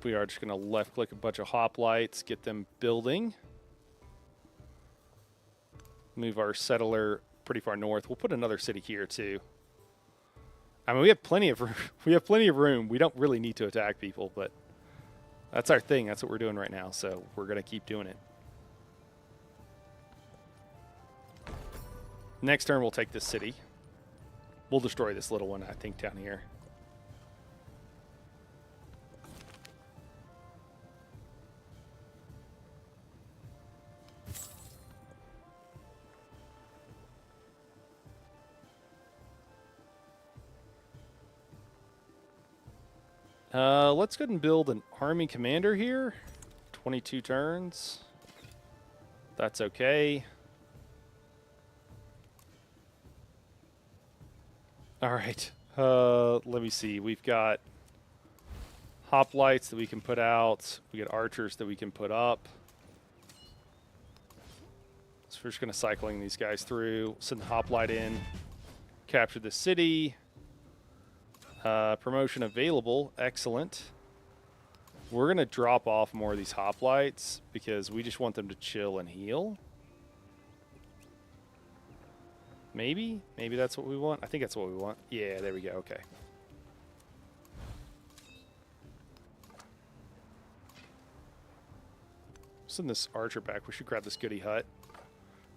We are just going to left click a bunch of hoplites, get them building. Move our settler pretty far north. We'll put another city here too. I mean, we have plenty of room. We have plenty of room. We don't really need to attack people, but that's our thing. That's what we're doing right now. So we're going to keep doing it. Next turn, we'll take this city. We'll destroy this little one, I think, down here. Let's go ahead and build an army commander here. 22 turns. That's okay. All right. Let me see. We've got hoplites that we can put out. We got archers that we can put up. So we're just going to cycling these guys through. Send the hoplite in. Capture the city. Promotion available. Excellent. We're going to drop off more of these hoplites because we just want them to chill and heal. Maybe? Maybe that's what we want? I think that's what we want. Yeah, there we go. Okay. Send this archer back. We should grab this goody hut.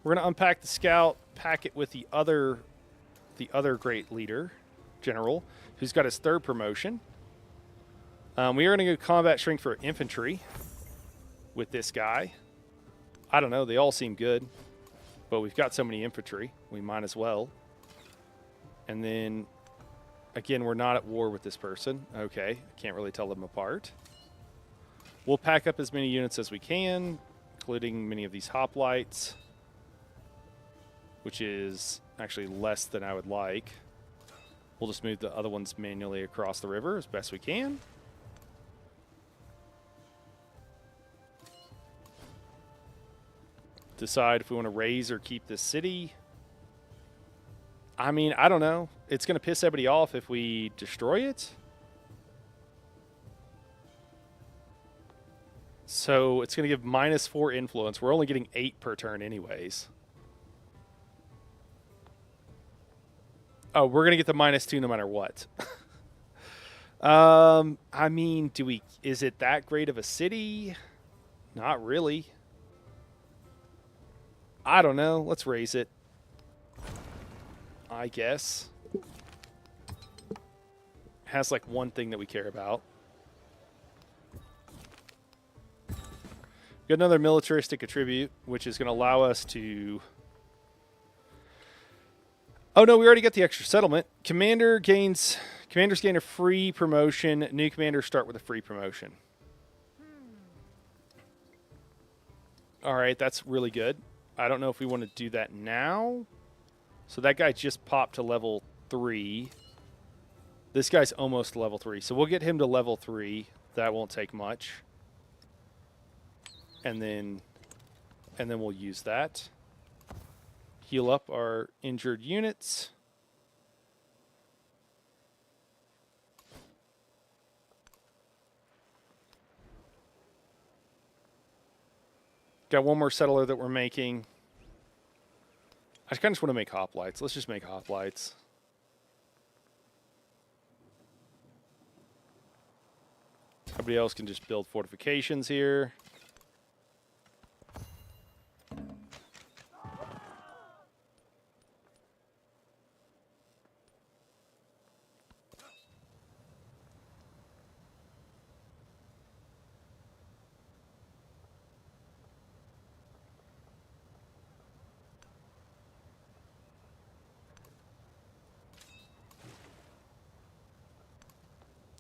We're going to unpack the scout, pack it with the other great leader, general, who's got his 3rd promotion. We are going to go combat shrink for infantry with this guy. I don't know. They all seem good. But we've got so many infantry. We might as well. And then, again, we're not at war with this person. Okay. I can't really tell them apart. We'll pack up as many units as we can, including many of these hoplites, which is actually less than I would like. We'll just move the other ones manually across the river as best we can. Decide if we want to raise or keep this city. I mean, I don't know. It's going to piss everybody off if we destroy it. So it's going to give -4 influence. We're only getting 8 per turn anyways. Oh, we're going to get the -2 no matter what. I mean, is it that great of a city? Not really. I don't know. Let's raise it. I guess. Has like one thing that we care about. Got another militaristic attribute, which is going to allow us to... Oh no, we already got the extra settlement. Commanders gain a free promotion. New commanders start with a free promotion. All right, that's really good. I don't know if we want to do that now. So that guy just popped to level 3. This guy's almost level 3. So we'll get him to level 3. That won't take much. And then we'll use that. Heal up our injured units. Got one more settler that we're making. I kind of just want to make hoplites. Let's just make hoplites. Everybody else can just build fortifications here.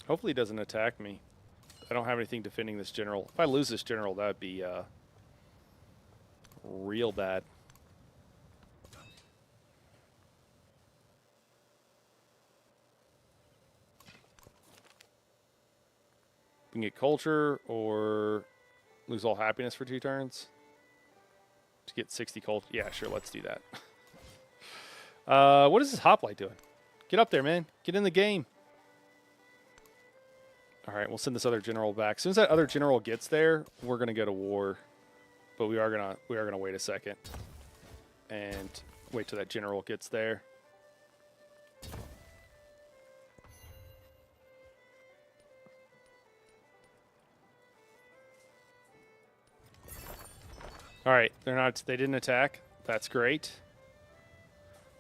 Hopefully he doesn't attack me. I don't have anything defending this general. If I lose this general, that would be real bad. We can get culture or lose all happiness for 2 turns. To get 60 culture. Yeah, sure, let's do that. What is this hoplite doing? Get up there, man. Get in the game. All right, we'll send this other general back. As soon as that other general gets there, we're gonna go to war. But we are gonna wait a second and wait till that general gets there. All right, they didn't attack. That's great.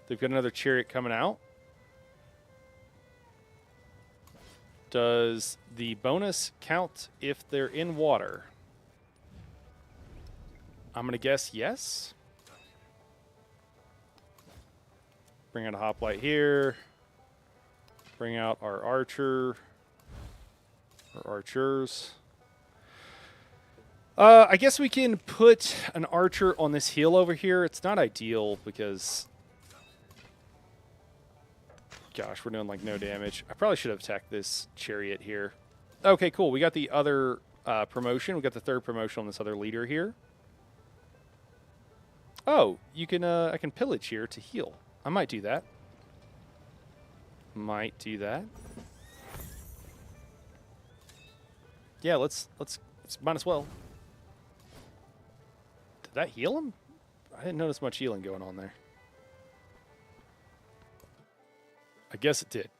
They've got another chariot coming out. Does the bonus count if they're in water? I'm going to guess yes. Bring out a hoplite here. Bring out our archer. Or archers. I guess we can put an archer on this hill over here. It's not ideal because... Gosh, we're doing like no damage. I probably should have attacked this chariot here. Okay, cool. We got the other promotion. We got the third promotion on this other leader here. Oh, you can. I can pillage here to heal. I might do that. Might do that. Yeah, let's might as well. Did that heal him? I didn't notice much healing going on there. I guess it did.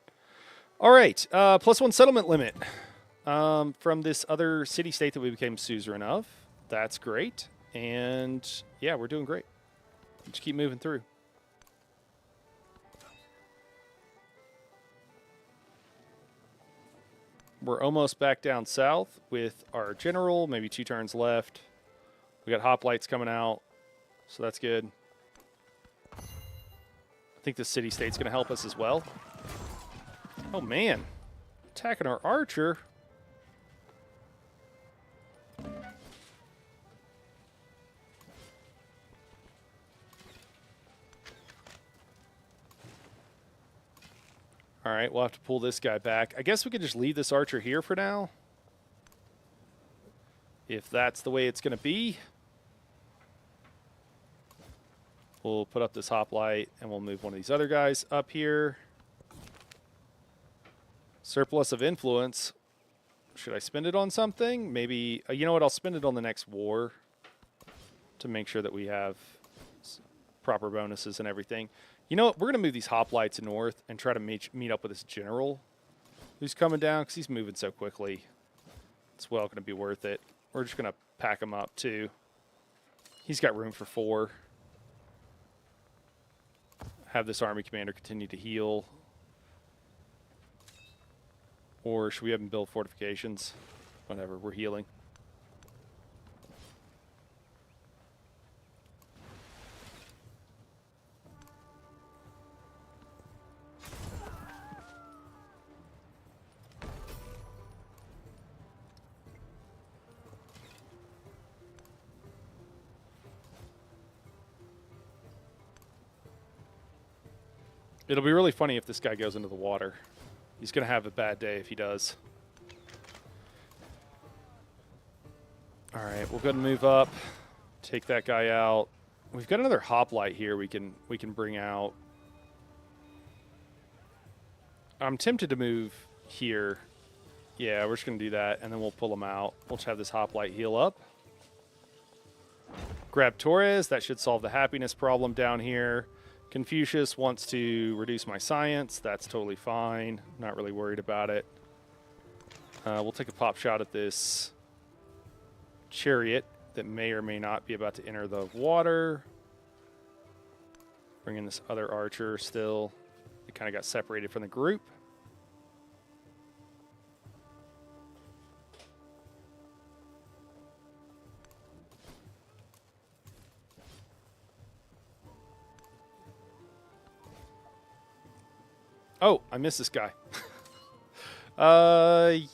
All right, +1 settlement limit from this other city-state that we became suzerain of. That's great. And, yeah, we're doing great. Just keep moving through. We're almost back down south with our general, maybe 2 turns left. We got hoplites coming out, so that's good. I think the city-state's going to help us as well. Oh, man. Attacking our archer. All right, we'll have to pull this guy back. I guess we could just leave this archer here for now. If that's the way it's going to be. We'll put up this hoplite, and we'll move one of these other guys up here. Surplus of influence. Should I spend it on something? Maybe, you know what, I'll spend it on the next war to make sure that we have proper bonuses and everything. You know what, we're going to move these hoplites north and try to meet up with this general who's coming down because he's moving so quickly. It's well going to be worth it. We're just going to pack him up too. He's got room for 4. Have this army commander continue to heal. Or should we have him build fortifications? Whatever, we're healing. It'll be really funny if this guy goes into the water. He's going to have a bad day if he does. All right, we'll go ahead and move up. Take that guy out. We've got another hoplite here we can bring out. I'm tempted to move here. Yeah, we're just going to do that, and then we'll pull him out. We'll just have this hoplite heal up. Grab Torres. That should solve the happiness problem down here. Confucius wants to reduce my science. That's totally fine. Not really worried about it. We'll take a pop shot at this chariot that may or may not be about to enter the water. Bring in this other archer still. It kind of got separated from the group. Oh, I missed this guy.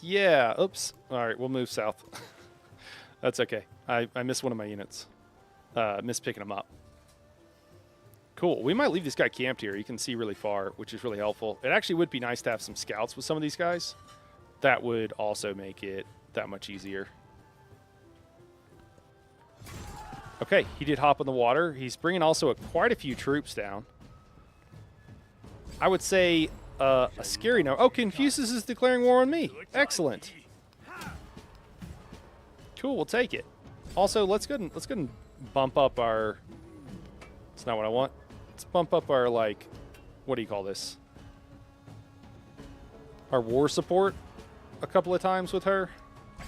Yeah. Oops. All right, we'll move south. That's okay. I missed one of my units. Missed picking him up. Cool. We might leave this guy camped here. You can see really far, which is really helpful. It actually would be nice to have some scouts with some of these guys. That would also make it that much easier. Okay, he did hop in the water. He's bringing also quite a few troops down. I would say a scary number. Oh, Confucius is declaring war on me. Excellent. Cool, we'll take it. Also, let's go and bump up our... That's not what I want. Let's bump up our, like... What do you call this? Our war support a couple of times with her. I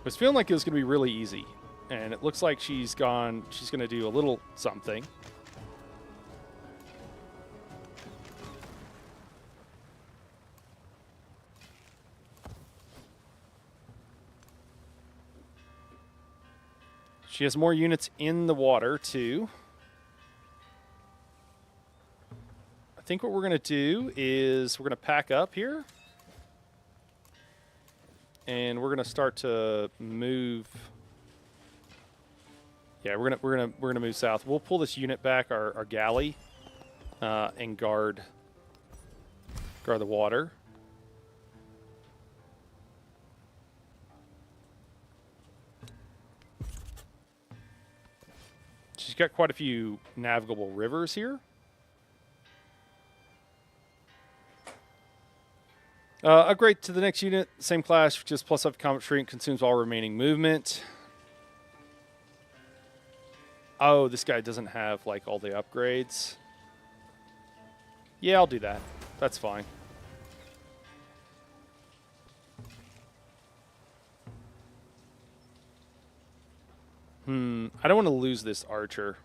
was feeling like it was going to be really easy. And it looks like she's going to do a little something. She has more units in the water, too. I think what we're going to do is we're going to pack up here. and we're gonna start to move. Yeah, we're gonna move south. We'll pull this unit back, our galley, and guard the water. She's got quite a few navigable rivers here. Upgrade to the next unit, same class, just plus up combat shrink, consumes all remaining movement. Oh, this guy doesn't have like all the upgrades. Yeah, I'll do that. That's fine. I don't want to lose this archer.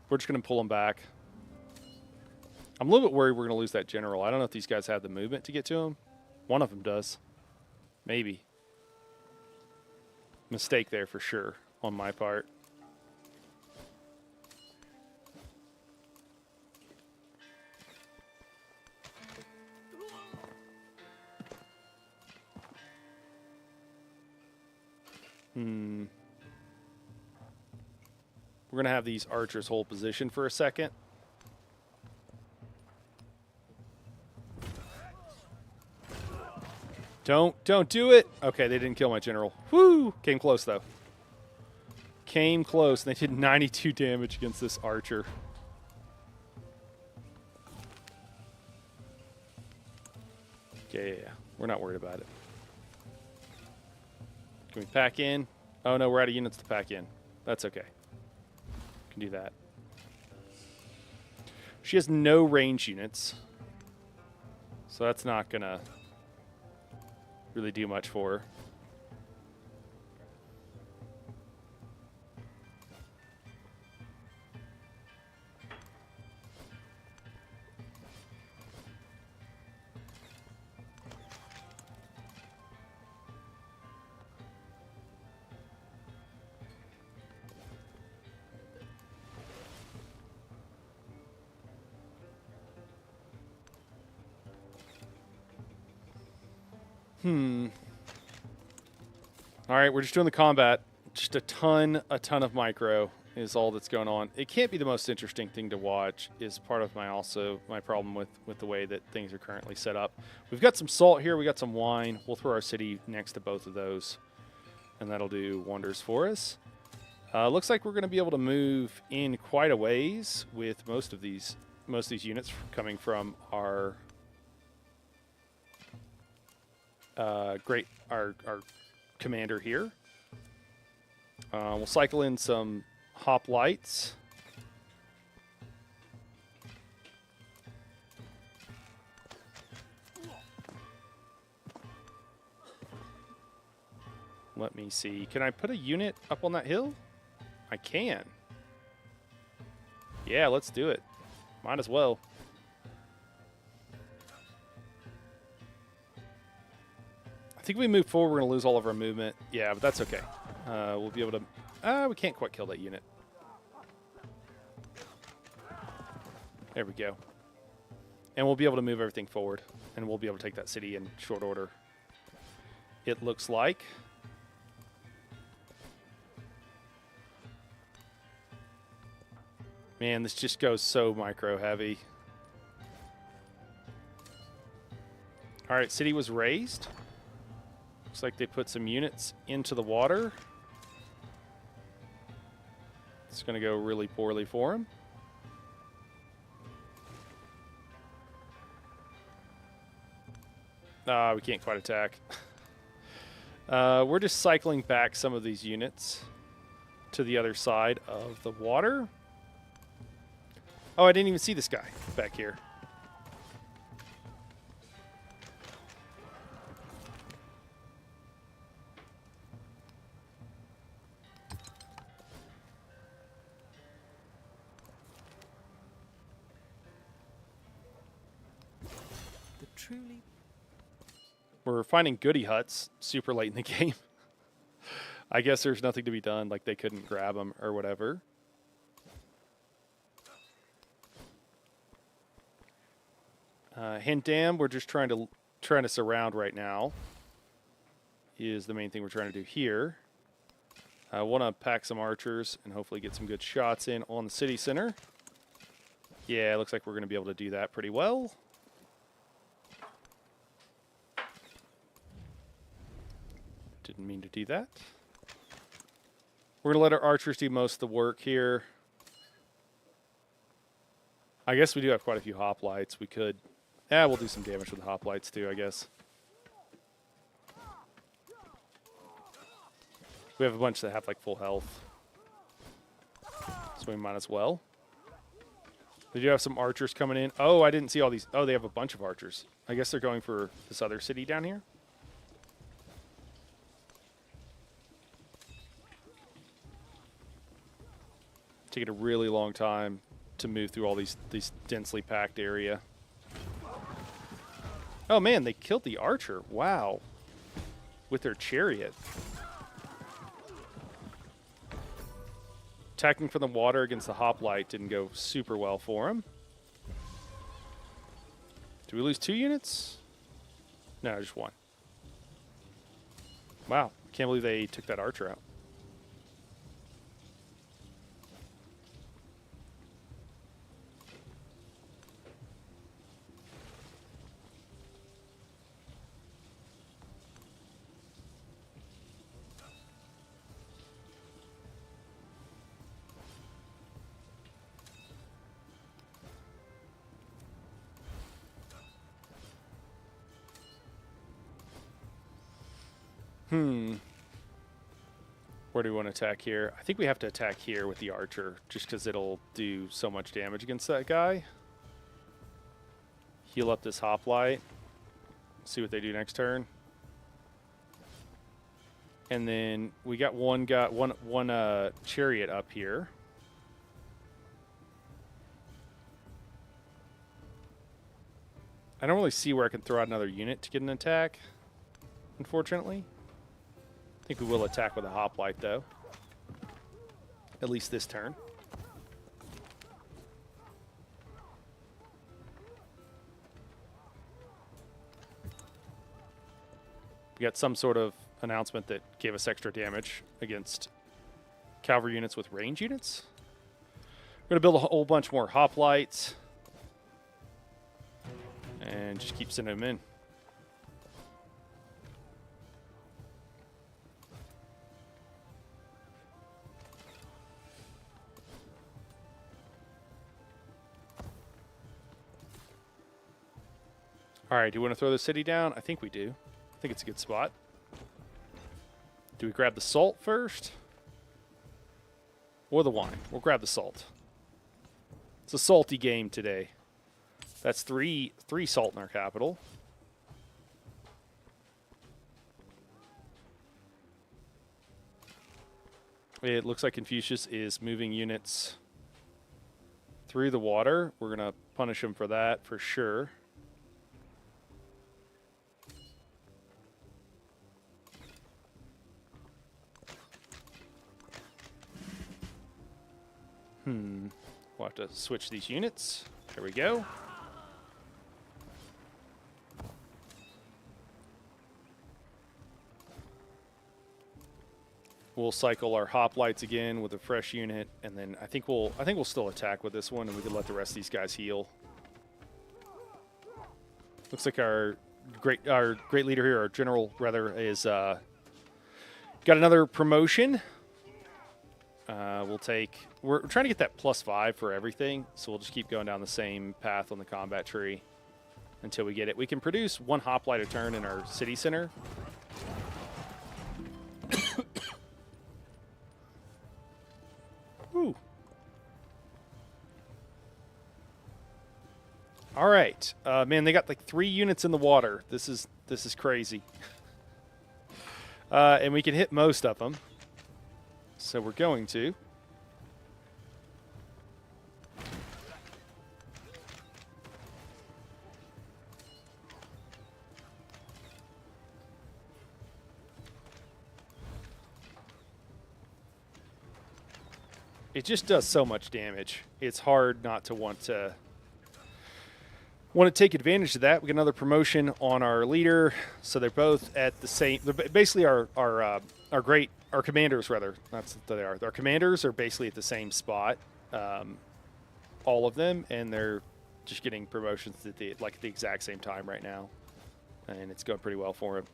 We're just going to pull him back. I'm a little bit worried we're going to lose that general. I don't know if these guys have the movement to get to him. One of them does. Maybe. Mistake there for sure on my part. We're going to have these archers hold position for a second. Don't do it. Okay, they didn't kill my general. Woo! Came close, though. Came close, and they did 92 damage against this archer. Yeah. We're not worried about it. Can we pack in? Oh, no, we're out of units to pack in. That's okay. Can do that. She has no range units, so that's not going to really do much for her. All right, we're just doing the combat. Just a ton of micro is all that's going on. It can't be the most interesting thing to watch. Is part of my problem with the way that things are currently set up. We've got some salt here. We got some wine. We'll throw our city next to both of those, and that'll do wonders for us. Looks like we're going to be able to move in quite a ways with most of these units coming from our our commander here. We'll cycle in some hoplites. Let me see. Can I put a unit up on that hill? I can. Yeah, let's do it. Might as well. I think if we move forward, we're going to lose all of our movement. Yeah, but that's okay. We'll be able to... we can't quite kill that unit. There we go. And we'll be able to move everything forward. And we'll be able to take that city in short order. It looks like. Man, this just goes so micro heavy. All right, city was raised. Looks like they put some units into the water. It's going to go really poorly for them. We can't quite attack. We're just cycling back some of these units to the other side of the water. Oh, I didn't even see this guy back here. We're finding goody huts super late in the game. I guess there's nothing to be done, like they couldn't grab them or whatever. Hint Dam, we're just trying to surround right now. is the main thing we're trying to do here. I want to pack some archers and hopefully get some good shots in on the city center. Yeah, it looks like we're going to be able to do that pretty well. Didn't mean to do that. We're going to let our archers do most of the work here. I guess we do have quite a few hoplites. We could... Yeah, we'll do some damage with the hoplites too, I guess. We have a bunch that have like full health. So we might as well. We do have some archers coming in. Oh, I didn't see all these. Oh, they have a bunch of archers. I guess they're going for this other city down here. Taking a really long time to move through all these densely packed area. Oh man, they killed the archer. Wow. With their chariot. Attacking from the water against the hoplite didn't go super well for him. Do we lose 2 units? No, just 1. Wow, can't believe they took that archer out. Where do we want to attack here? I think we have to attack here with the archer, just because it'll do so much damage against that guy. Heal up this hoplite. See what they do next turn. And then we got one chariot up here. I don't really see where I can throw out another unit to get an attack, unfortunately. I think we will attack with a hoplite, though. At least this turn. We got some sort of announcement that gave us extra damage against cavalry units with range units. We're going to build a whole bunch more hoplites. And just keep sending them in. All right, do we want to throw the city down? I think we do. I think it's a good spot. Do we grab the salt first? Or the wine? We'll grab the salt. It's a salty game today. That's three salt in our capital. It looks like Confucius is moving units through the water. We're going to punish him for that for sure. We'll have to switch these units. There we go. We'll cycle our hoplites again with a fresh unit, and then I think we'll still attack with this one, and we can let the rest of these guys heal. Looks like our great leader here, our general rather, is got another promotion. We're trying to get that +5 for everything, so we'll just keep going down the same path on the combat tree until we get it. We can produce 1 hoplite a turn in our city center. Woo. All right, man, they got like 3 units in the water. This is crazy. And we can hit most of them. So we're going to. It just does so much damage. It's hard not to want to Want to take advantage of that. We get another promotion on our leader, so they're both at the same. They're basically our commanders rather. That's what they are. Our commanders are basically at the same spot, all of them, and they're just getting promotions at the exact same time right now, and it's going pretty well for them.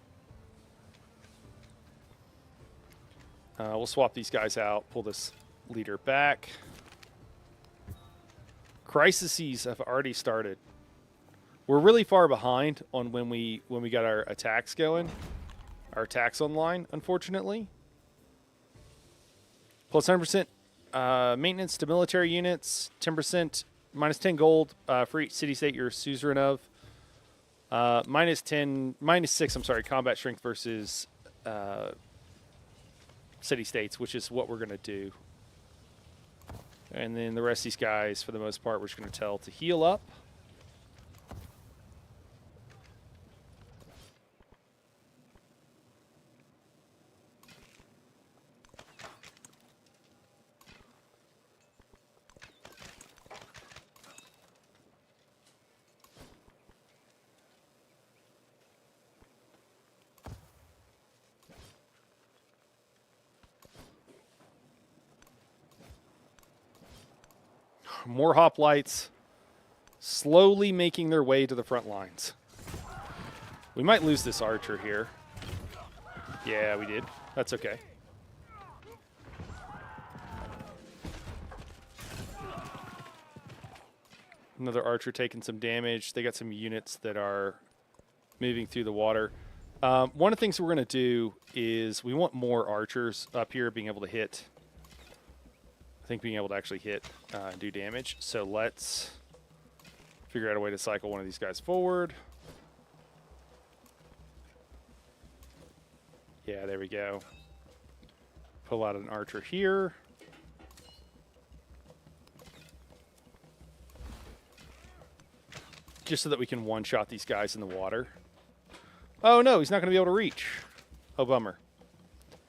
We'll swap these guys out. Pull this leader back. Crises have already started. We're really far behind on when we got our attacks going, our attacks online, unfortunately. Plus 100% maintenance to military units, 10%, minus 10 gold for each city-state you're suzerain of. Minus 6, combat strength versus city-states, which is what we're going to do. And then the rest of these guys, for the most part, we're just going to tell to heal up. More hoplites slowly making their way to the front lines. We might lose this archer here. Yeah, we did. That's okay. Another archer taking some damage. They got some units that are moving through the water. One of the things we're going to do is we want more archers up here being able to hit. I think being able to actually hit and do damage. So let's figure out a way to cycle one of these guys forward. Yeah, there we go. Pull out an archer here. Just so that we can one-shot these guys in the water. Oh no, he's not going to be able to reach. Oh, bummer.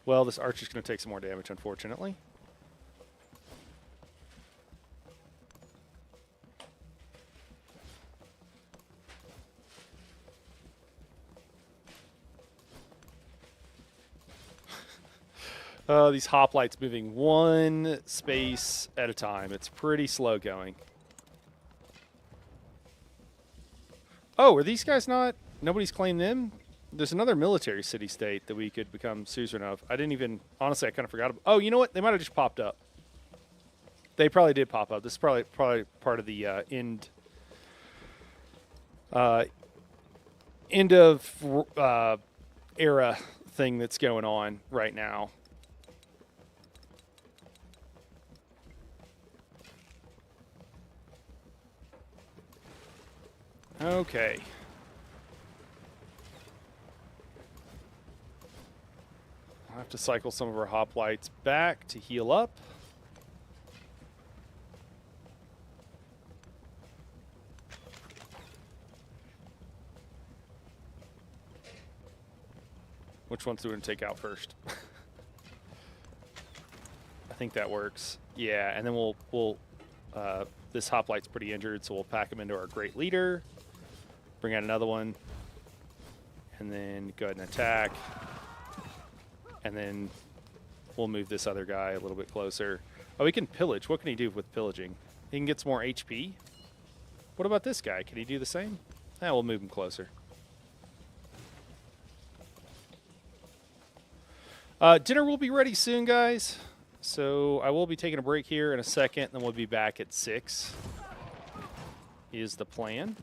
Well, this archer's going to take some more damage, unfortunately. These hoplites moving one space at a time. It's pretty slow going. Oh, are these guys not? Nobody's claimed them? There's another military city-state that we could become suzerain of. I didn't even, honestly, I kind of forgot about. Oh, you know what? They might have just popped up. They probably did pop up. This is probably part of the end of era thing that's going on right now. Okay. I'll have to cycle some of our hoplites back to heal up. Which ones do we want to take out first? I think that works. Yeah, and then we'll this hoplite's pretty injured, so we'll pack him into our great leader. Bring out another one, and then go ahead and attack. And then we'll move this other guy a little bit closer. Oh, he can pillage. What can he do with pillaging? He can get some more HP. What about this guy? Can he do the same? We'll move him closer. Dinner will be ready soon, guys. So I will be taking a break here in a second, then we'll be back at 6. Is the plan.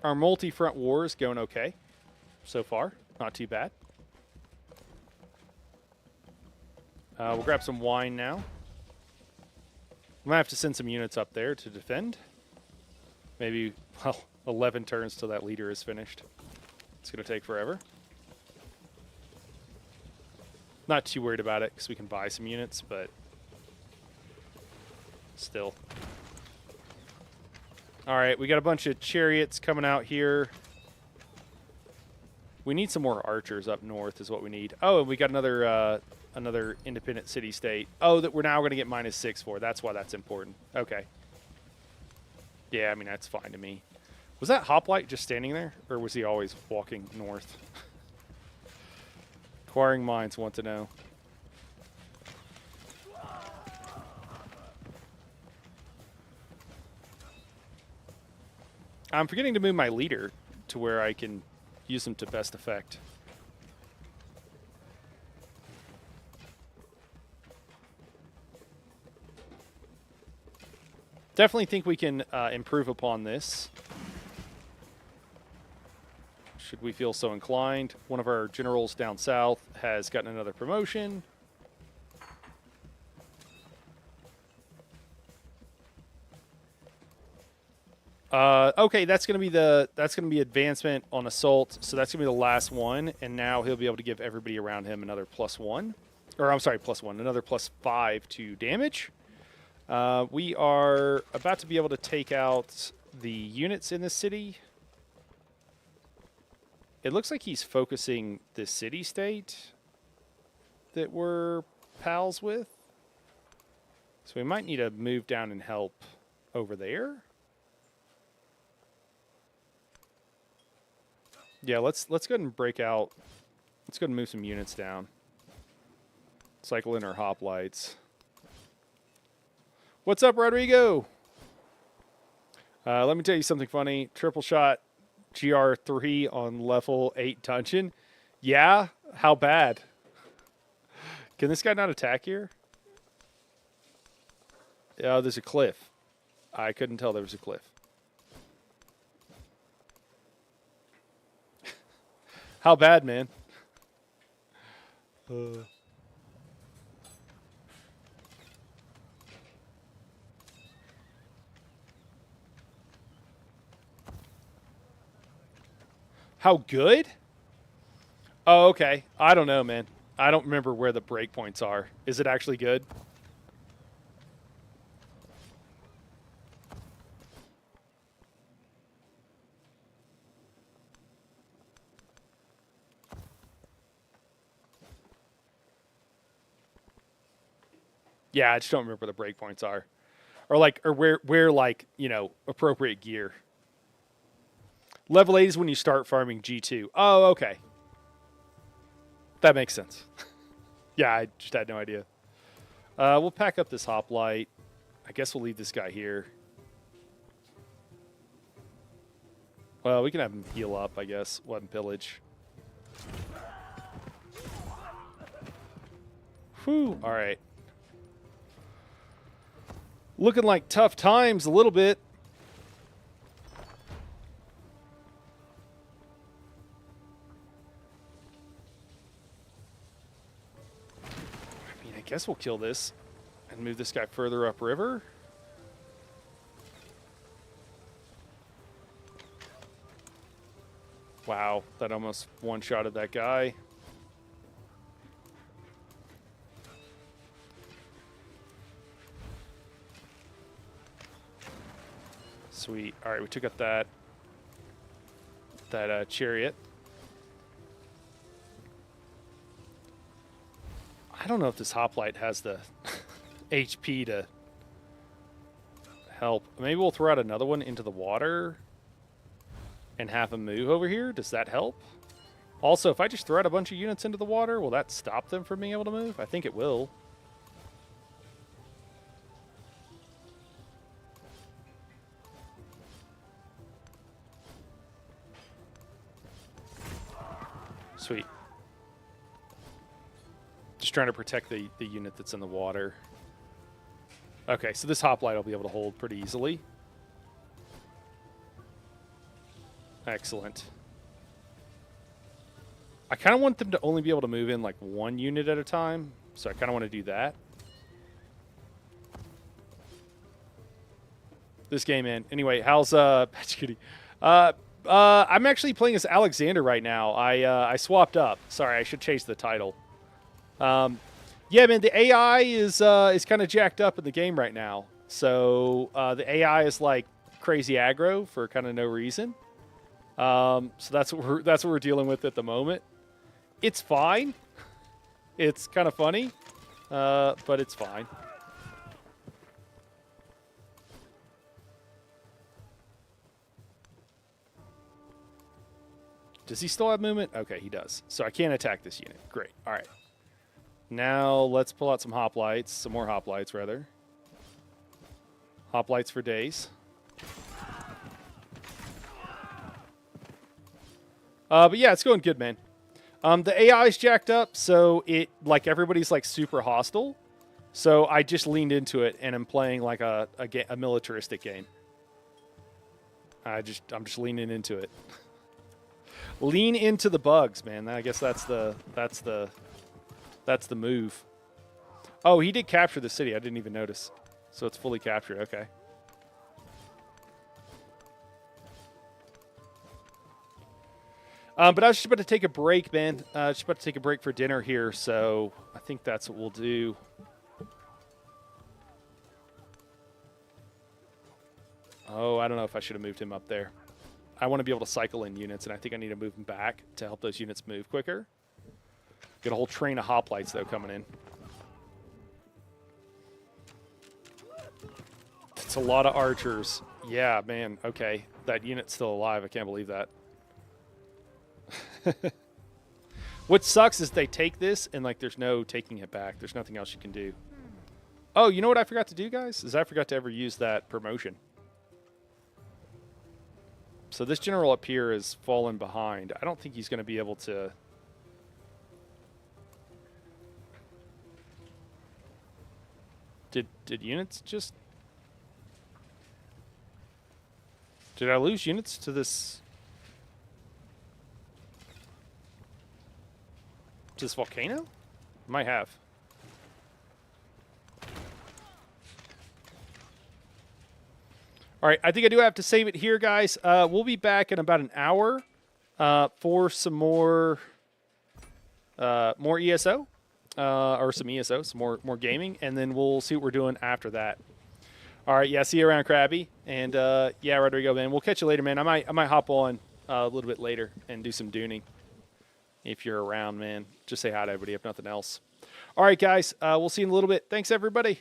Our multi-front war is going okay so far. Not too bad. We'll grab some wine now. I might have to send some units up there to defend. Maybe, well, 11 turns till that leader is finished. It's going to take forever. Not too worried about it because we can buy some units, but still. All right, we got a bunch of chariots coming out here. We need some more archers up north is what we need. Oh, and we got another another independent city-state. Oh, that we're now going to get -6 for. That's why that's important. Okay. Yeah, I mean, that's fine to me. Was that hoplite just standing there, or was he always walking north? Acquiring minds want to know. I'm forgetting to move my leader to where I can use them to best effect. Definitely think we can improve upon this. Should we feel so inclined. One of our generals down south has gotten another promotion. Okay, that's gonna be advancement on assault. So that's gonna be the last one, and now he'll be able to give everybody around him another +1, or I'm sorry, +1, another +5 to damage. We are about to be able to take out the units in the city. It looks like he's focusing the city-state that we're pals with. So we might need to move down and help over there. Yeah, let's go ahead and break out. Let's go ahead and move some units down. Cycle in our hoplites. What's up, Rodrigo? Let me tell you something funny. Triple shot GR3 on level 8 dungeon. Yeah? How bad? Can this guy not attack here? Yeah, there's a cliff. I couldn't tell there was a cliff. How bad, man? How good? Oh, okay. I don't know, man. I don't remember where the breakpoints are. Is it actually good? Yeah, I just don't remember where the breakpoints are. Or where like, you know, appropriate gear. Level 8 is when you start farming G2. Oh, okay. That makes sense. Yeah, I just had no idea. We'll pack up this hoplite. I guess we'll leave this guy here. Well, we can have him heal up, I guess. We'll have him pillage. Whew, all right. Looking like tough times a little bit. I mean, I guess we'll kill this and move this guy further upriver. Wow, that almost one-shotted that guy. Sweet. All right, we took up that chariot. I don't know if this hoplite has the HP to help. Maybe we'll throw out another one into the water and have him move over here. Does that help? Also, if I just throw out a bunch of units into the water, will that stop them from being able to move? I think it will. Sweet. Just trying to protect the unit that's in the water. Okay, so this hoplite will be able to hold pretty easily. Excellent. I kind of want them to only be able to move in like one unit at a time, so I kind of want to do that. This game, man. Anyway, how's Pachacuti? I'm actually playing as Alexander right now. I swapped up. Sorry, I should change the title. Yeah, man, the AI is kind of jacked up in the game right now. So the AI is like crazy aggro for kind of no reason. So that's what we're dealing with at the moment. It's fine. It's kind of funny, but it's fine. Does he still have movement? Okay, he does. So I can't attack this unit. Great. All right. Now let's pull out some hoplites. Some more hoplites, rather. Hoplites for days. But yeah, it's going good, man. The AI is jacked up, so it like everybody's like super hostile. So I just leaned into it and I'm playing like a militaristic game. I'm just leaning into it. Lean into the bugs, man. I guess that's the move. Oh, he did capture the city. I didn't even notice. So it's fully captured. Okay. But I was just about to take a break, man. Just about to take a break for dinner here, so I think that's what we'll do. Oh, I don't know if I should have moved him up there. I want to be able to cycle in units, and I think I need to move him back to help those units move quicker. Get a whole train of hoplites, though, coming in. It's a lot of archers. Yeah, man. Okay. That unit's still alive. I can't believe that. What sucks is they take this and like there's no taking it back. There's nothing else you can do. Oh, you know what I forgot to do, guys? Is I forgot to ever use that promotion. So this general up here is fallen behind. I don't think he's going to be able to. Did units just? Did I lose units to this? This volcano? Might have. All right, I think I do have to save it here, guys. We'll be back in about an hour for some more ESO or some ESO, some more gaming, and then we'll see what we're doing after that. All right, yeah, see you around, Krabby, and yeah, Rodrigo, man. We'll catch you later, man. I might hop on a little bit later and do some dooning. If you're around, man, just say hi to everybody if nothing else. All right, guys, we'll see you in a little bit. Thanks, everybody.